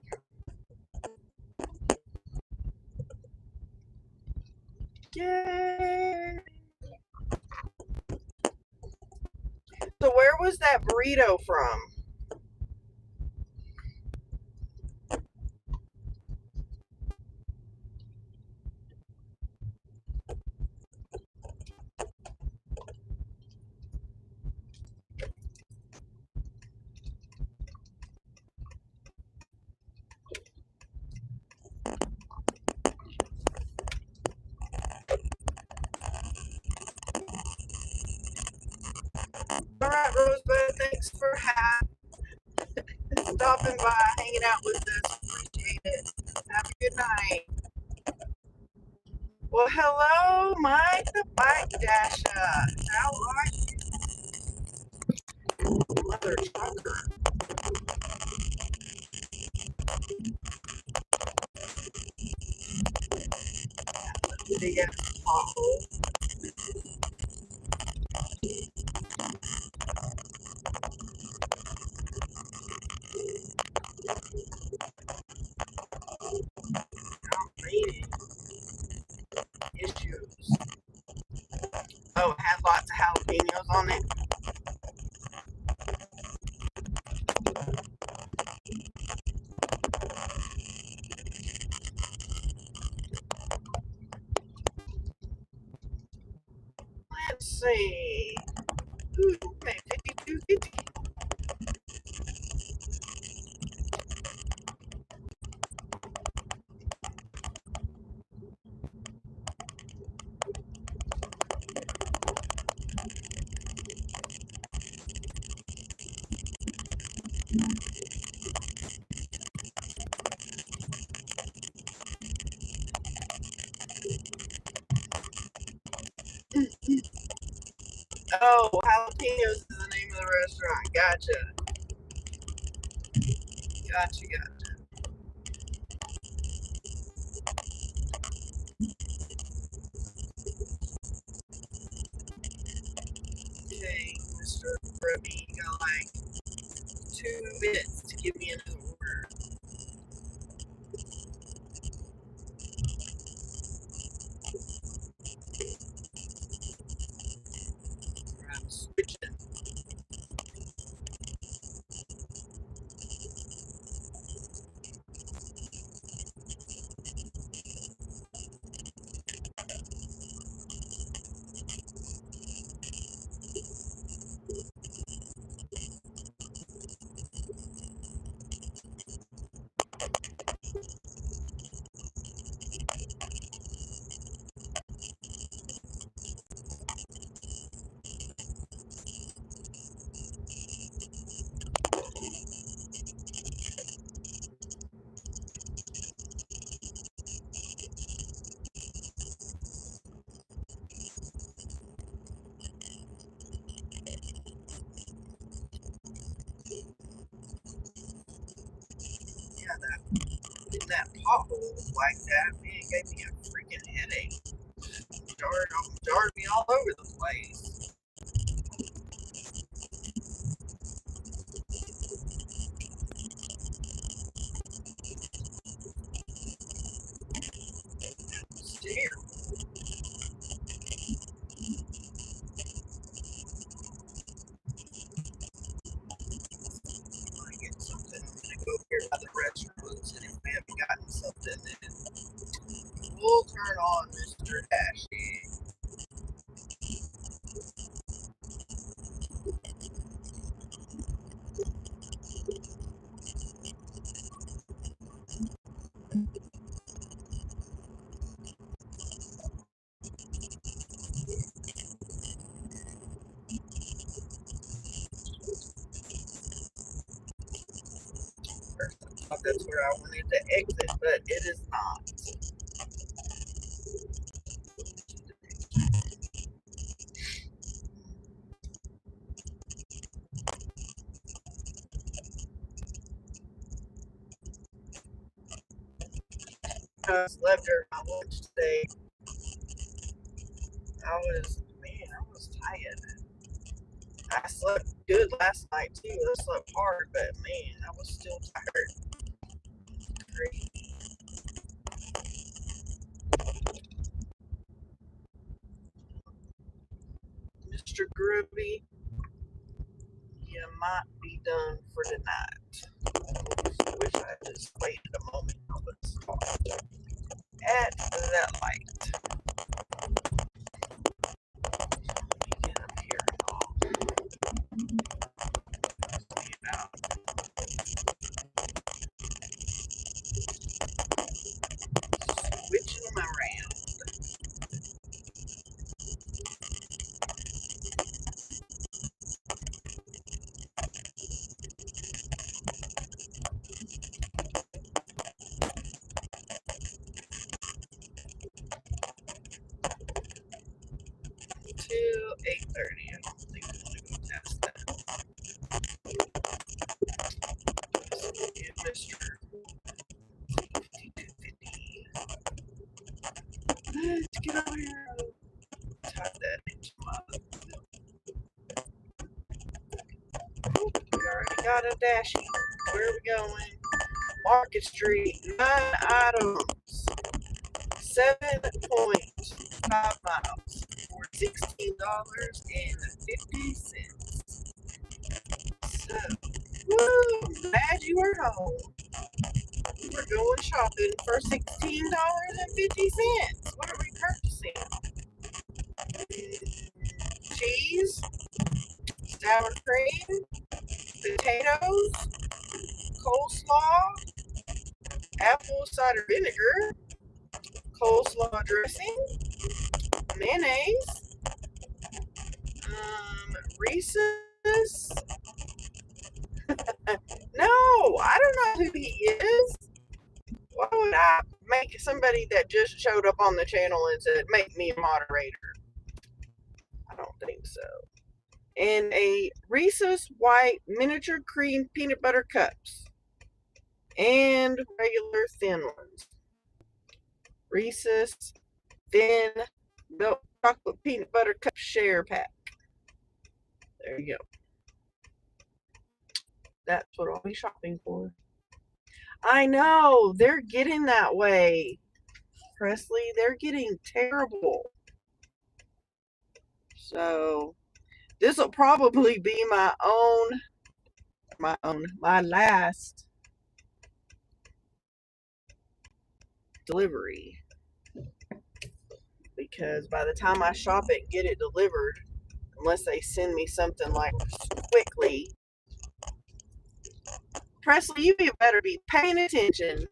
Yay! So where was that burrito from? All right, Rosebud, thanks for stopping by, hanging out with us. Appreciate it. Have a good night. Well, hello, Mike the Bike Dasher. How are you, mother trucker? Big ass pothole. Rating issues. Oh, it has lots of jalapenos on it. Let's see. Ooh, man, 52.50. Oh, jalapenos is the name of the restaurant. Gotcha. Gotcha. Grubby. You got like 2 minutes to give me another order. I'm switching. Yeah, that pothole like that, man, gave me a freaking headache. Jarred me all over the place. Steer. I'm gonna get something. I'm gonna go here by the restrooms, and if we haven't gotten something, then we'll turn on Mr. Ashy. First, I thought that's where I wanted to exit, but it is not. I slept during my lunch today. I was tired. I slept good last night too. I slept hard, but man, I was still tired. Great. Mr. Grubby, you might be done for tonight. Wish I had just waited a moment on the spot at that light. Let me get up here and all. See about switching them around. Till 8:30. I don't think we want to go past that. Give Mr. 5250. Let's get over here. Type that into my. We already got a dashie. Where are we going? Market Street. 9 items. 7.5 miles for $16.50. So, woo, glad you were home. We're going shopping for $16.50. What are we purchasing? Cheese, sour cream, potatoes, coleslaw, apple cider vinegar, coleslaw dressing, mayonnaise, Reese's. No, I don't know who he is. Why would I make somebody that just showed up on the channel and said, make me a moderator? I don't think so. And a Reese's white miniature cream peanut butter cups. And regular thin ones. Reese's thin milk chocolate peanut butter cup share pack. There you go. That's what I'll be shopping for. I know they're getting that way, Presley. They're getting terrible. So this will probably be my last delivery, because by the time I shop it and get it delivered, unless they send me something like quickly, Presley, you better be paying attention.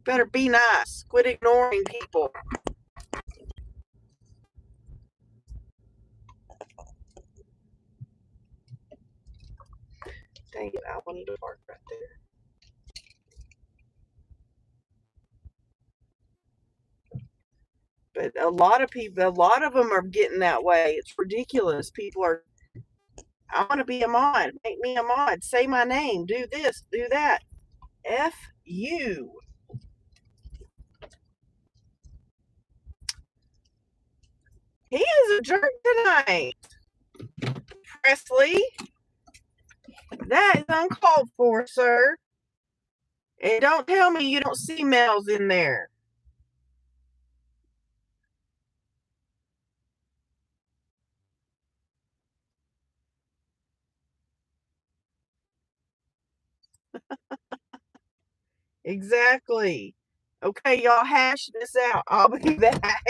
Better be nice. Quit ignoring people. Dang it, I wanted to park right there. But a lot of them are getting that way. It's ridiculous. People are, I want to be a mod. Make me a mod. Say my name. Do this. Do that. F you. He is a jerk tonight. Presley, that is uncalled for, sir. And don't tell me you don't see males in there. Exactly. Okay, y'all hash this out. I'll be back.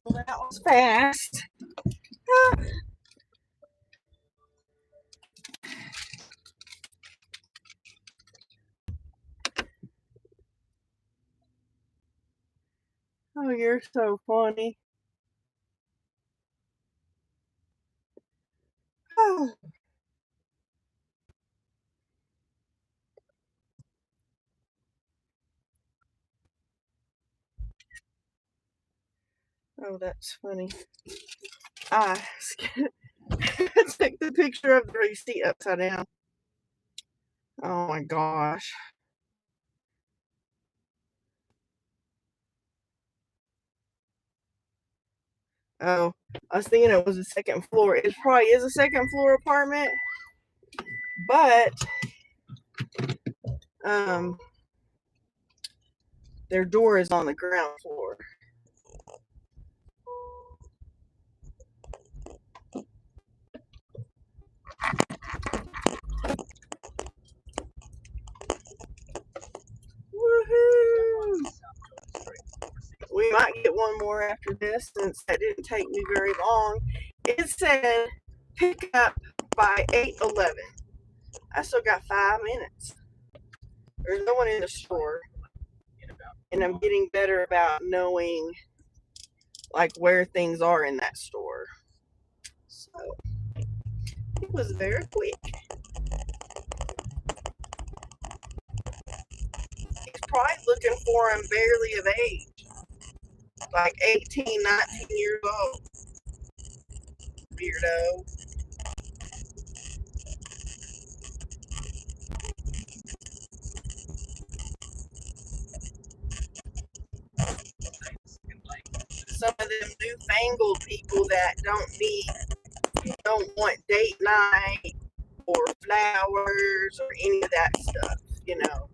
Well, that was fast. Oh, you're so funny. Oh, oh, that's funny. I took the picture of the receipt upside down. Oh my gosh. Oh, I was thinking it was a second floor. It probably is a second floor apartment, but their door is on the ground floor. Woohoo! We might get one more after this since that didn't take me very long. It said pick up by 8:11. I still got 5 minutes. There's no one in the store, and I'm getting better about knowing like where things are in that store. So it was very quick. He's probably looking for him barely of age, like 18, 19 years old. Weirdo. Some of them newfangled people that don't want date night or flowers or any of that stuff, you know.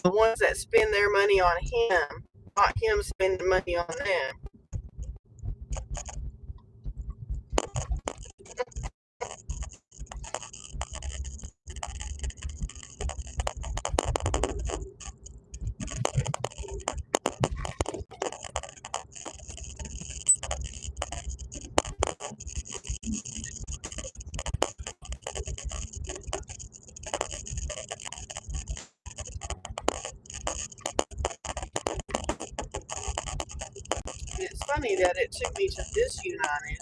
The ones that spend their money on him, not him spending money on them. It's funny that it took me to this United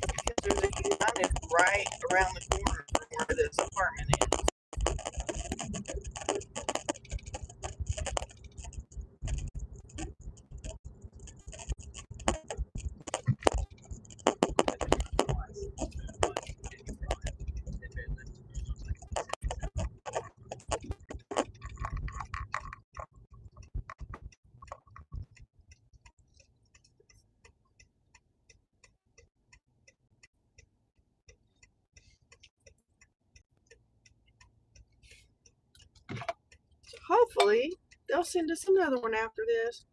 because there's a United right around the corner from where this apartment is. So hopefully they'll send us another one after this.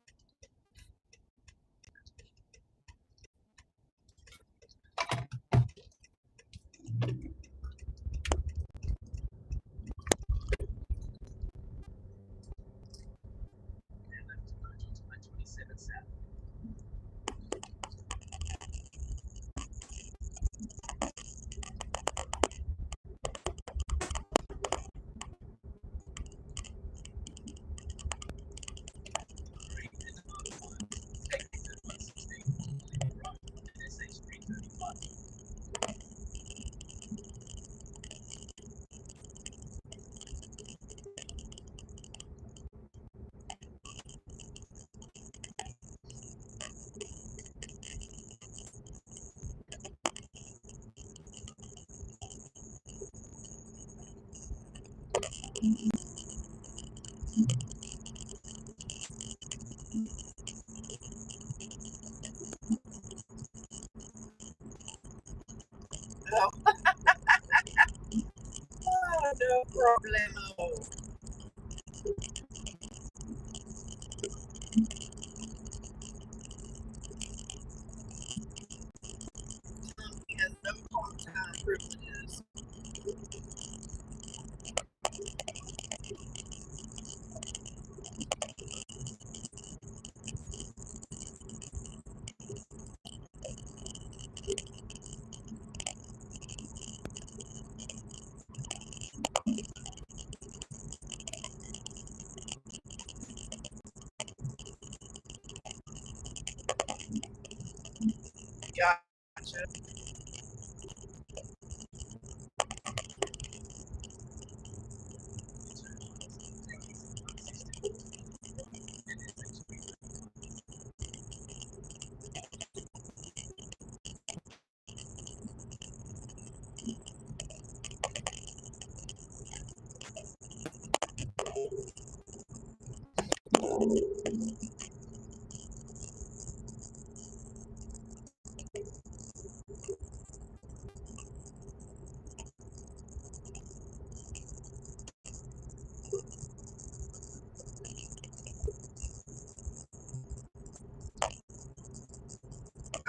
Oh, no problemo. He has no talk time privileges.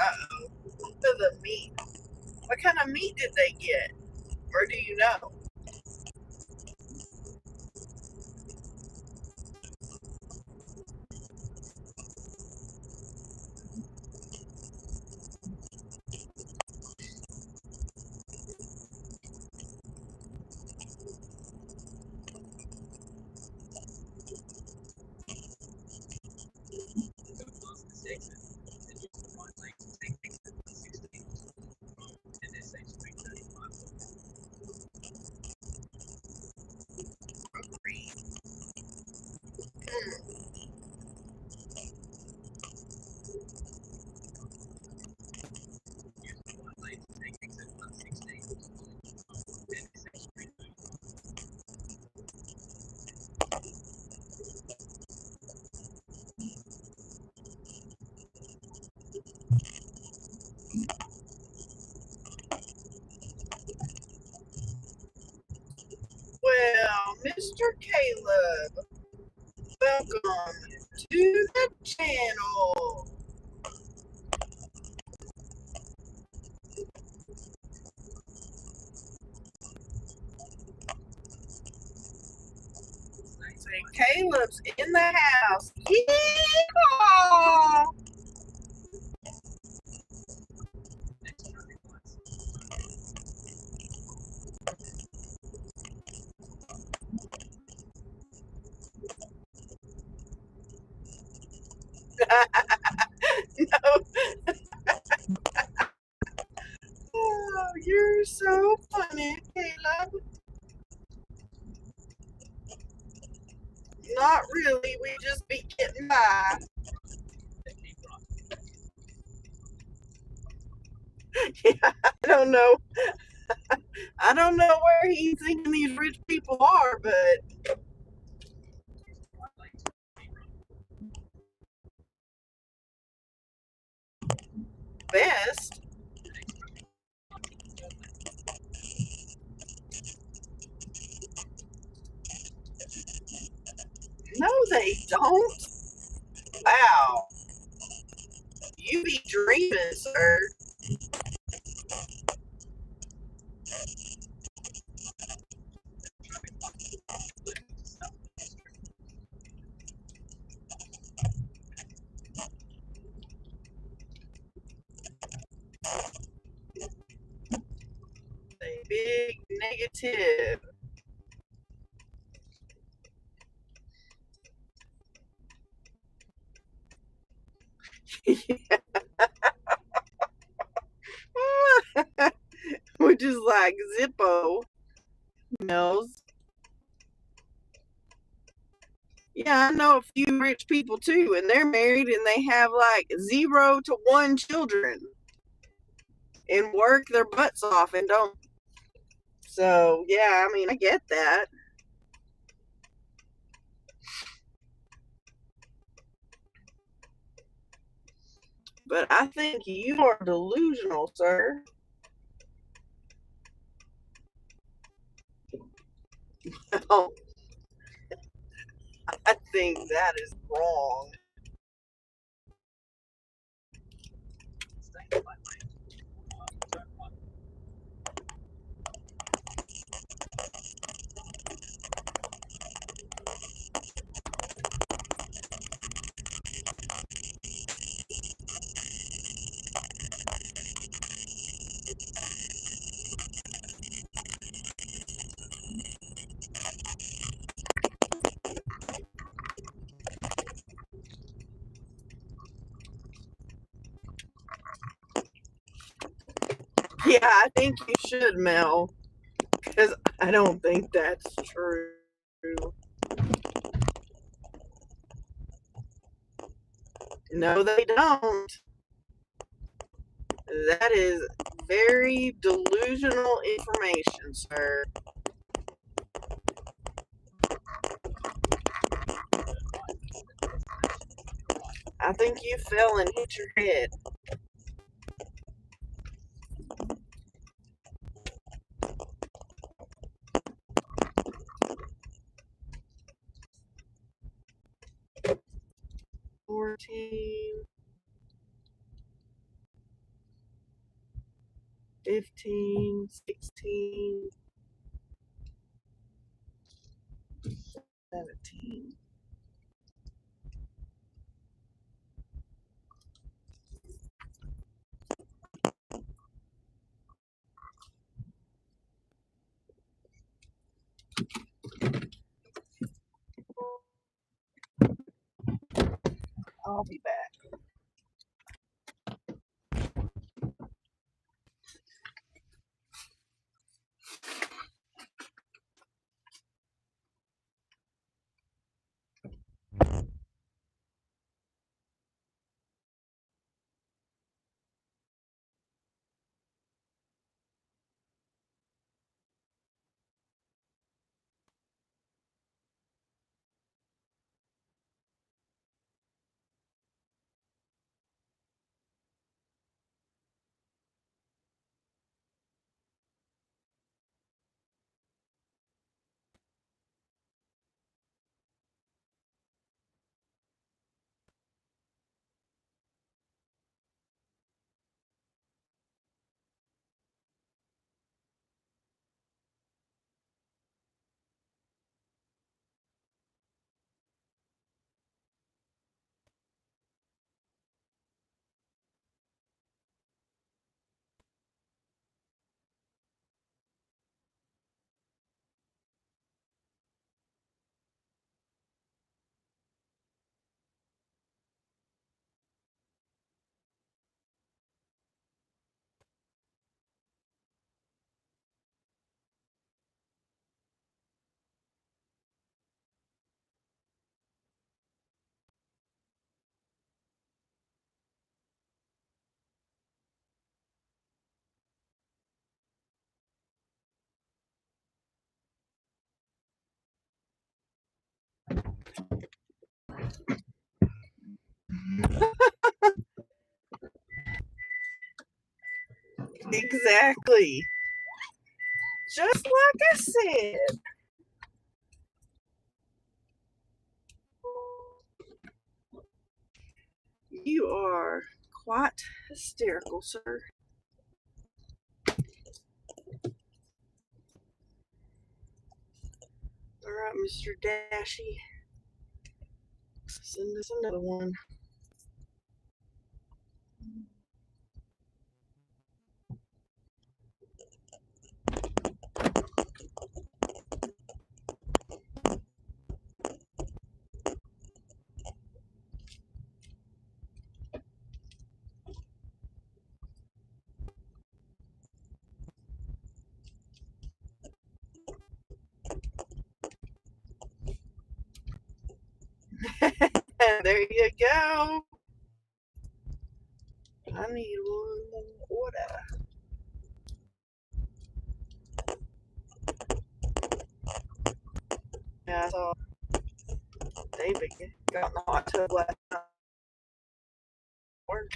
Uh-oh. To the meat. What kind of meat did they get? Or do you know? Well, Mr. Caleb, welcome to the channel. Say Caleb's in the house. Yeehaw! No. Oh, you're so funny, Caleb. Not really. We just be getting by. Yeah, I don't know. I don't know where he's thinking these rich people are, but best. No, they don't. Wow. You be dreaming, sir. A big negative. Which is like Zippo Mills. Yeah, I know a few rich people too, and they're married and they have like 0 to 1 children and work their butts off and don't. So, yeah, I mean, I get that. But I think you are delusional, sir. Oh, I think that is wrong. Yeah, I think you should, Mel, because I don't think that's true. No, they don't. That is very delusional information, sir. I think you fell and hit your head. $14, $15, $16, $17. I'll be back. Exactly. Just like I said. You are quite hysterical, sir. All right, Mr. Dashy. Send us another one. There you go. I need one more order. Yeah, I saw David got in the hot tub last night. Work.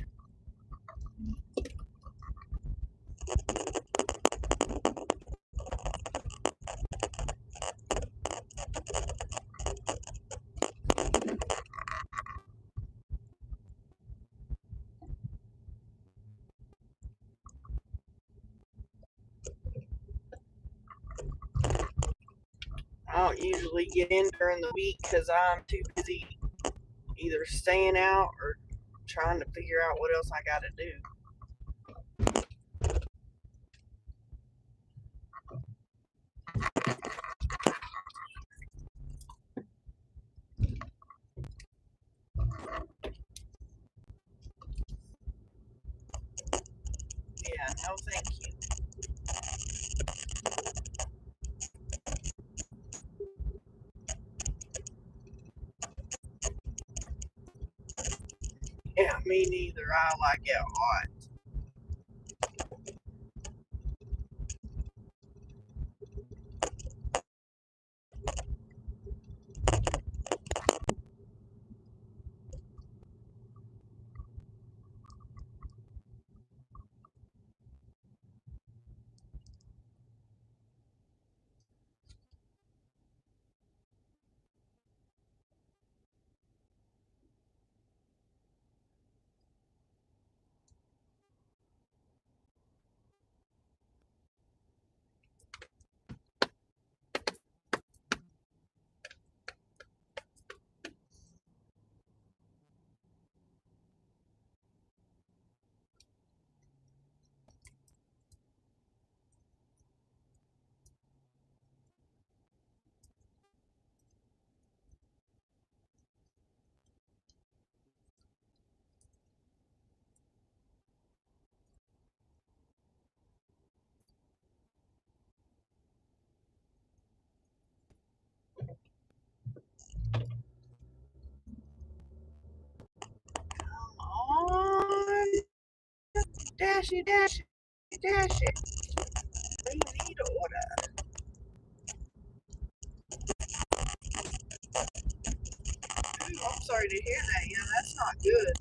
I don't usually get in during the week because I'm too busy either staying out or trying to figure out what else I got to do. Yeah, no, thank you. Yeah, me neither. I like it hot. Come on. Dash it, dash it, dash it. We need order. Ooh, I'm sorry to hear that. Yeah, that's not good.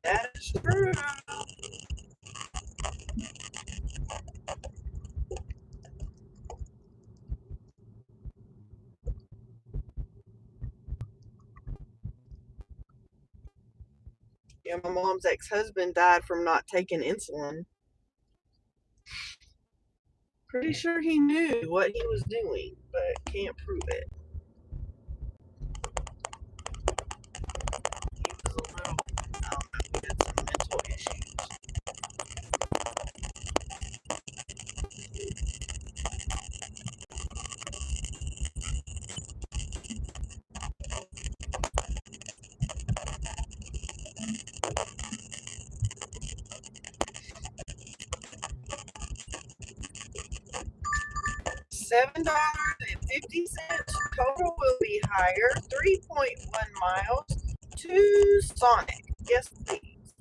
That is true. Yeah, my mom's ex-husband died from not taking insulin. Pretty sure he knew what he was doing, but can't prove it. He was a little, I don't know, he had some mental issues. $7.50 total will be higher. 3.1 miles to Sonic. Yes, please.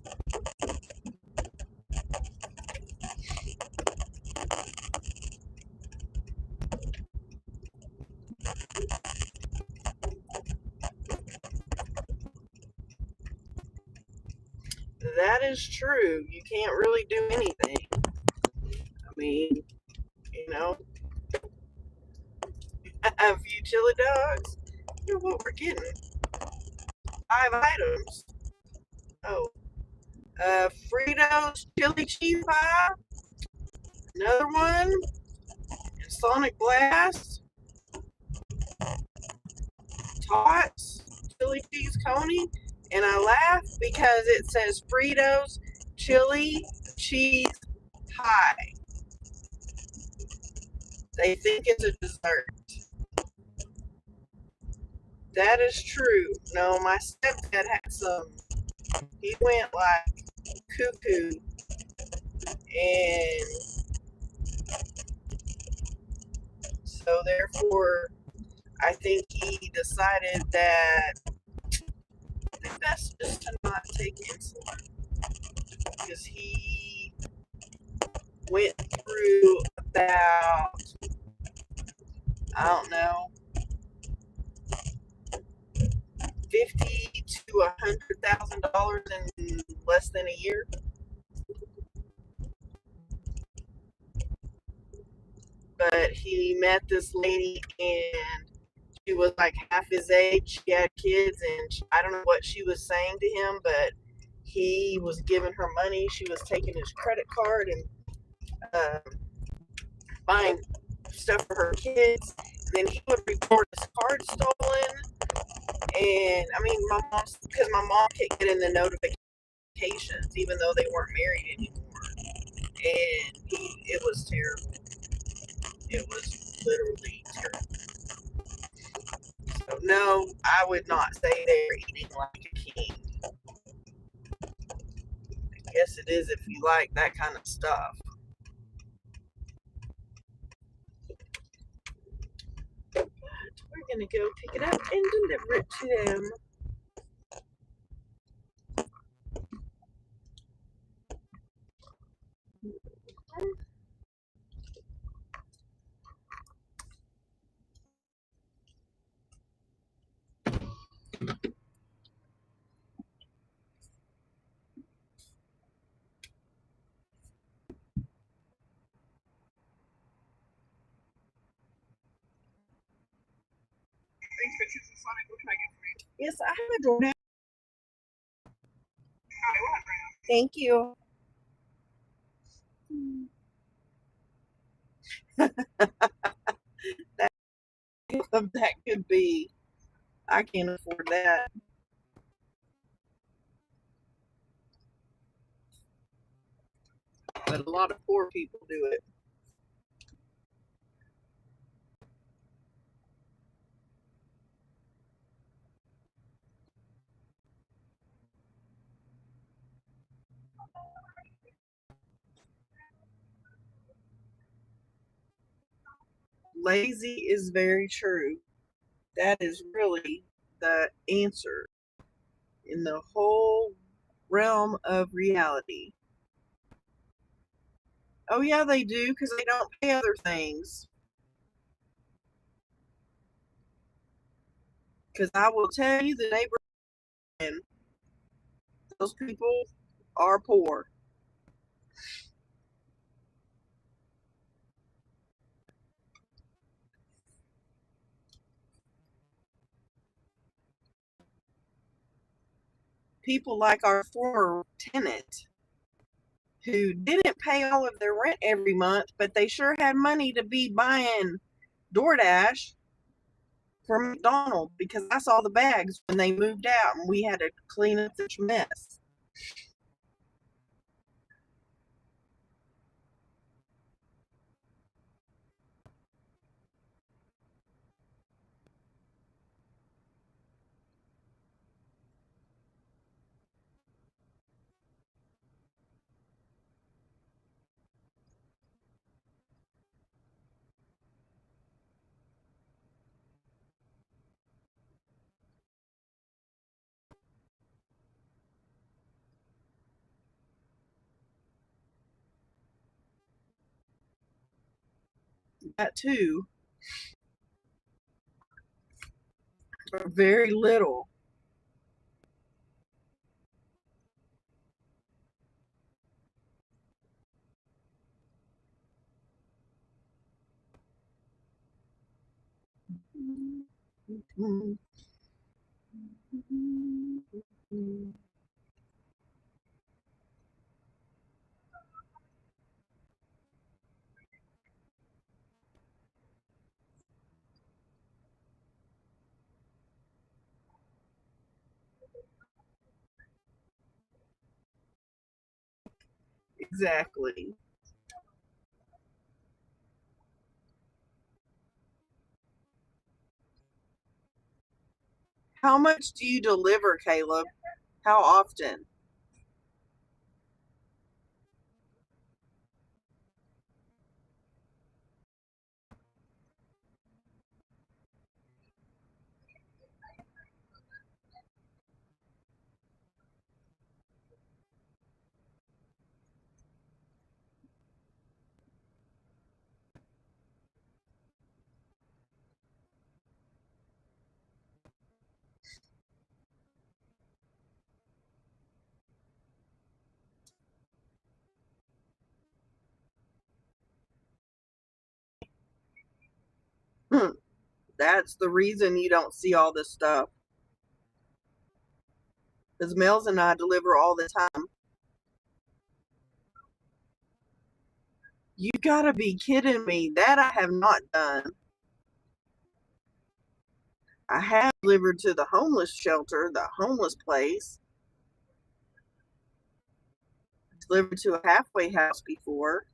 That is true. You can't really do anything. I mean, you know, a few chili dogs. You know what we're getting? 5 items. Oh, Fritos chili cheese pie. Another one. Sonic Blast. Tots chili cheese coney. And I laugh because it says Fritos chili cheese pie. They think it's a dessert. That is true. No, my stepdad had some. He went like cuckoo, and so therefore, I think he decided that it's best just to not take insulin because he went through about, I don't know, 50 to $100,000 in less than a year. But he met this lady and she was like half his age. She had kids, and I don't know what she was saying to him, but he was giving her money. She was taking his credit card and buying stuff for her kids. Then he would report his card stolen. And I mean, because my mom kept getting the notifications, even though they weren't married anymore. And it was terrible. It was literally terrible. So, no, I would not say they're eating like a king. Yes, it is if you like that kind of stuff. But we're gonna go pick it up and deliver it to them. Thanks for choosing Sonic. What can I get for you? Yes, I have a DoorDash. Hi, we'll have right now. Thank you. That could be. I can't afford that. But a lot of poor people do it. Lazy is very true. That is really the answer in the whole realm of reality. Oh, yeah, they do because they don't pay other things. Because I will tell you, the neighborhood, those people are poor. People like our former tenant who didn't pay all of their rent every month, but they sure had money to be buying DoorDash from McDonald's because I saw the bags when they moved out and we had to clean up this mess. That too, but very little. Exactly. How much do you deliver, Caleb? How often? That's the reason you don't see all this stuff. Because Mills and I deliver all the time. You gotta be kidding me. That I have not done. I have delivered to the homeless shelter, the homeless place. Delivered to a halfway house before.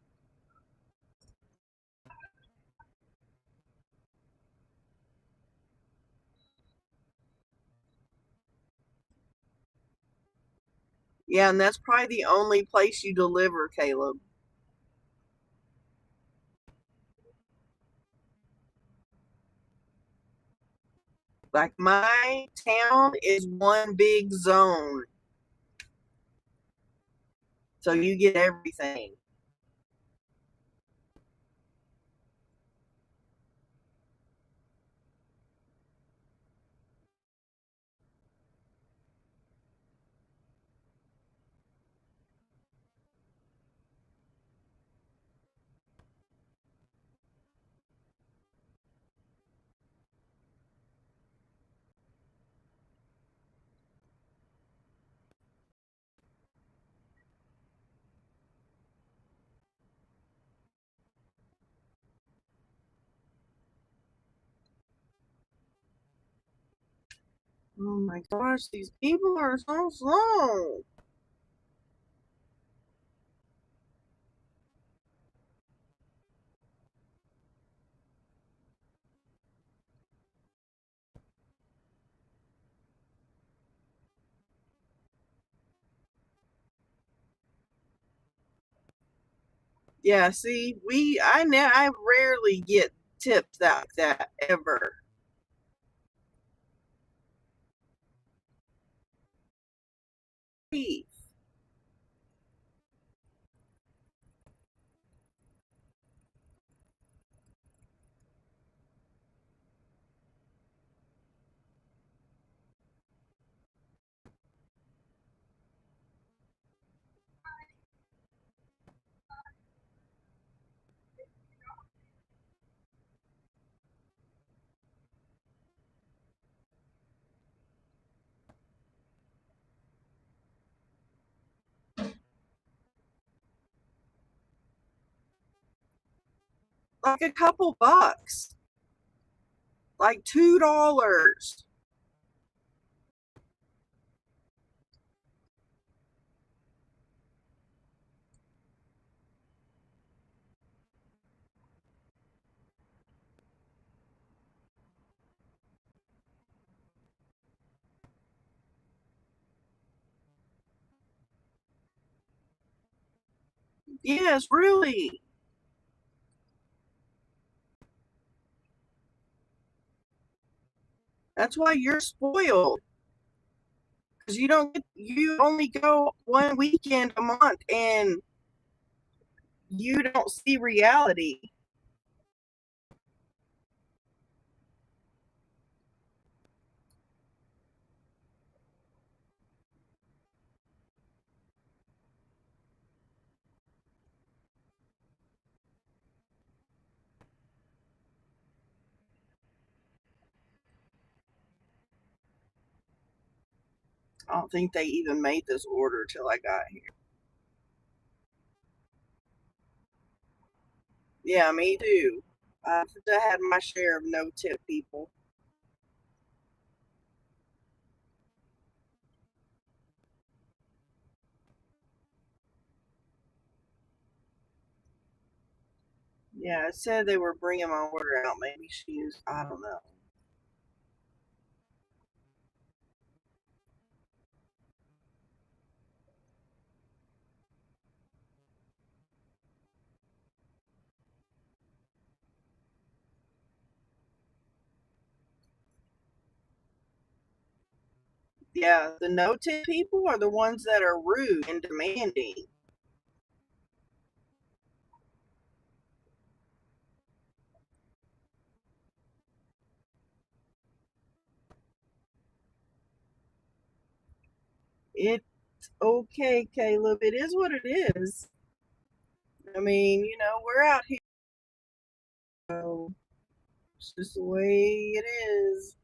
Yeah, and that's probably the only place you deliver, Caleb. Like my town is one big zone. So you get everything. Oh my gosh, these people are so slow. Yeah, see, I rarely get tips like that ever. Like a couple bucks. Like $2. Yes, really. That's why you're spoiled. Because you only go one weekend a month and you don't see reality. I don't think they even made this order till I got here. Yeah, me too. I've had my share of no tip people. Yeah, it said they were bringing my order out. Maybe I don't know. Yeah, the no tip people are the ones that are rude and demanding. It's okay, Caleb. It is what it is. I mean, we're out here. So it's just the way it is.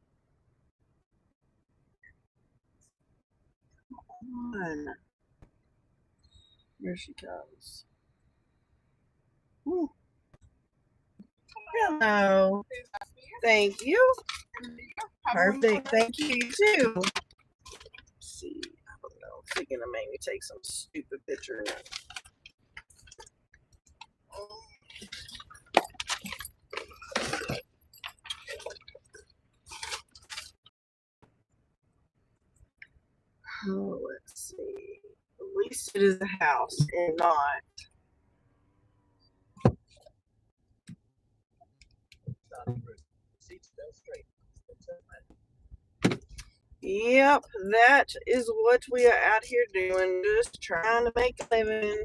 Come on. Here she comes. Whew. Hello. Thank you. Perfect. Thank you, too. Let's see. I don't know. They're going to make me take some stupid picture. Oh, let's see. least it is a house and not. Starting route. Seats go straight. Turn left. Yep, that is what we are out here doing. Just trying to make a living,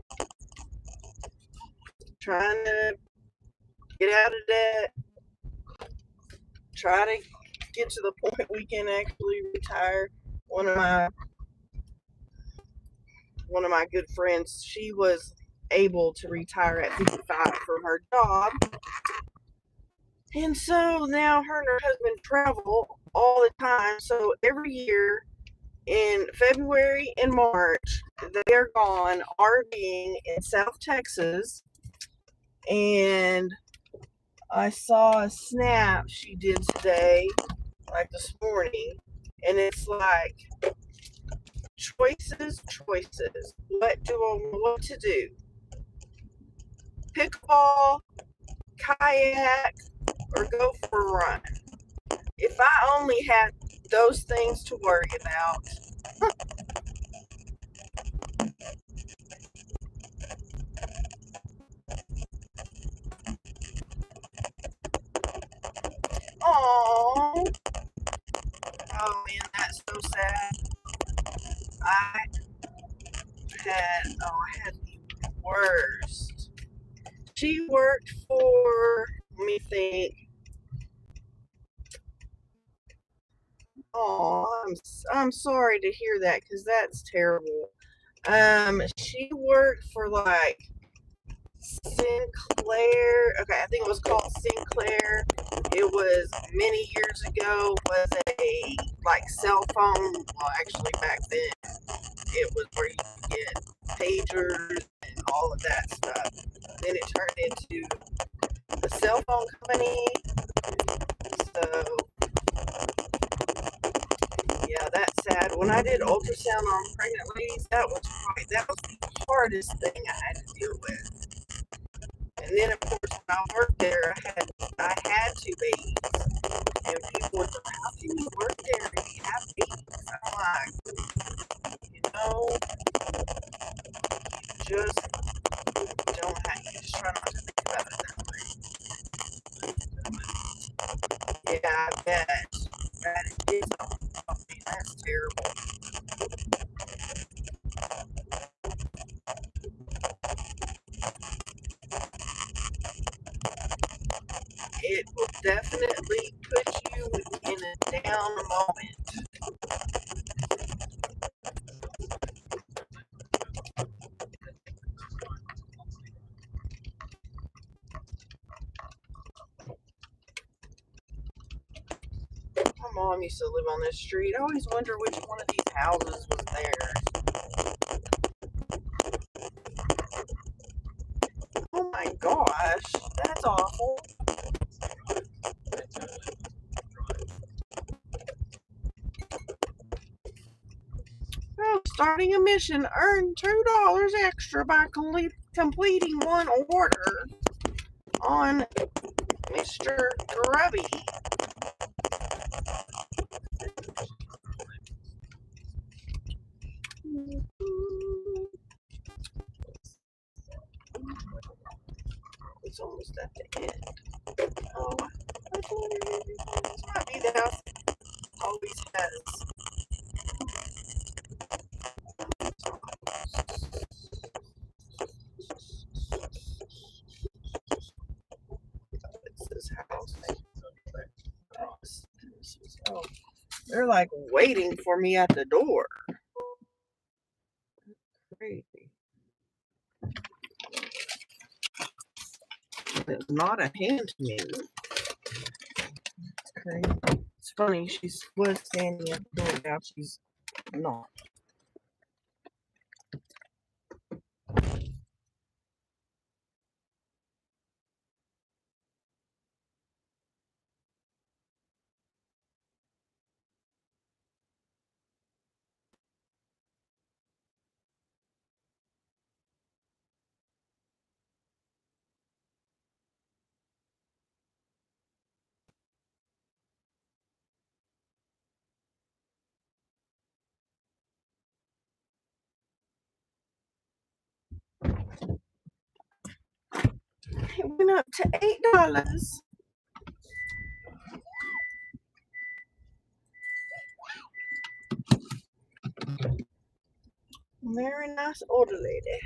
trying to get out of debt, try to get to the point we can actually retire. One of my good friends, she was able to retire at 55 from her job. And so now her and her husband travel all the time. So every year in February and March, they are gone RVing in South Texas. And I saw a snap she did today, like this morning, and it's like choices. What do I want to do? Pickleball, kayak, or go for a run. If I only had those things to worry about. Oh, man, that's so sad. I I had the worst. She worked for, let me think. Oh, I'm sorry to hear that because that's terrible. She worked for like Sinclair. Okay, I think it was called Sinclair. It was many years ago. Was a like cell phone. Well, actually back then it was where you could get pagers and all of that stuff. Then it turned into a cell phone company. So yeah, that's sad. When I did ultrasound on pregnant ladies, that was the hardest thing I had to deal with. And then of course when I worked there, I had two babies, and people would say, "How can you work there and you have babies?" I'm like, you know, you just don't have. You just try not to think about it that way. Yeah, I bet that is. I mean, that's terrible. It will definitely put you in a down moment. My mom used to live on this street. I always wonder which one of these houses was theirs. Oh my gosh, that's awful. Oh, starting a mission. Earn $2 extra by completing one order on Mr. Grubby. It's almost at the end. Oh, this might be the house that always has. It's this house. Oh, they're like waiting for me at the door. Crazy. It's not a hand menu. It's crazy. It's funny. She was standing at the door. Now she's not. It went up to $8. Very nice older lady.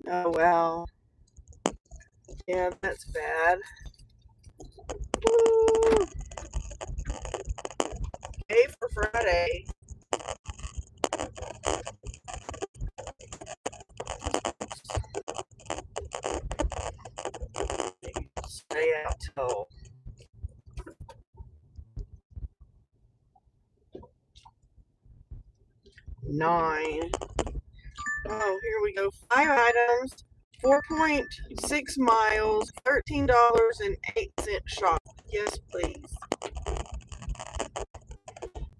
Oh wow. Yeah, that's bad. Woo. Yay for Friday. Stay out till 9. Oh, here we go. 5 items, 4.6 miles, $13.08 shop. Yes, please.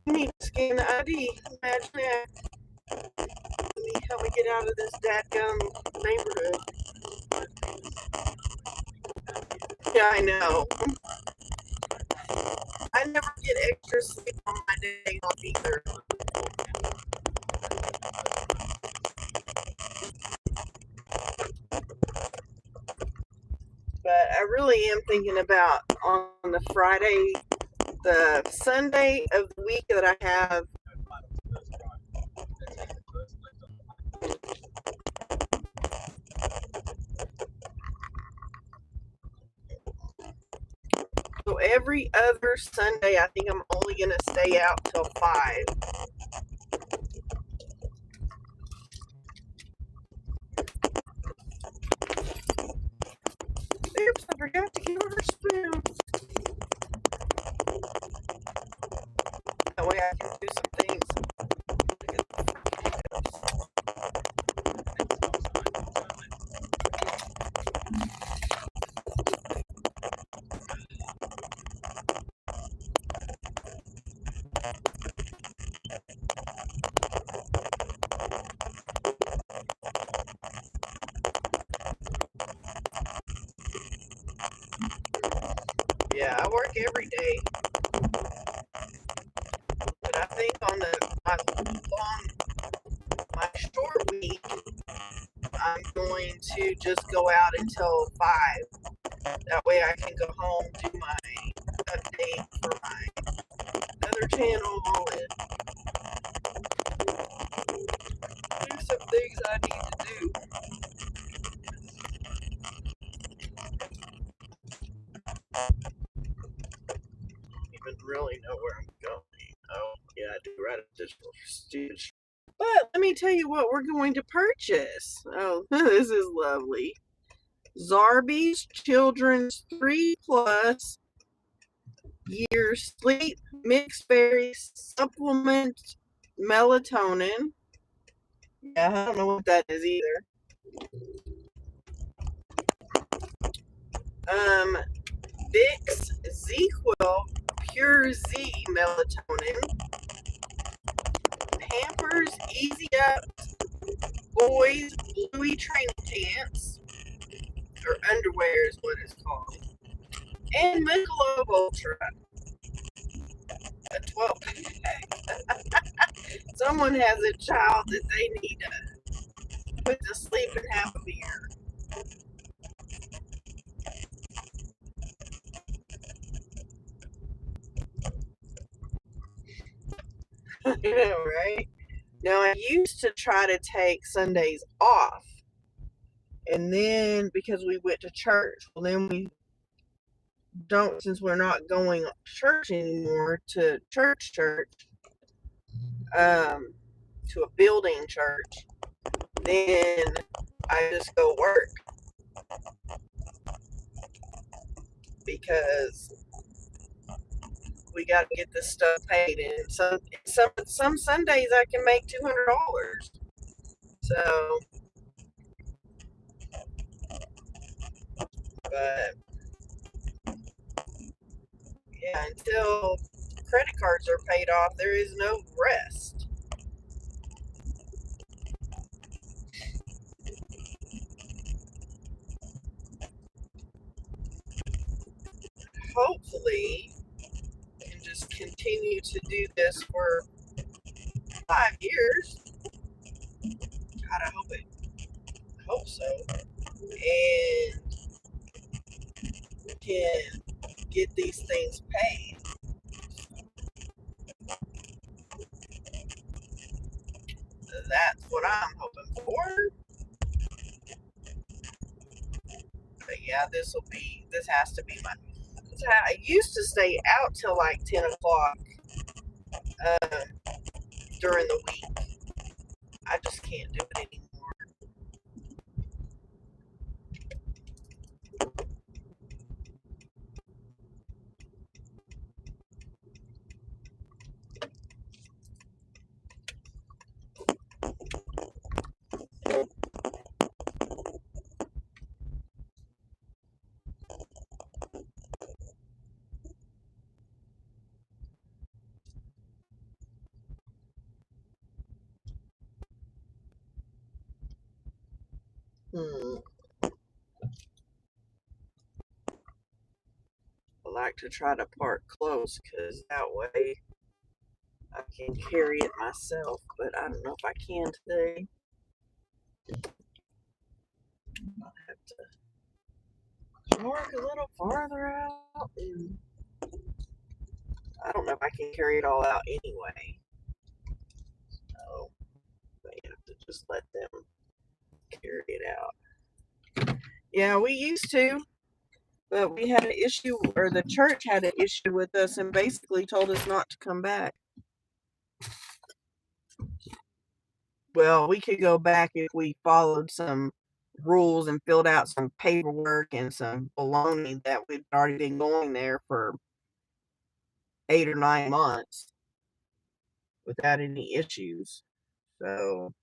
You need to scan the ID. Imagine that. Let me help me get out of this dadgum neighborhood. Yeah, I know. I never get extra sleep on my day off either. But I really am thinking about on the Friday, the Sunday of the week that I have. So every other Sunday, I think I'm only going to stay out till 5. Oops, I forgot to give her her spoon. That way I can do some things. Yeah, I work every day. But I think on my short week, I'm going to just go out until 5. That way I can go home, do my update for my other channel, and do some things I need to do. Even really know where I'm going. Oh, yeah, I do right at this stupid. But let me tell you what we're going to purchase. Oh, this is lovely. Zarbee's Children's 3 Plus Year Sleep Mixed Berry Supplement Melatonin. Yeah, I don't know what that is either. Vicks ZzzQuil Pure Z Melatonin. Pampers Easy Up Boys Bluey Training Pants, or underwear is what it's called. And Michelob Ultra. A 12 pack. Someone has a child that they need to put to sleep and have a beer. You know, right? Now, I used to try to take Sundays off. And then, because we went to church, well, then we don't, since we're not going to church anymore, to church, to a building church, then I just go work. Because we got to get this stuff paid, and some Sundays I can make $200. So, but yeah, until credit cards are paid off, there is no rest. Hopefully, we can just continue to do this for 5 years. God, I hope so. And can get these things paid. That's what I'm hoping for. But yeah, this has to be my. I used to stay out till like 10 o'clock during the week. I just can't do it anymore. I like to try to park close because that way I can carry it myself, but I don't know if I can today. I'll have to park a little farther out. And I don't know if I can carry it all out anyway. So I have to just let them carry it out. Yeah, we used to, but we had an issue, or the church had an issue with us and basically told us not to come back. Well, we could go back if we followed some rules and filled out some paperwork and some baloney that we'd already been going there for 8 or 9 months without any issues. So,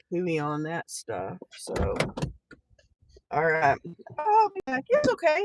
who me on that stuff. So, all right. Oh, yeah, it's okay.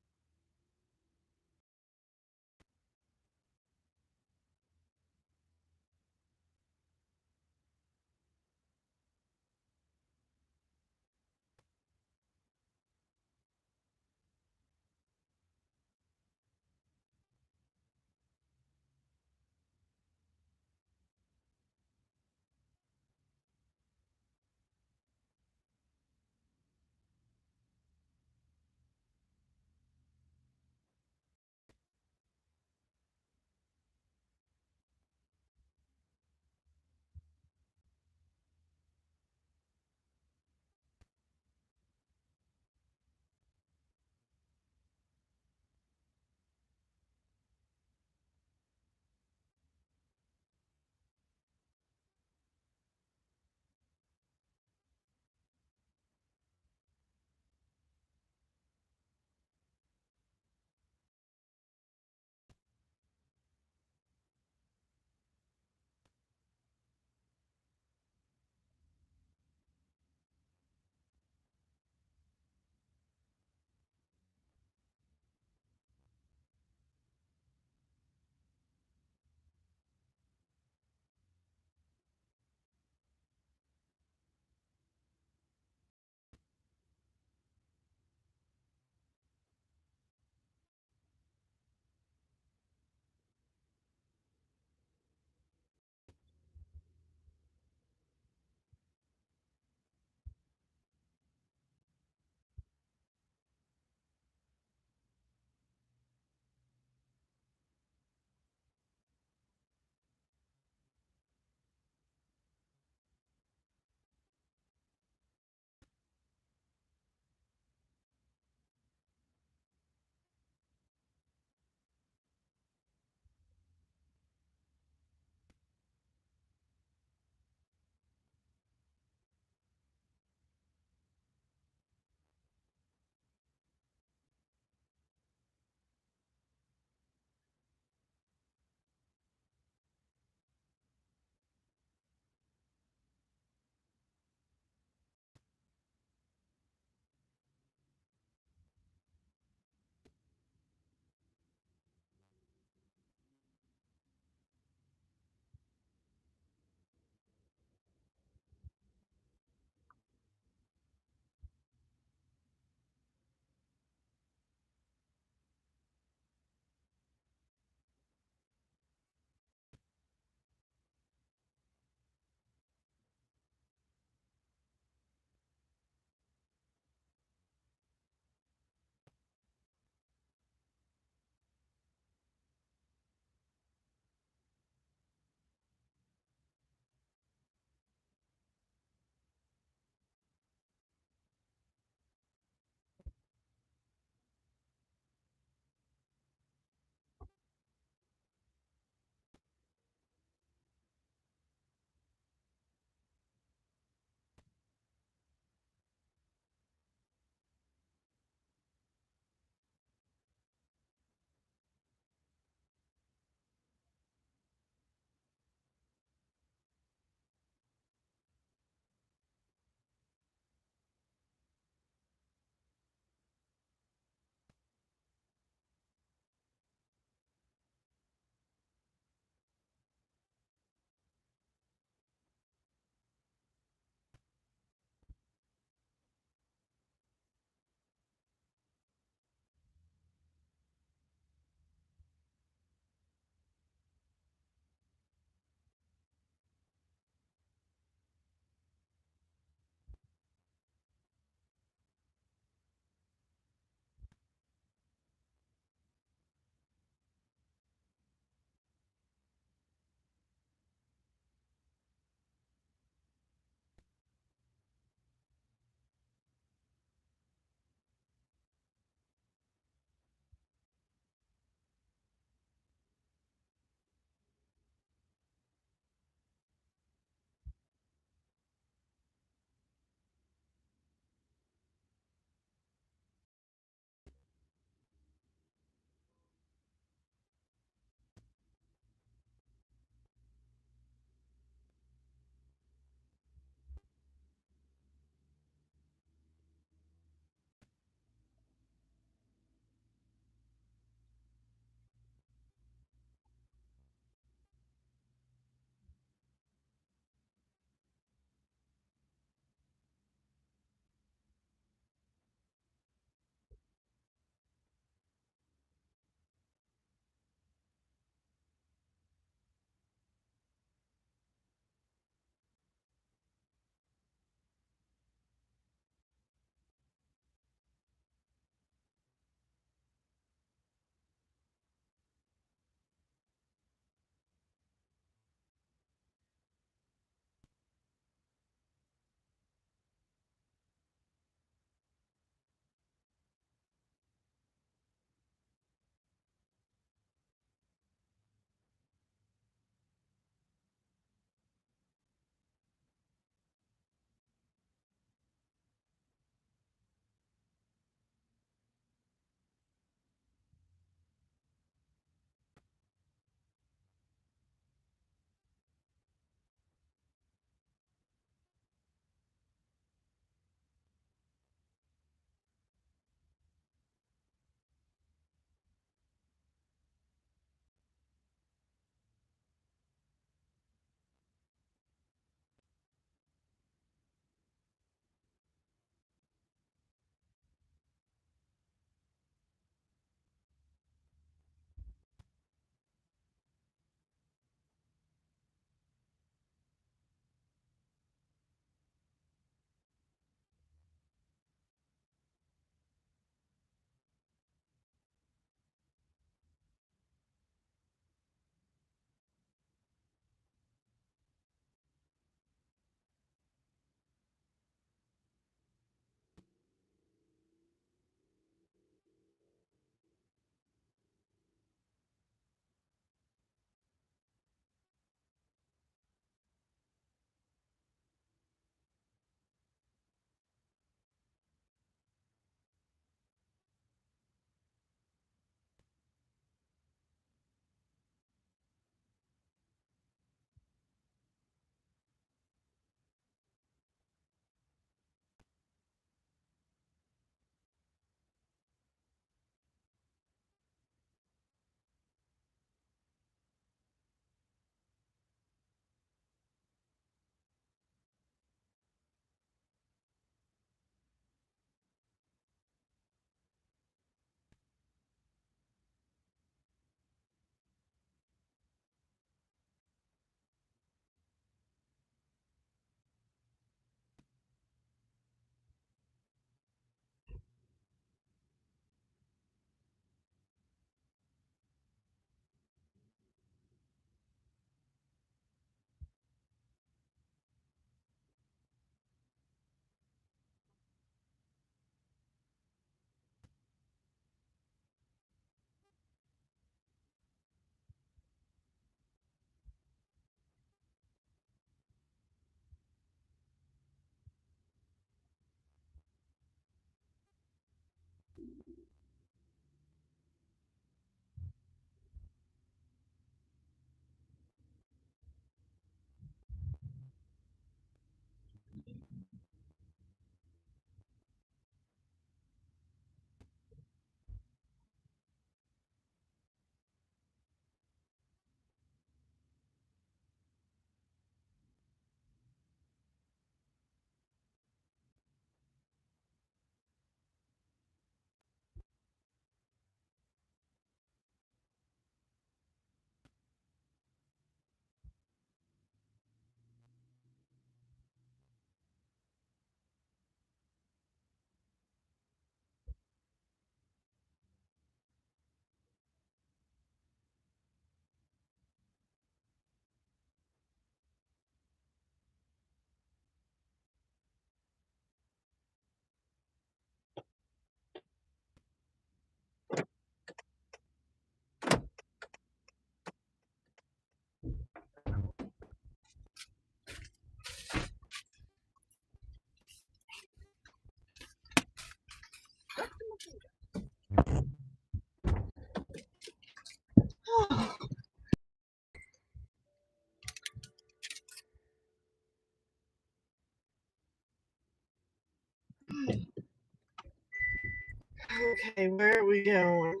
Okay, where are we going?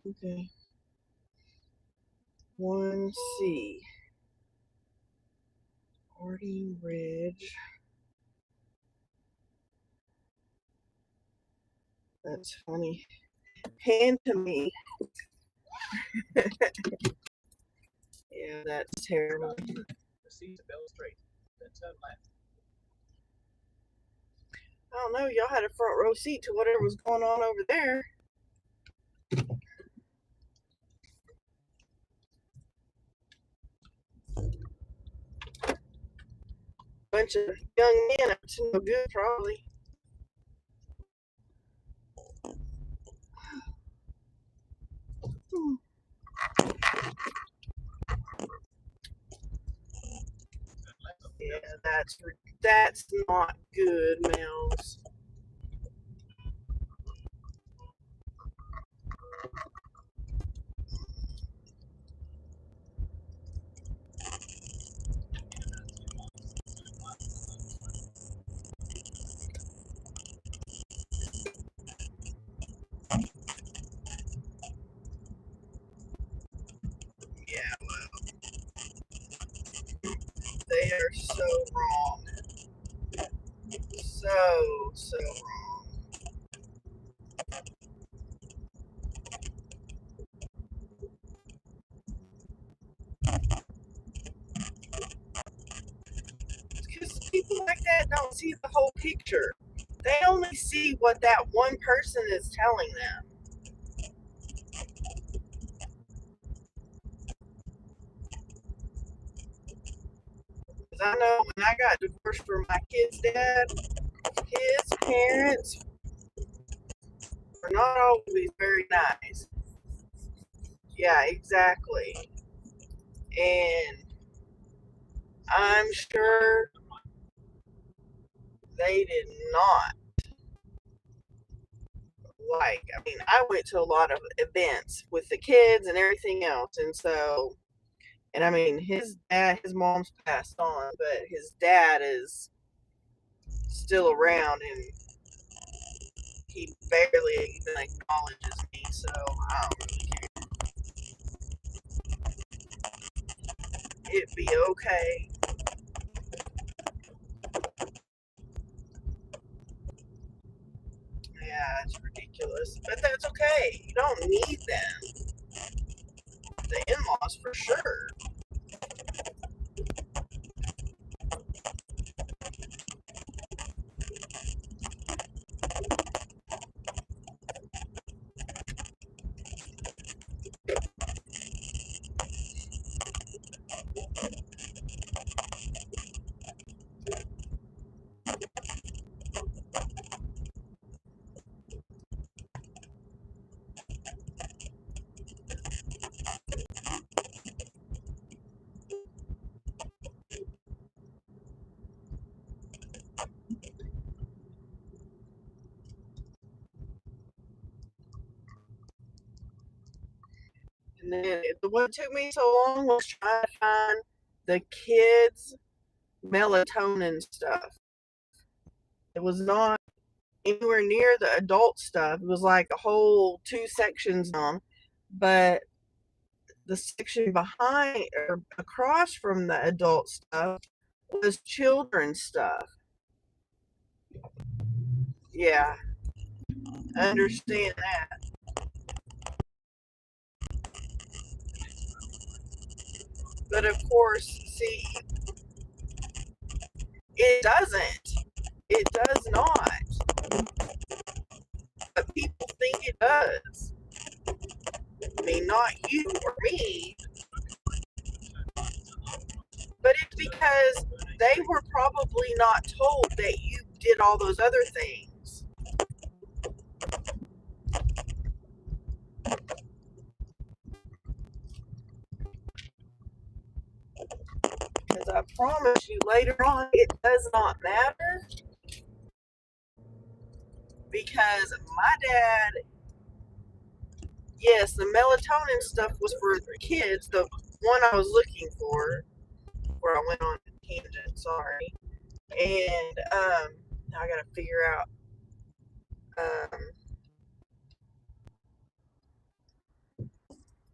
Okay. 1C. Harding Ridge. That's funny. Hand to me. Yeah, that's terrible. Proceed to Bell Street, then turn left. I don't know. Y'all had a front row seat to whatever was going on over there. Bunch of young men up to no good, probably. Yeah, that's not good, Mills. Yeah, well, they are so wrong. So wrong. Because people like that don't see the whole picture. They only see what that one person is telling them. Because I know when I got divorced from my kid's dad, his parents were not always very nice. Yeah, exactly. And I'm sure they did not like. I mean, I went to a lot of events with the kids and everything else, and so, and I mean, his mom's passed on, but his dad is still around, and he barely even acknowledges me, so I don't really care. It'd be okay. Yeah, it's ridiculous, but that's okay. You don't need them. The in-laws for sure. And then what took me so long was trying to find the kids' melatonin stuff. It was not anywhere near the adult stuff. It was like a whole 2 sections on, but the section behind or across from the adult stuff was children's stuff. Yeah, I understand that. But of course, see, it doesn't. It does not. But people think it does. I mean, not you or me, but it's because they were probably not told that you did all those other things. Because I promise you later on, it does not matter. Because my dad, yes, the melatonin stuff was for the kids. The one I was looking for, where I went on a tangent, sorry. And now I gotta figure out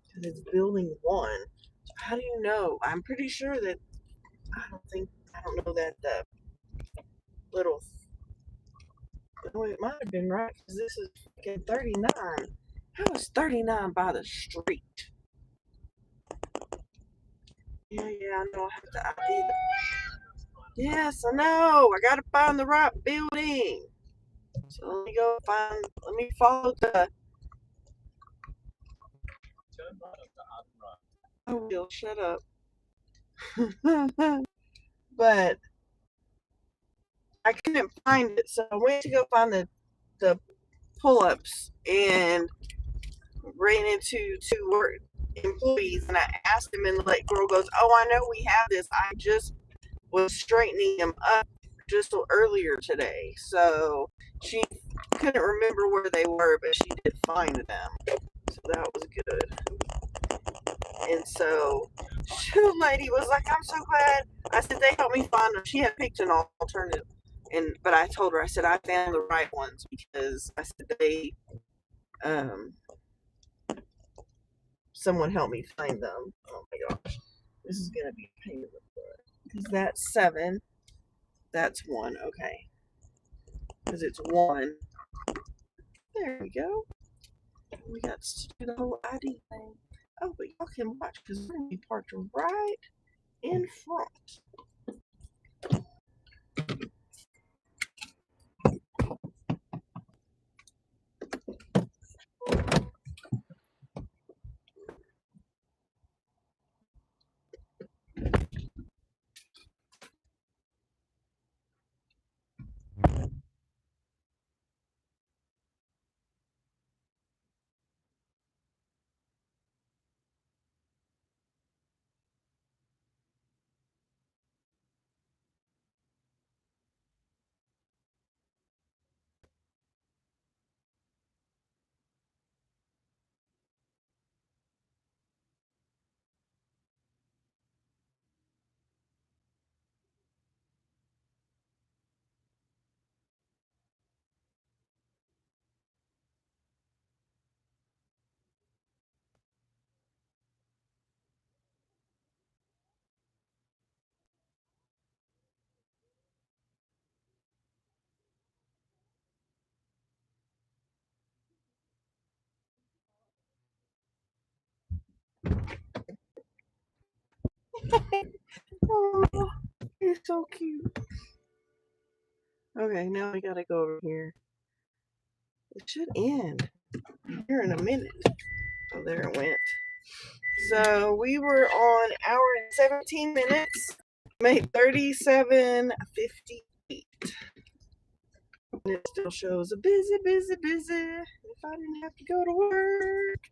because it's building 1. So how do you know? I'm pretty sure that I don't know that the little. Oh, it might have been right because this is fucking 39. How is 39 by the street? Yeah, I know I have to ID that. Yes, I know. I gotta find the right building. So let me go find. Let me follow the. Turn right up the Arden Road. Oh, Will, shut up. But I couldn't find it, so I went to go find the pull-ups and ran into 2 employees, and I asked them, and the girl goes, "Oh, I know we have this. I just was straightening them up just earlier today." So she couldn't remember where they were, but she did find them. So that was good. And so the lady was like, "I'm so glad." I said, "They helped me find them." She had picked an alternative. But I told her, I said, "I found the right ones," because I said someone helped me find them. Oh my gosh. This is going to be a pain in the butt. Because that's 7. That's 1. Okay. Because it's 1. There we go. We got to do the whole ID thing. Oh, but y'all can watch because we're going to be parked right in front. Oh, he's so cute. Okay, now we gotta go over here. It should end here in a minute. Oh, there it went. So we were on hour and 17 minutes. Made 37:58. And it still shows a busy. If I didn't have to go to work,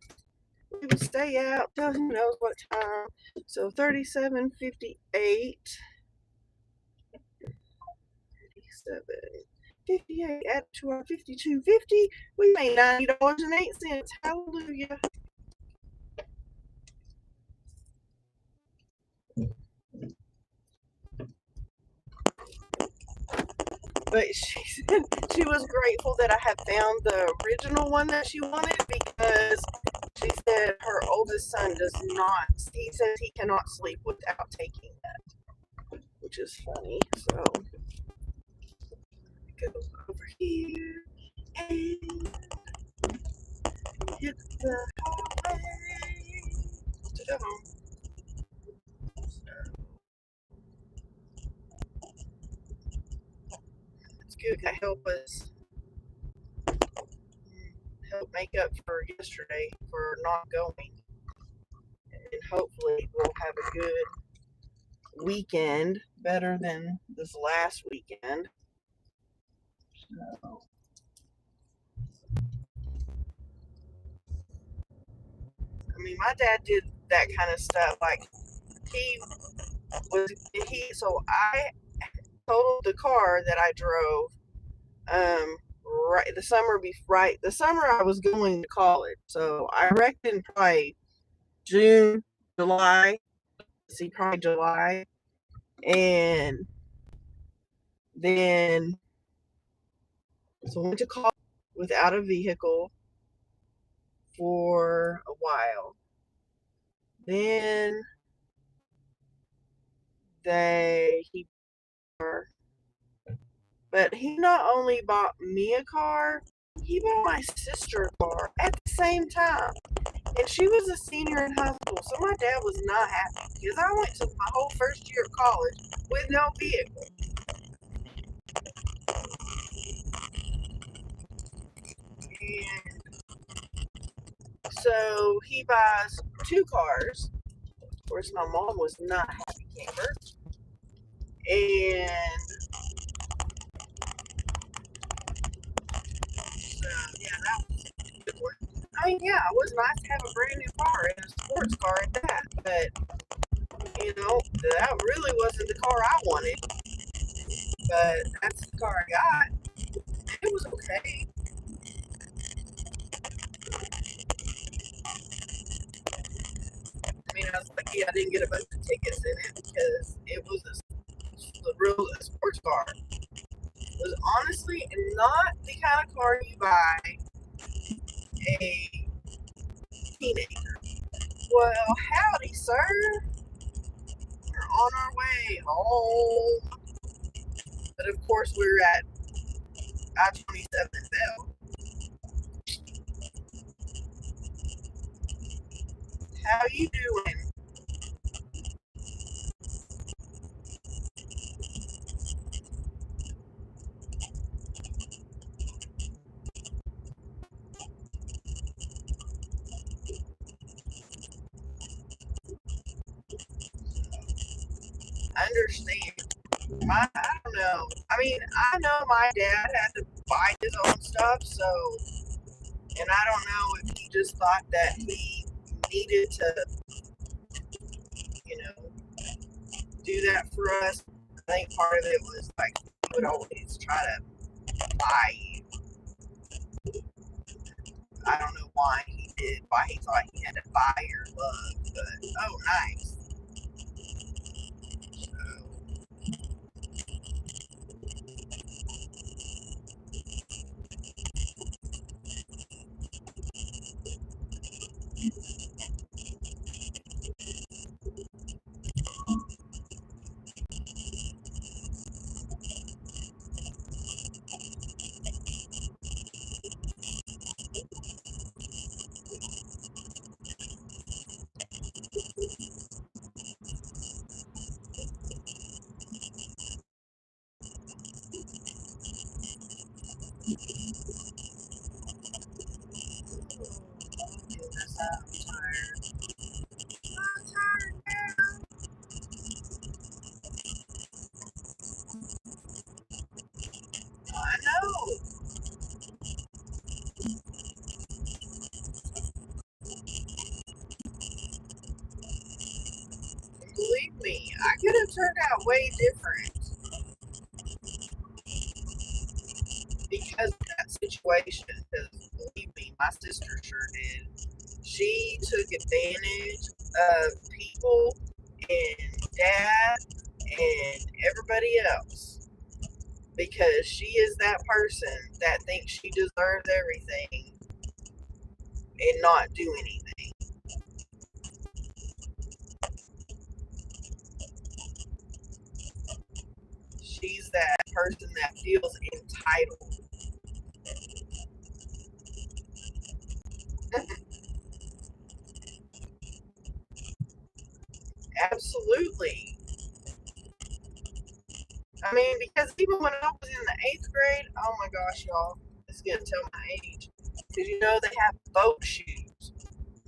we would stay out till who knows what time. So 37:58. 37:58 add to our 52.50. We made $90.08. Hallelujah. But she said she was grateful that I had found the original one that she wanted because she said her oldest son does not. He says he cannot sleep without taking that, which is funny. So go over here and hit the highway to go home. It's good to help make up for yesterday for not going, and hopefully we'll have a good weekend, better than this last weekend. So, I mean, my dad did that kind of stuff. Like he so I totaled the car that I drove. The summer I was going to college, so I wrecked in probably June, July. See, probably July, and Then, so I went to college without a vehicle for a while. Then he but he not only bought me a car, he bought my sister a car at the same time. And she was a senior in high school, so my dad was not happy because I went to my whole first year of college with no vehicle. And so he buys 2 cars. Of course, my mom was not a happy camper. And so, yeah, that was a good one. I mean, yeah, it was nice to have a brand new car and a sports car at that, but, you know, that really wasn't the car I wanted. But that's the car I got. It was okay. I mean, I was lucky I didn't get a bunch of tickets in it because it was a sports car. It was honestly not the kind of car you buy a teenager. Well, howdy, sir. We're on our way home. But of course, we're at I-27 in Bell. How you doing? I understand. I don't know. I mean, I know my dad had to buy his own stuff, so, and I don't know if he just thought that he needed to, you know, do that for us. I think part of it was like he would always try to buy you. I don't know why he thought he had to buy your love, but oh, nice. So, goodness, I'm tired. I'm tired now. I know. Believe me, I could have turned out way different because of that situation. Because believe me, my sister sure did. She took advantage of people and dad and everybody else because she is that person that thinks she deserves everything and not do anything. She's that person that feels entitled. Absolutely. I mean, because even when I was in the 8th grade, oh my gosh, y'all, it's gonna tell my age. Because you know they have boat shoes.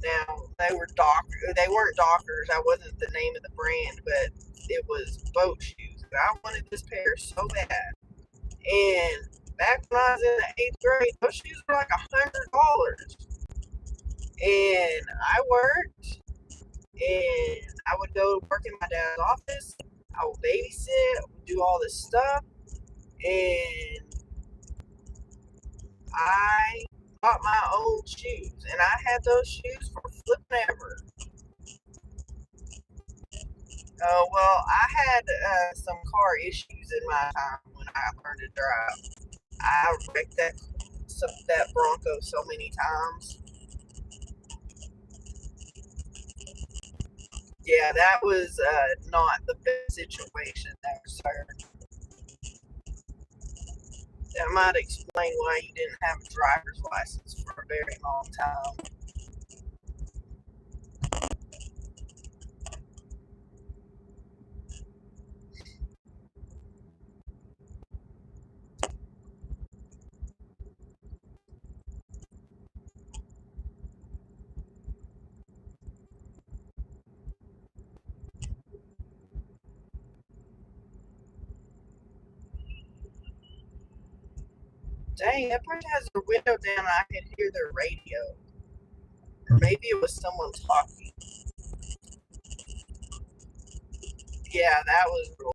Now they weren't Dockers. That wasn't the name of the brand, but it was boat shoes. And I wanted this pair so bad. And back when I was in the 8th grade, those shoes were like $100. And I worked, and I would go work in my dad's office. I would babysit, I would do all this stuff, and I bought my own shoes, and I had those shoes for flipping ever. Oh well, I had some car issues in my time when I learned to drive. I wrecked that Bronco so many times. Yeah, that was not the best situation there, sir. That might explain why you didn't have a driver's license for a very long time. Dang, that person has their window down and I could hear their radio. Or maybe it was someone talking. Yeah, that was real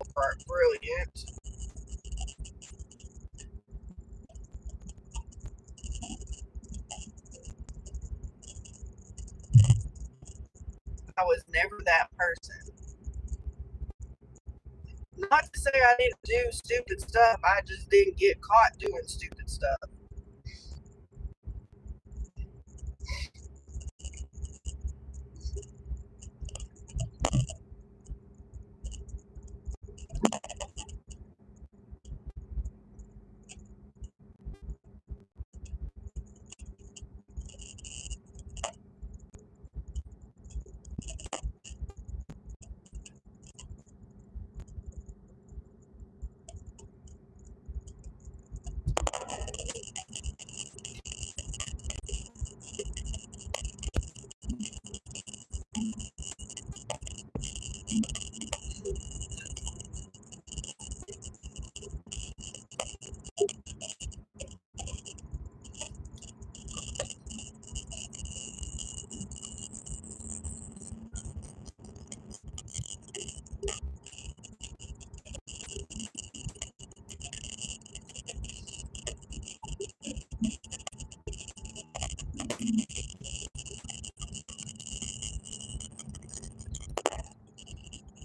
brilliant. I was never that person. Not to say I didn't do stupid stuff, I just didn't get caught doing stupid stuff.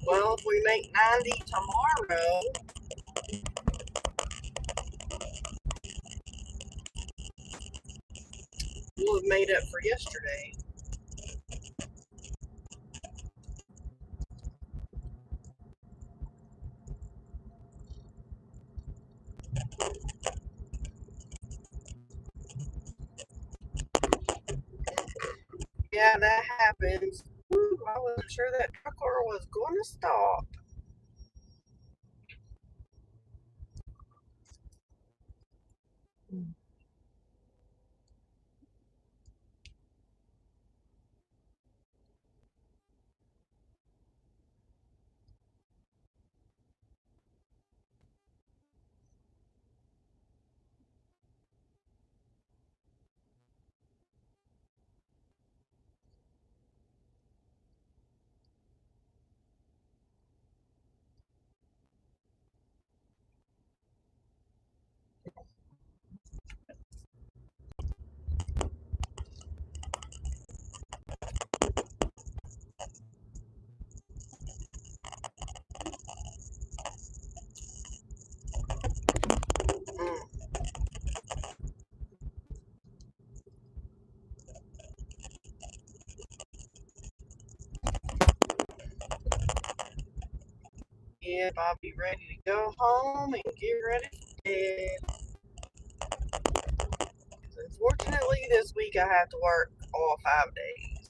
Well, if we make 90 tomorrow, we'll have made up for yesterday. Yeah, that happens. Whew, I wasn't sure that trucker was going to stop. Mm. Yep, I'll be ready to go home and get ready for bed. Unfortunately, this week I have to work all 5 days.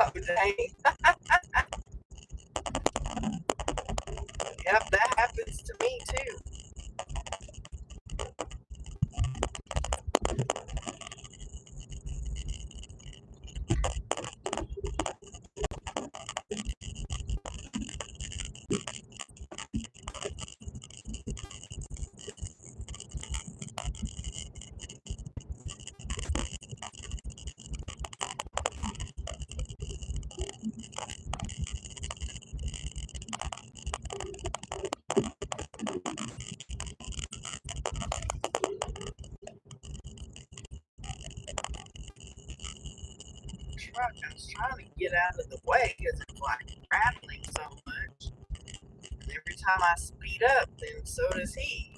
Oh, dang. Yep, that happens to me too. truck. I was trying to get out of the way because it's like rattling so much. And every time I speed up, then so does he.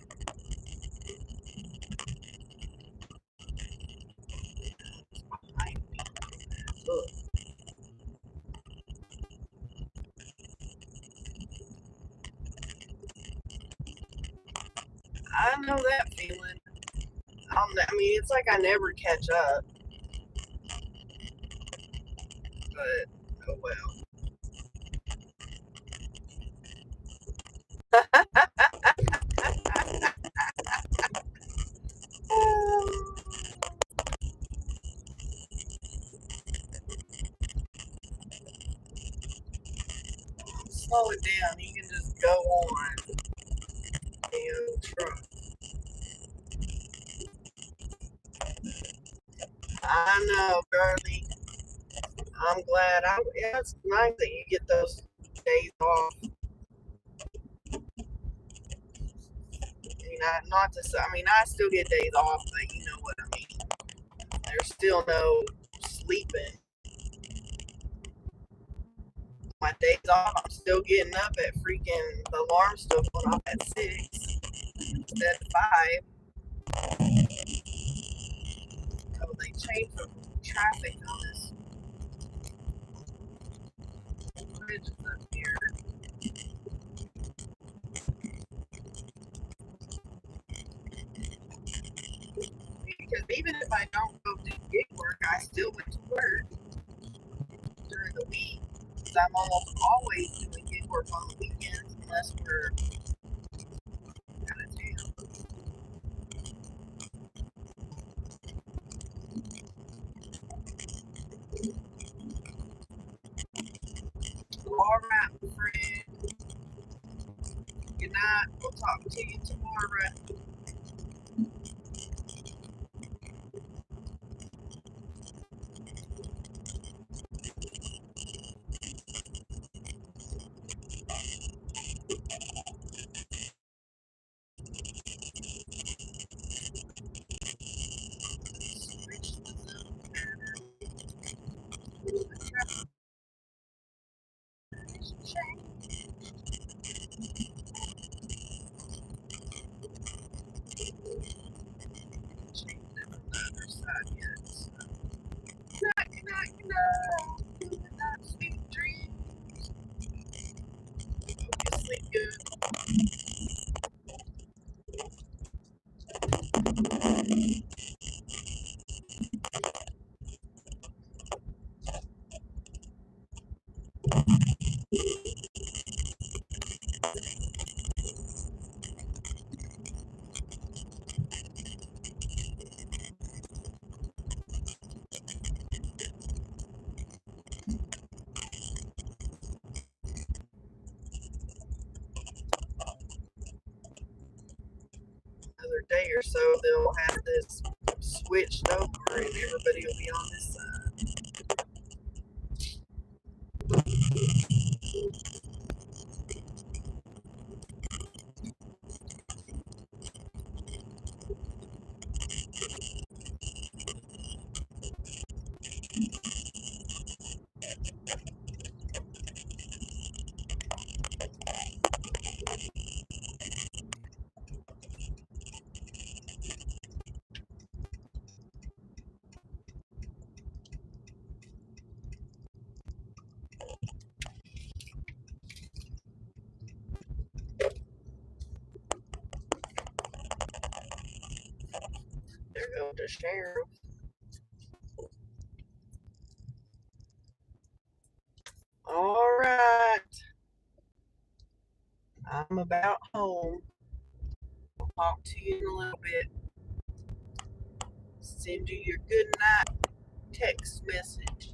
It's behind me. Look. I know that feeling. I mean, it's like I never catch up, but oh well. Slow it down. You can just go on. Damn truck. I know, girlie. I'm glad. Yeah, it's nice that you get those days off. Not to say, I mean, I still get days off, but you know what I mean. There's still no sleeping. My days off, I'm still getting up at freaking, the alarm still going off at 6 instead of 5. Oh, they changed the traffic on this bridge up here. Because even if I don't go do gig work, I still went to work during the week. Because I'm almost always doing gig work on the weekends unless we're out of town. Alright, friend. Good night. We'll talk to you tomorrow. Switch the zone pattern. Change. Change it on the other side yet. So. Good night, good night. Good night, sweet dreams. Hope you sleep good. Another day or so, they'll have this switched over and everybody will be on this side. There goes the sheriff. All right. I'm about home. I'll talk to you in a little bit. Send you your good night text message.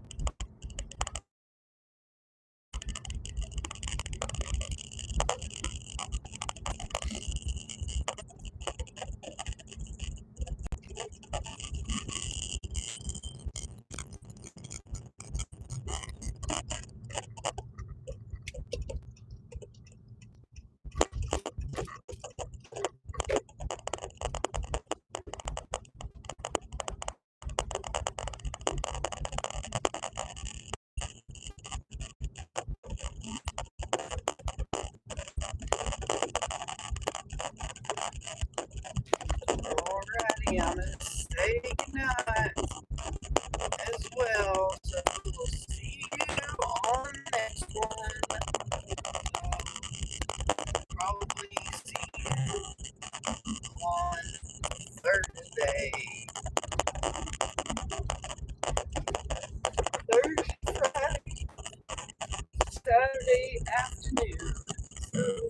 I'm gonna say goodnight as well. So we'll see you on the next one. Probably see you on Thursday. Thursday, Friday, Saturday afternoon. So